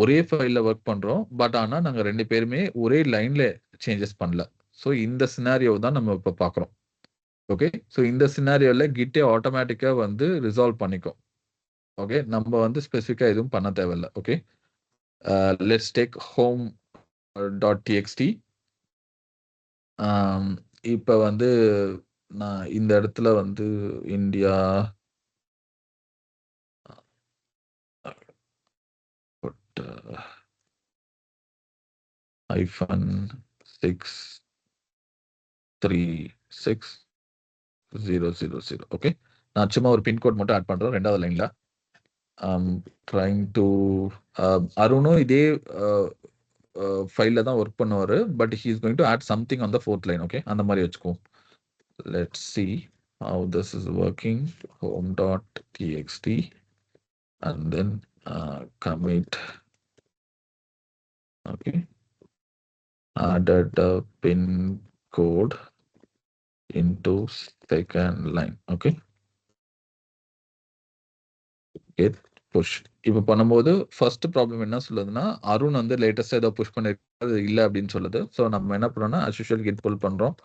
ஒரே ஃபைல்ல work பண்றோம். பட் ஆனா நாங்க 2 பேருமே ஒரே லைன்ல சேஞ்சஸ் பண்ணல. ஸோ இந்த சினாரியோ தான் நம்ம இப்ப பார்க்குறோம். ஓகே. ஸோ இந்த சினாரியோல கிட்டே ஆட்டோமேட்டிக்கா வந்து ரிசால்வ் பண்ணிக்கும். ஓகே. நம்ம வந்து ஸ்பெசிஃபிக்கா எதுவும் பண்ண தேவையில்ல. Okay. Let's take home dot TXT. இப்ப வந்து நான் இந்த இடத்துல வந்து இந்தியா -63600. ஓகே. நான் சும்மா ஒரு பின் கோட் மட்டும் ஆட் பண்றேன் 2வது லைன்ல. ட்ரைங் டு அருணும் இதே ஃபைல்ல தான் ஒர்க் பண்ணுவாரு. But he is going to add something on the 4th line. Okay. அந்த மாதிரி வச்சுக்குவோம். Let's see how this is working. Home.txt and then commit. Okay. Added the pin code into second line. Okay. Get push. இப்போ பண்ணும்போது first problem என்ன சொல்லுதுன்னா அருண் வந்து லேட்டஸ்டா ஏதோ புஷ் பண்ணிருக்காது இல்ல அப்படின்னு சொல்லுது. ஸோ நம்ம என்ன பண்ணோம்னா as usual git pull பண்றோம்.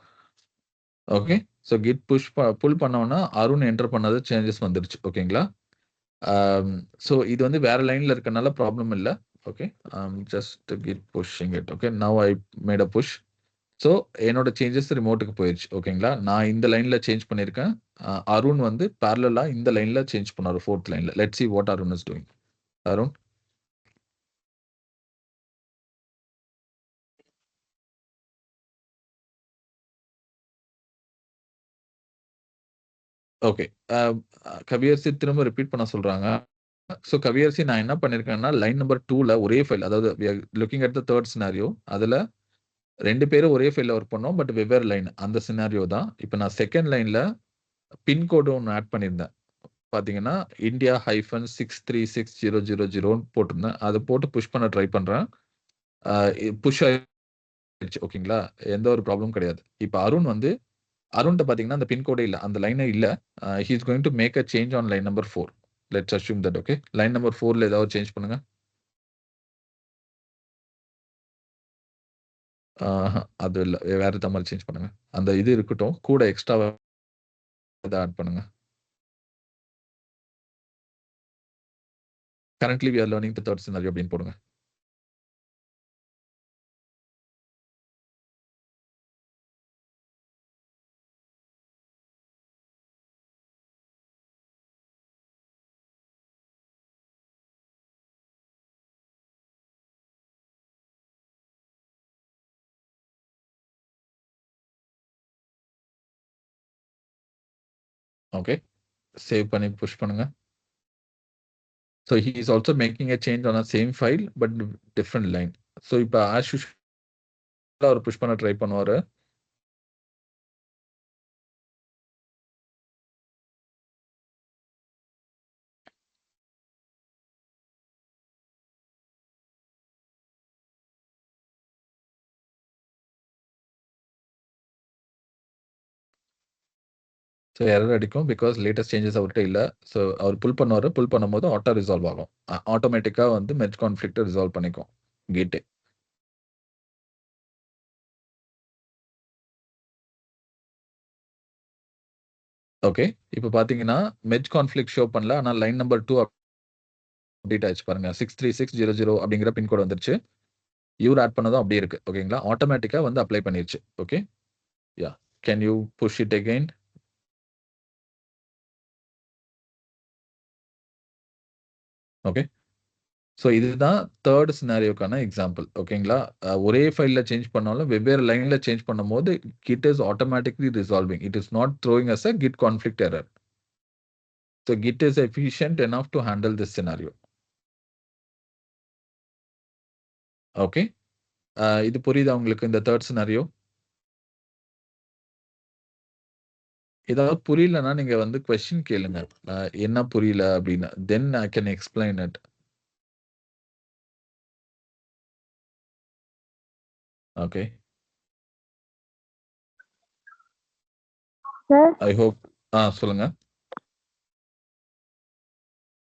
Okay. So git push pull பண்ணோம்னா அருண் என்டர் பண்ணது சேஞ்சஸ் வந்துருச்சு. ஓகேங்களா. ஸோ இது வந்து வேற லைன்ல இருக்கனால ப்ராப்ளம் இல்லை. Okay. Just git pushing it. Okay. Now I made a push. So என்னோட சேஞ்சஸ் ரிமோட்டுக்கு போயிடுச்சு. ஓகேங்களா. நான் இந்த லைன்ல சேஞ்ச் பண்ணியிருக்கேன். அருண் வந்து பேரலா இந்த லைன்ல சேஞ்ச் பண்ணாரு 4th லைன்ல. Let's see what Arun is doing. Arun. Okay. Kaviyarasi திரும்ப ரிப்பீட் பண்ண சொல்றாங்க. ஸோ கவியர்சி நான் என்ன பண்ணியிருக்கேன்னா லைன் நம்பர் 2ல ஒரே ஃபைல், அதாவது looking at the third scenario, அதுல 2 பேரும் ஒரே ஃபைல்ல ஒர்க் பண்ணோம். பட் வெவ்வேறு லைன். அந்த சினாரியோ தான். இப்போ நான் செகண்ட் லைன்ல பின் கோடு ஒன்று ஆட் பண்ணியிருந்தேன். பார்த்தீங்கன்னா இந்தியா -63600 போட்டிருந்தேன். அதை போட்டு புஷ் பண்ண ட்ரை பண்றேன். புஷ் ஆயிடுச்சு. ஓகேங்களா. எந்த ஒரு ப்ராப்ளம் கிடையாது. இப்போ அருண் வந்து அருண்ட்ட பார்த்தீங்கன்னா அந்த பின் கோடே இல்ல. அந்த லைனே இல்ல. He is going to make a change on line number 4. Let's assume that. Okay. Line number 4ல ஏதாவது சேஞ்ச் பண்ணுங்க. அது இல்ல. வேற ஏதாவது மாதிரி சேஞ்ச் பண்ணுங்க. அந்த இது இருக்கட்டும். கூட எக்ஸ்ட்ராவா இத ஆட் பண்ணுங்க. Currently we are learning the third scenario அப்படின்னு போடுங்க. ஓகே. சேவ் பண்ணி புஷ் பண்ணுங்க. So he is also making a change on the same file but different line. So இப்போ as usual அவர் புஷ் பண்ண ட்ரை பண்ணுவாரு. ஸோ எரர் அடிக்கும். Because latest changes அவர்கிட்ட இல்ல. ஸோ அவர் புல் பண்ணுவாரு. புல் பண்ணும்போது ஆட்டோ ரிசால்வ் ஆகும். ஆட்டோமேட்டிக்கா வந்து மெர்ஜ் கான்ஃப்ளிக்ட்ட ரிசால்வ் பண்ணிக்கும் கேட்டே. ஓகே. இப்போ பார்த்தீங்கன்னா மெர்ஜ் கான்ஃப்ளிக்ட் ஷோ பண்ணல. ஆனா லைன் நம்பர் 2 அப்டேட் ஆயிடுச்சு பாருங்க. 63600 அப்படிங்கிற பின் கோட் வந்துருச்சு. இவர் ஆட் பண்ணதும் அப்படியே இருக்கு. ஓகேங்களா. ஆட்டோமேட்டிக்கா வந்து அப்ளை பண்ணிருச்சு. Okay. Yeah. Can you push it again? Okay. So இதுதான் தேர்ட் சினாரியோக்கான எக்ஸாம்பிள். ஓகேங்களா. ஒரே ஃபைல்ல சேஞ்ச் பண்ணாலும் வெவ்வேறு லைன்ல சேஞ்ச் பண்ணும்போது git is automatically resolving. It is not throwing us a git conflict error. So git is efficient enough to handle this scenario. Okay. இது புரியுதா உங்களுக்கு இந்த தேர்ட் சினாரியோ? ஏதாவது புரியலன்னா நீங்க வந்து கொஸ்டின் கேளுங்க. என்ன புரியல அப்படின்னு. Then I can explain it. Okay. Sir I hope. சொல்லுங்க.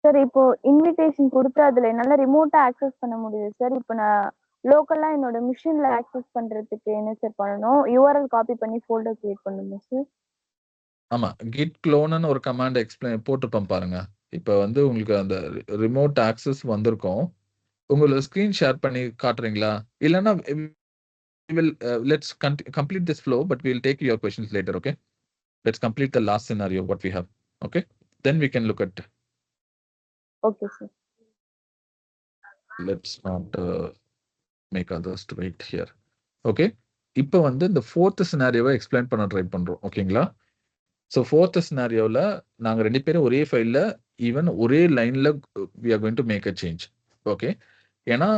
சார் இப்போ இன்விடேஷன் கொடுத்து அதுல என்னால ரிமோட்டா ஆக்சஸ் பண்ண முடியுது சார். இப்போ நான் லோக்கலா என்னோட மிஷின்ல ஆக்சஸ் பண்றதுக்கு என்ன சார் பண்ணணும்? யூஆர்எல் காப்பி பண்ணி ஃபோல்டர் கிரியேட் பண்ணணுமா சார்? ஆமா. git cloneன்னு ஒரு கமாண்ட் போட்டிருப்பேன் பாருங்க. இப்ப வந்து உங்களுக்கு அந்த ரிமோட் ஆக்சஸ் வந்திருக்கும். உங்களோட ஸ்கிரீன் ஷேர் பண்ணி காட்டுறீங்களா? இல்லன்னா let's complete this flow, but we'll take your questions later, okay? Let's complete the last scenario what we have, okay? Then we can look at. Okay sir. Let's not make others to wait here. Okay? இப்போ வந்து இந்த fourth scenario-வை explain பண்ண try பண்றோம். ஓகேங்களா? So fourth சினாரியோவில் நாங்கள் 2 பேரும் ஒரே ஃபைலில் ஈவன் ஒரே லைனில் we are going to make a change. Okay. ஏன்னா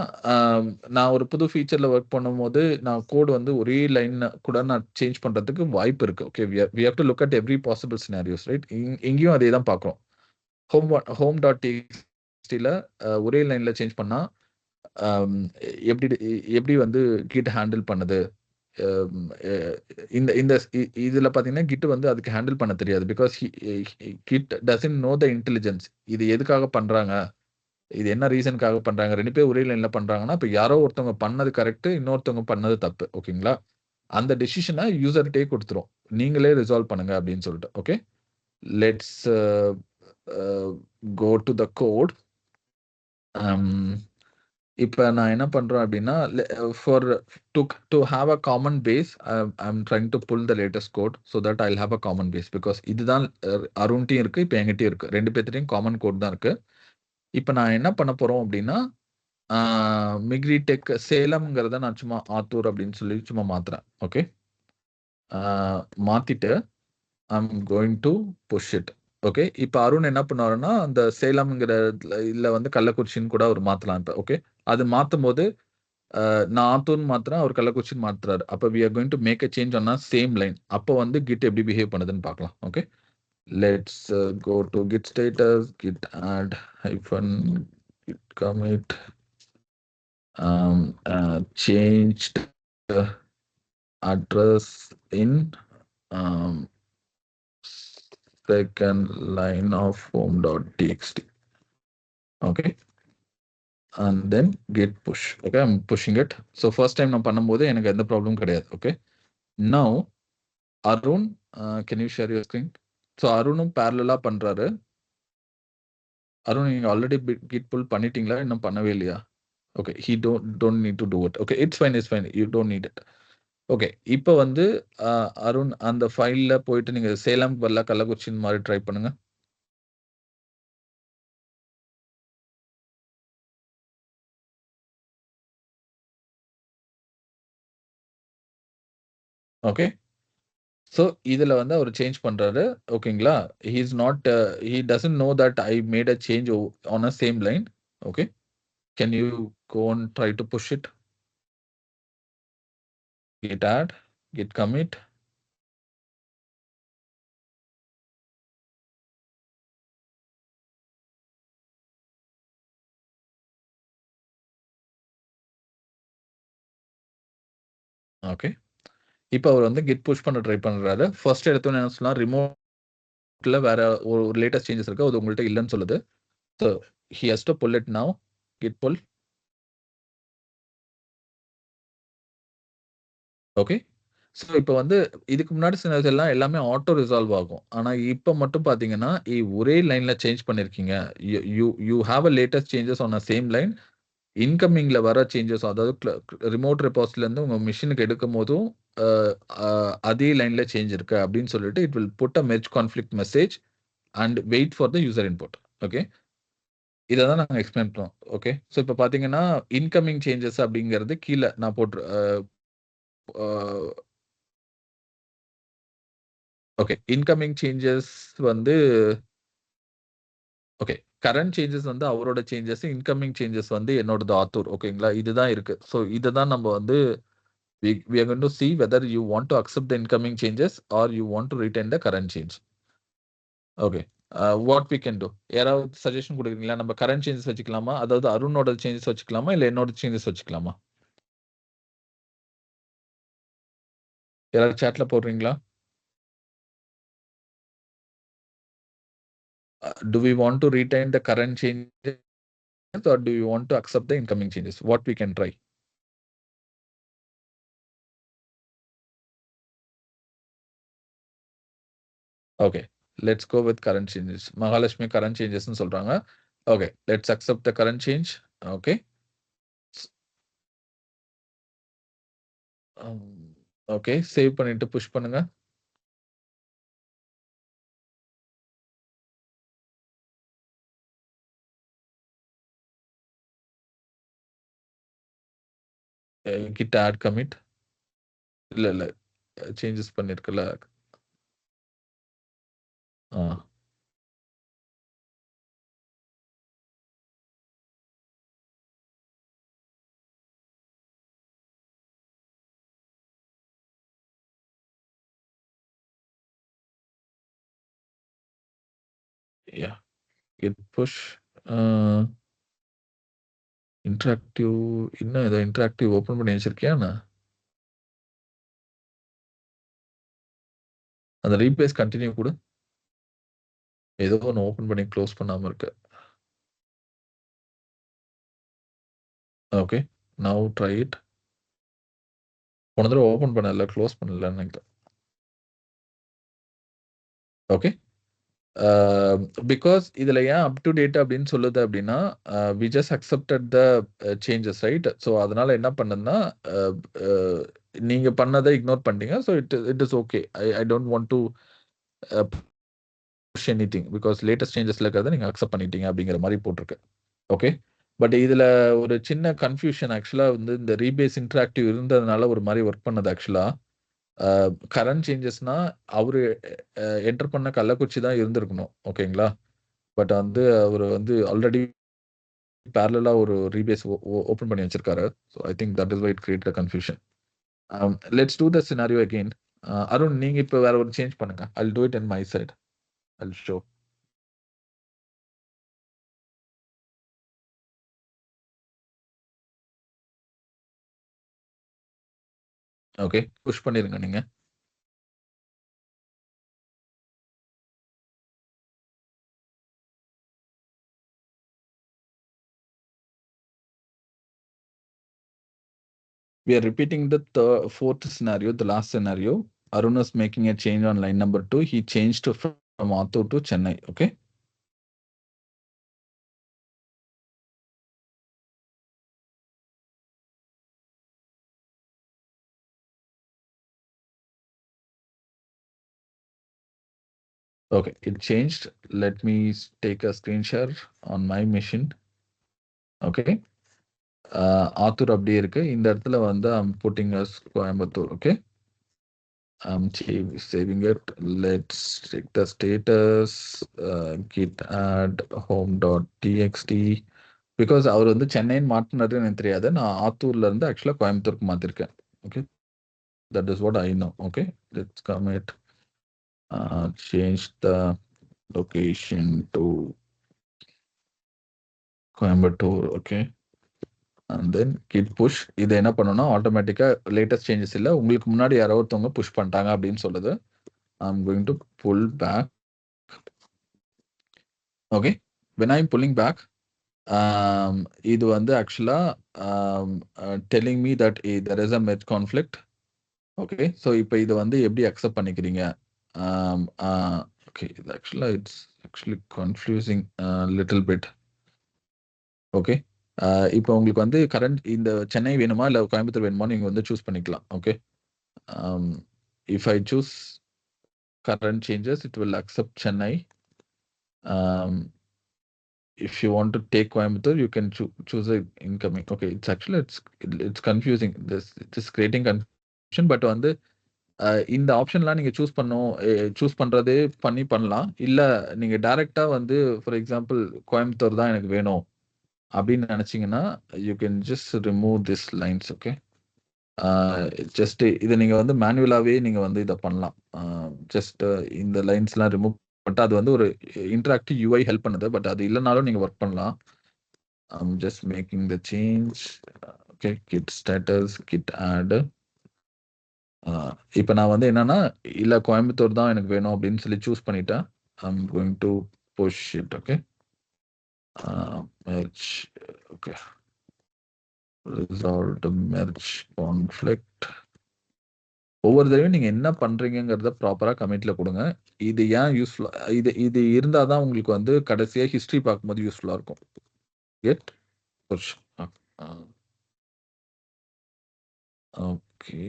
நான் ஒரு புது ஃபீச்சரில் ஒர்க் பண்ணும்போது நான் கோடு வந்து ஒரே லைன் கூட நான் சேஞ்ச் பண்ணுறதுக்கு வாய்ப்பு இருக்குது. Okay. we have to look at every possible scenarios, right? இங்கேயும் அதே தான் பார்க்குறோம். home.txt-ல ஒரே லைனில் சேஞ்ச் பண்ணால் எப்படி வந்து கிட் ஹேண்டில் பண்ணுது? இந்த இதுல பாத்தீங்கன்னா கிட் வந்து அதுக்கு ஹேண்டில் பண்ண தெரியாது. Because git doesn't know the intelligence. இது எதுக்காக பண்றாங்க, இது என்ன ரீசனுக்காக பண்றாங்க. 2 பேர் ஒரே லைன்ல பண்றாங்கன்னா இப்ப யாரோ ஒருத்தவங்க பண்ணது கரெக்ட், இன்னொருத்தவங்க பண்ணது தப்பு. ஓகேங்களா? அந்த டெசிஷனை யூசர்கிட்டே கொடுத்துரும். நீங்களே ரிசால்வ் பண்ணுங்க அப்படின்னு சொல்லிட்டு. Okay. Let's go to the code. இப்ப நான் என்ன பண்றேன் அப்படின்னா, for to have a common base, I am trying to pull the latest code so that I will have a common base. Because இதுதான் அருண்ட்டையும் இருக்கு, இப்போ என்கிட்டயும் இருக்கு. 2 பேர்த்திட்டையும் காமன் கோட் தான் இருக்கு. இப்போ நான் என்ன பண்ண போறோம் அப்படின்னா, மிக்ரி டெக் சேலம்ங்கிறத நான் சும்மா ஆத்தூர் அப்படின்னு சொல்லி சும்மா மாத்துறேன். ஓகே. மாத்திட்டு I'm going to push it. Okay. இப்போ அருண் என்ன பண்ணுவாருன்னா, அந்த சேலம்ங்கிற இல்ல வந்து கள்ளக்குறிச்சின்னு கூட அவர் மாத்தலாம் இப்போ. ஓகே. அது மாத்தும் போது நான் ஆத்தூர்னு மாத்துறேன், அவர் கள்ளக்குறிச்சின்னு மாத்துறாரு. அப்போ we are going to make a change on a same line. அப்போ வந்து git எப்படி பிஹேவ் பண்ணுதுன்னு பார்க்கலாம். Okay. Let's go to git status, git add hyphen git commit, changed address in second line of home.txt. Okay. And then git push. Okay, I'm pushing it. So first time நான் பண்ணும்போது எனக்கு எந்த problem கிடையாது. Okay. Now Arun, can you share your screen? So அருணும் parallel-ஆ பண்றாரு. அருண் நீங்க already git pull பண்ணிட்டீங்களா? இன்னும் பண்ணவே இல்லையா? Okay. he don't need to do it. Okay, it's fine. You don't need it. Okay. இப்போ வந்து அருண் அந்த ஃபைல்ல போயிட்டு நீங்க சேலம் பதிலா கள்ளக்குறிச்சின்னு மாதிரி ட்ரை பண்ணுங்க. ஓகே. ஸோ இதில் வந்து அவர் சேஞ்ச் பண்ணுறாரு. ஓகேங்களா? he doesn't know that I made a change on a same line. Okay. Can you go and try to push it? Git add, git commit. Okay. இப்போ அவர் வந்து git push பண்ண try பண்ணுறாரு. First எடுத்தோன்னு என்ன சொல்லலாம், ரிமோட்டில் வேற ஒரு லேட்டஸ்ட் சேஞ்சஸ் இருக்கு, அது உங்கள்கிட்ட இல்லைன்னு சொல்லுது. So he has to pull it now. Git pull. Okay. So இப்போ வந்து இதுக்கு முன்னாடி சொன்னது எல்லாமே ஆட்டோ ரிசால்வ் ஆகும். ஆனா இப்போ மட்டும் பார்த்தீங்கன்னா, ஒரே லைன்ல சேஞ்ச் பண்ணியிருக்கீங்க. You have a latest changes on a same line. இன்கமிங்ல வர சேஞ்சஸ், அதாவது ரிமோட் ரெபாசிட்டரிலேருந்து உங்க மிஷினுக்கு எடுக்கும்போதும் அதே லைன்ல சேஞ்ச் இருக்கு அப்படின்னு சொல்லிட்டு it will put a merge conflict message and wait for the user input. Okay. இதை தான் நாங்கள் எக்ஸ்பிளைன் பண்ணோம். ஓகே. ஸோ இப்போ பார்த்தீங்கன்னா இன்கமிங் சேஞ்சஸ் அப்படிங்கிறது கீழே நான் போட்டு ஓகே. இன்கமிங் சேஞ்சஸ் வந்து ஓகே. கரண்ட் சேஞ்சஸ் வந்து அவரோட சேஞ்சஸ், இன்கமிங் சேஞ்சஸ் வந்து என்னோடது ஆத்தூர். ஓகேங்களா? இதுதான் இருக்கு. ஸோ இதை தான் நம்ம வந்து we are going to see whether you want to accept the incoming changes or you want to retain the current change. Okay. What we can do, யாராவது சஜஷன் கொடுக்குறீங்களா? நம்ம கரண்ட் சேஞ்சஸ் வச்சுக்கலாமா, அதாவது அருணோட சேஞ்சஸ் வச்சுக்கலாமா, இல்ல என்னோட சேஞ்சஸ் வச்சுக்கலாமா? யாராவது சாட்ல போடுறீங்களா? Do we want to retain the current changes or do you want to accept the incoming changes? What we can try. Okay, let's go with current changes. Mahalakshmi current changes னு சொல்றாங்க. Okay, let's accept the current change. Okay. Okay, save பண்ணிட்டு push பண்ணுங்க. git add commit. இல்ல changes பண்ணிருக்கல. Yeah, git push. Interactive இன்னும் ஏதோ interactive open பண்ணி வச்சிருக்கியா? அந்த ரீப்ளேஸ் கண்டினியூ கொடு. ஏதோ ஒன்று ஓபன் பண்ணி க்ளோஸ் பண்ணாம இருக்கு. Okay, now try it. போன தடவை ஓபன் பண்ணல, க்ளோஸ் பண்ணலன்னு நினைக்கிறேன். ஓகே, பிகாஸ் இதுல ஏன் அப் டு டேட் அப்படின்னு சொல்லுது அப்படின்னா, we just accepted the changes, right? So அதனால என்ன பண்ணுன்னா, நீங்க பண்ணதை இக்னோர் பண்ணிட்டீங்க. So it is okay. I don't want to push anything because latest சேஞ்சஸ்ல இருக்கிறத நீங்க அக்செப்ட் பண்ணிட்டீங்க அப்படிங்கிற மாதிரி போட்டிருக்கு. ஓகே, பட் இதுல ஒரு சின்ன கன்ஃபியூஷன் ஆக்சுவலா வந்து இந்த ரீபேஸ் இன்டராக்டிவ் இருந்ததுனால ஒரு மாதிரி ஒர்க் பண்ணது. ஆக்சுவலா கரண்ட் சேஞ்சஸ்னா அவரு என்டர் பண்ண கள்ளக்குறிச்சி தான் இருந்திருக்கணும். ஓகேங்களா? பட் வந்து அவர் வந்து ஆல்ரெடி பேரலா ஒரு ரீபேஸ் ஓபன் பண்ணி வச்சிருக்காரு. So I think that is why it create confusion. Let's do the scenario again. Arun, நீங்க இப்போ வேற ஒரு சேஞ்ச் பண்ணுங்க. I'll do it in my side. I'll show. Okay, push பண்ணிருங்க நீங்க. We are repeating the fourth scenario, the last scenario. Arun is making a change on line number 2. He changed from Attur to Chennai. Okay. Okay, it changed. Let me take a screen share on my machine. Okay. Attur அப்படியே இருக்கு. இந்த இடத்துல வந்து I'm putting as Coimbatore. Okay. I'm saving it. Let's check the status. Git add home.txt. Because அவர் வந்து சென்னைன்னு மாற்றினது எனக்கு தெரியாது. நான் ஆத்தூர்ல இருந்து ஆக்சுவலா கோயம்புத்தூருக்கு மாத்திருக்கேன். Okay, that is what I know. Okay, let's commit change the location to Coimbatore. Okay, and then git push. இது என்ன பண்ணணும்னா ஆட்டோமேட்டிக்கா லேட்டஸ்ட் சேஞ்சஸ் இல்லை, உங்களுக்கு முன்னாடி யாரோ ஒருத்தவங்க புஷ் பண்ணிட்டாங்க அப்படின்னு சொல்லுது. I'm going to pull back. Okay, when I'm pulling back, இது வந்து ஆக்சுவலா telling me that there is a merge conflict. Okay, so இப்போ இதை வந்து எப்படி அக்செப்ட் பண்ணிக்கிறீங்க? ஓகே, இது ஆக்சுவலா it's actually confusing little bit. Okay, இப்போ உங்களுக்கு வந்து கரண்ட் இந்த சென்னை வேணுமா இல்லை கோயம்புத்தூர் வேணுமா நீங்க வந்து சூஸ் பண்ணிக்கலாம். Okay, if I choose current changes, it will accept Chennai. If you want to take Coimbatore, you can choose a incoming. Okay, it's actually it's confusing. This is creating confusion. But வந்து இந்த ஆப்ஷன்லாம் நீங்க choose பண்றதே பண்ணலாம். இல்ல நீங்க டைரக்டா வந்து for example Coimbatore தான் எனக்கு வேணும் அப்படின்னு நினைச்சீங்கன்னா you can just remove this lines. Okay, just இதை நீங்க வந்து மேனுவலாவே நீங்க வந்து இதை பண்ணலாம். ஜஸ்ட் இந்த லைன்ஸ்லாம் ரிமூவ் பண்ணிட்டு அது வந்து ஒரு இன்டராக்டிவ் யூஐ ஹெல்ப் பண்ணுது. பட் அது இல்லைனாலும் நீங்க ஒர்க் பண்ணலாம். Just making the change. Okay, git status, git add. இப்போ நான் வந்து என்னன்னா, இல்ல கோயம்புத்தூர் தான் எனக்கு வேணும் அப்படின்னு சொல்லி சூஸ் பண்ணிட்டேன். I'm going to push it. Okay, merge. Okay, resolve merge conflict. ஒவ்வொரு தடவையும் நீங்க என்ன பண்றீங்கங்கிறத ப்ராப்பரா கமெண்ட்ல கொடுங்க. இது ஏன் யூஸ்ஃபுல்லா, இது இது இருந்தா தான் உங்களுக்கு வந்து கடைசியா ஹிஸ்டரி பார்க்கும்போது யூஸ்ஃபுல்லா இருக்கும். Git push. Okay,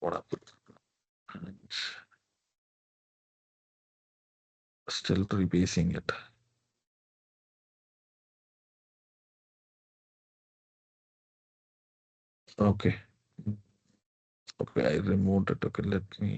what up? Still rebasing it. Okay. Okay, I removed it. Okay, let me.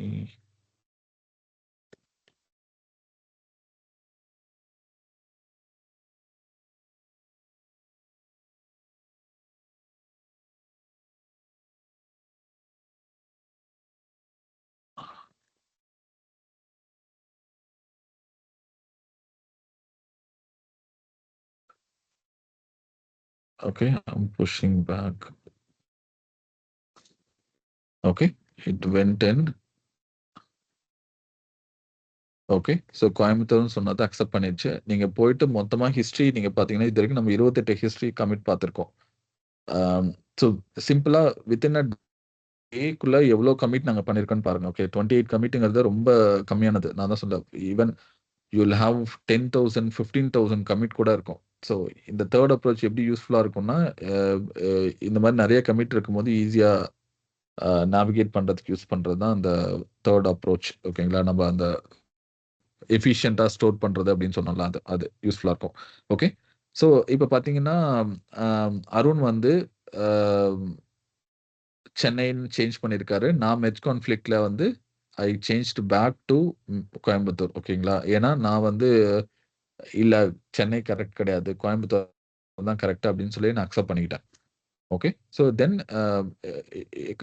Okay, I'm pushing back. Okay, it went in. Okay, so கோயம்புத்தூர்னு சொன்னதை அக்செப்ட் பண்ணிடுச்சு. நீங்க போயிட்டு மொத்தமா ஹிஸ்டரி நீங்க பாத்தீங்கன்னா இது வரைக்கும் நம்ம 28 ஹிஸ்டரி கமிட் பார்த்துருக்கோம். ஸோ சிம்பிளா வித்தின் அ டேக்குள்ள எவ்வளோ கமிட் நாங்க பண்ணிருக்கோம்னு பாருங்க. ஓகே, 28 கமிட்டுங்கிறது ரொம்ப கம்மியானது. நான் தான் சொல்றேன், even you will have 10,000 15,000 commit கூட இருக்கும். ஸோ இந்த தேர்ட் அப்ரோச் எப்படி யூஸ்ஃபுல்லா இருக்கும்னா, இந்த மாதிரி நிறைய கமிட் இருக்கும்போது ஈஸியா நேவிகேட் பண்றதுக்கு யூஸ் பண்றது தான் அந்த தேர்ட் அப்ரோச். ஓகேங்களா, நம்ம அந்த எஃபிஷியண்டா ஸ்டோர் பண்றது அப்படின்னு சொன்னோம்ல, அது அது யூஸ்ஃபுல்லா இருக்கும். ஓகே, ஸோ இப்போ பார்த்தீங்கன்னா அருண் வந்து சென்னைன்னு சேஞ்ச் பண்ணியிருக்காரு. நான் மெர்ஜ் கான்ஃப்ளிக்ட்ல வந்து ஐ சேஞ்ச்டு பேக் டு கோயம்புத்தூர். ஓகேங்களா, ஏன்னா நான் வந்து இல்ல சென்னை கரெக்ட் கிடையாது, கோயம்புத்தூர் தான் கரெக்ட் அப்படின்னு சொல்லி நான் அக்செப்ட் பண்ணிக்கிட்டேன். Okay, so then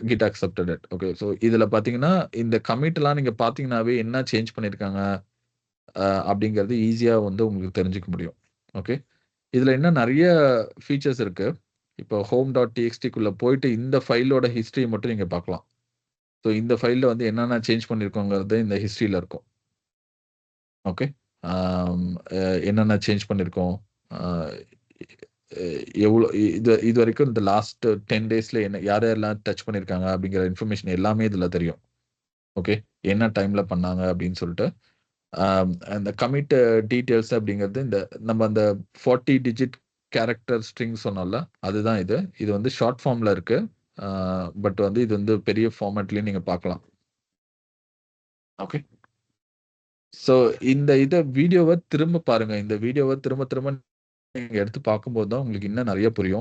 git accepted it. Okay, so இதுல பார்த்தீங்கன்னா இந்த கமிட்லாம் நீங்க பார்த்தீங்கன்னாவே என்ன சேஞ்ச் பண்ணியிருக்காங்க அப்படிங்கிறது ஈஸியா வந்து உங்களுக்கு தெரிஞ்சுக்க முடியும். ஓகே, இதுல இன்னும் நிறைய ஃபீச்சர்ஸ் இருக்கு. இப்போ home.txt போயிட்டு இந்த ஃபைலோட ஹிஸ்டரி மட்டும் நீங்க பார்க்கலாம். ஸோ இந்த ஃபைல்ல வந்து என்னென்ன சேஞ்ச் பண்ணியிருக்கோங்கிறது இந்த ஹிஸ்டரியில இருக்கும். ஓகே, என்னென்ன சேஞ்ச் பண்ணியிருக்கோம், எவ்வளோ இது வரைக்கும் இந்த லாஸ்ட் 10 டேஸ்ல என்ன யார் யாரெல்லாம் டச் பண்ணியிருக்காங்க அப்படிங்கிற இன்ஃபர்மேஷன் எல்லாமே இதில் தெரியும். ஓகே, என்ன டைம்ல பண்ணாங்க அப்படின்னு சொல்லிட்டு அந்த கமிட் டீட்டெயில்ஸ் அப்படிங்கிறது இந்த நம்ம அந்த 40 டிஜிட் கேரக்டர் ஸ்ட்ரிங் சொன்னோம்ல, அதுதான் இது. இது வந்து ஷார்ட் ஃபார்ம்ல இருக்கு. பட் வந்து இது வந்து பெரிய ஃபார்மேட்லயும் நீங்க பார்க்கலாம். ஓகே, ஸோ இந்த வீடியோவை திரும்ப பாருங்க. இந்த வீடியோவை திரும்ப திரும்ப நீங்க எடுத்து பார்க்கும்போது தான் உங்களுக்கு இன்னும் நிறைய புரியும்.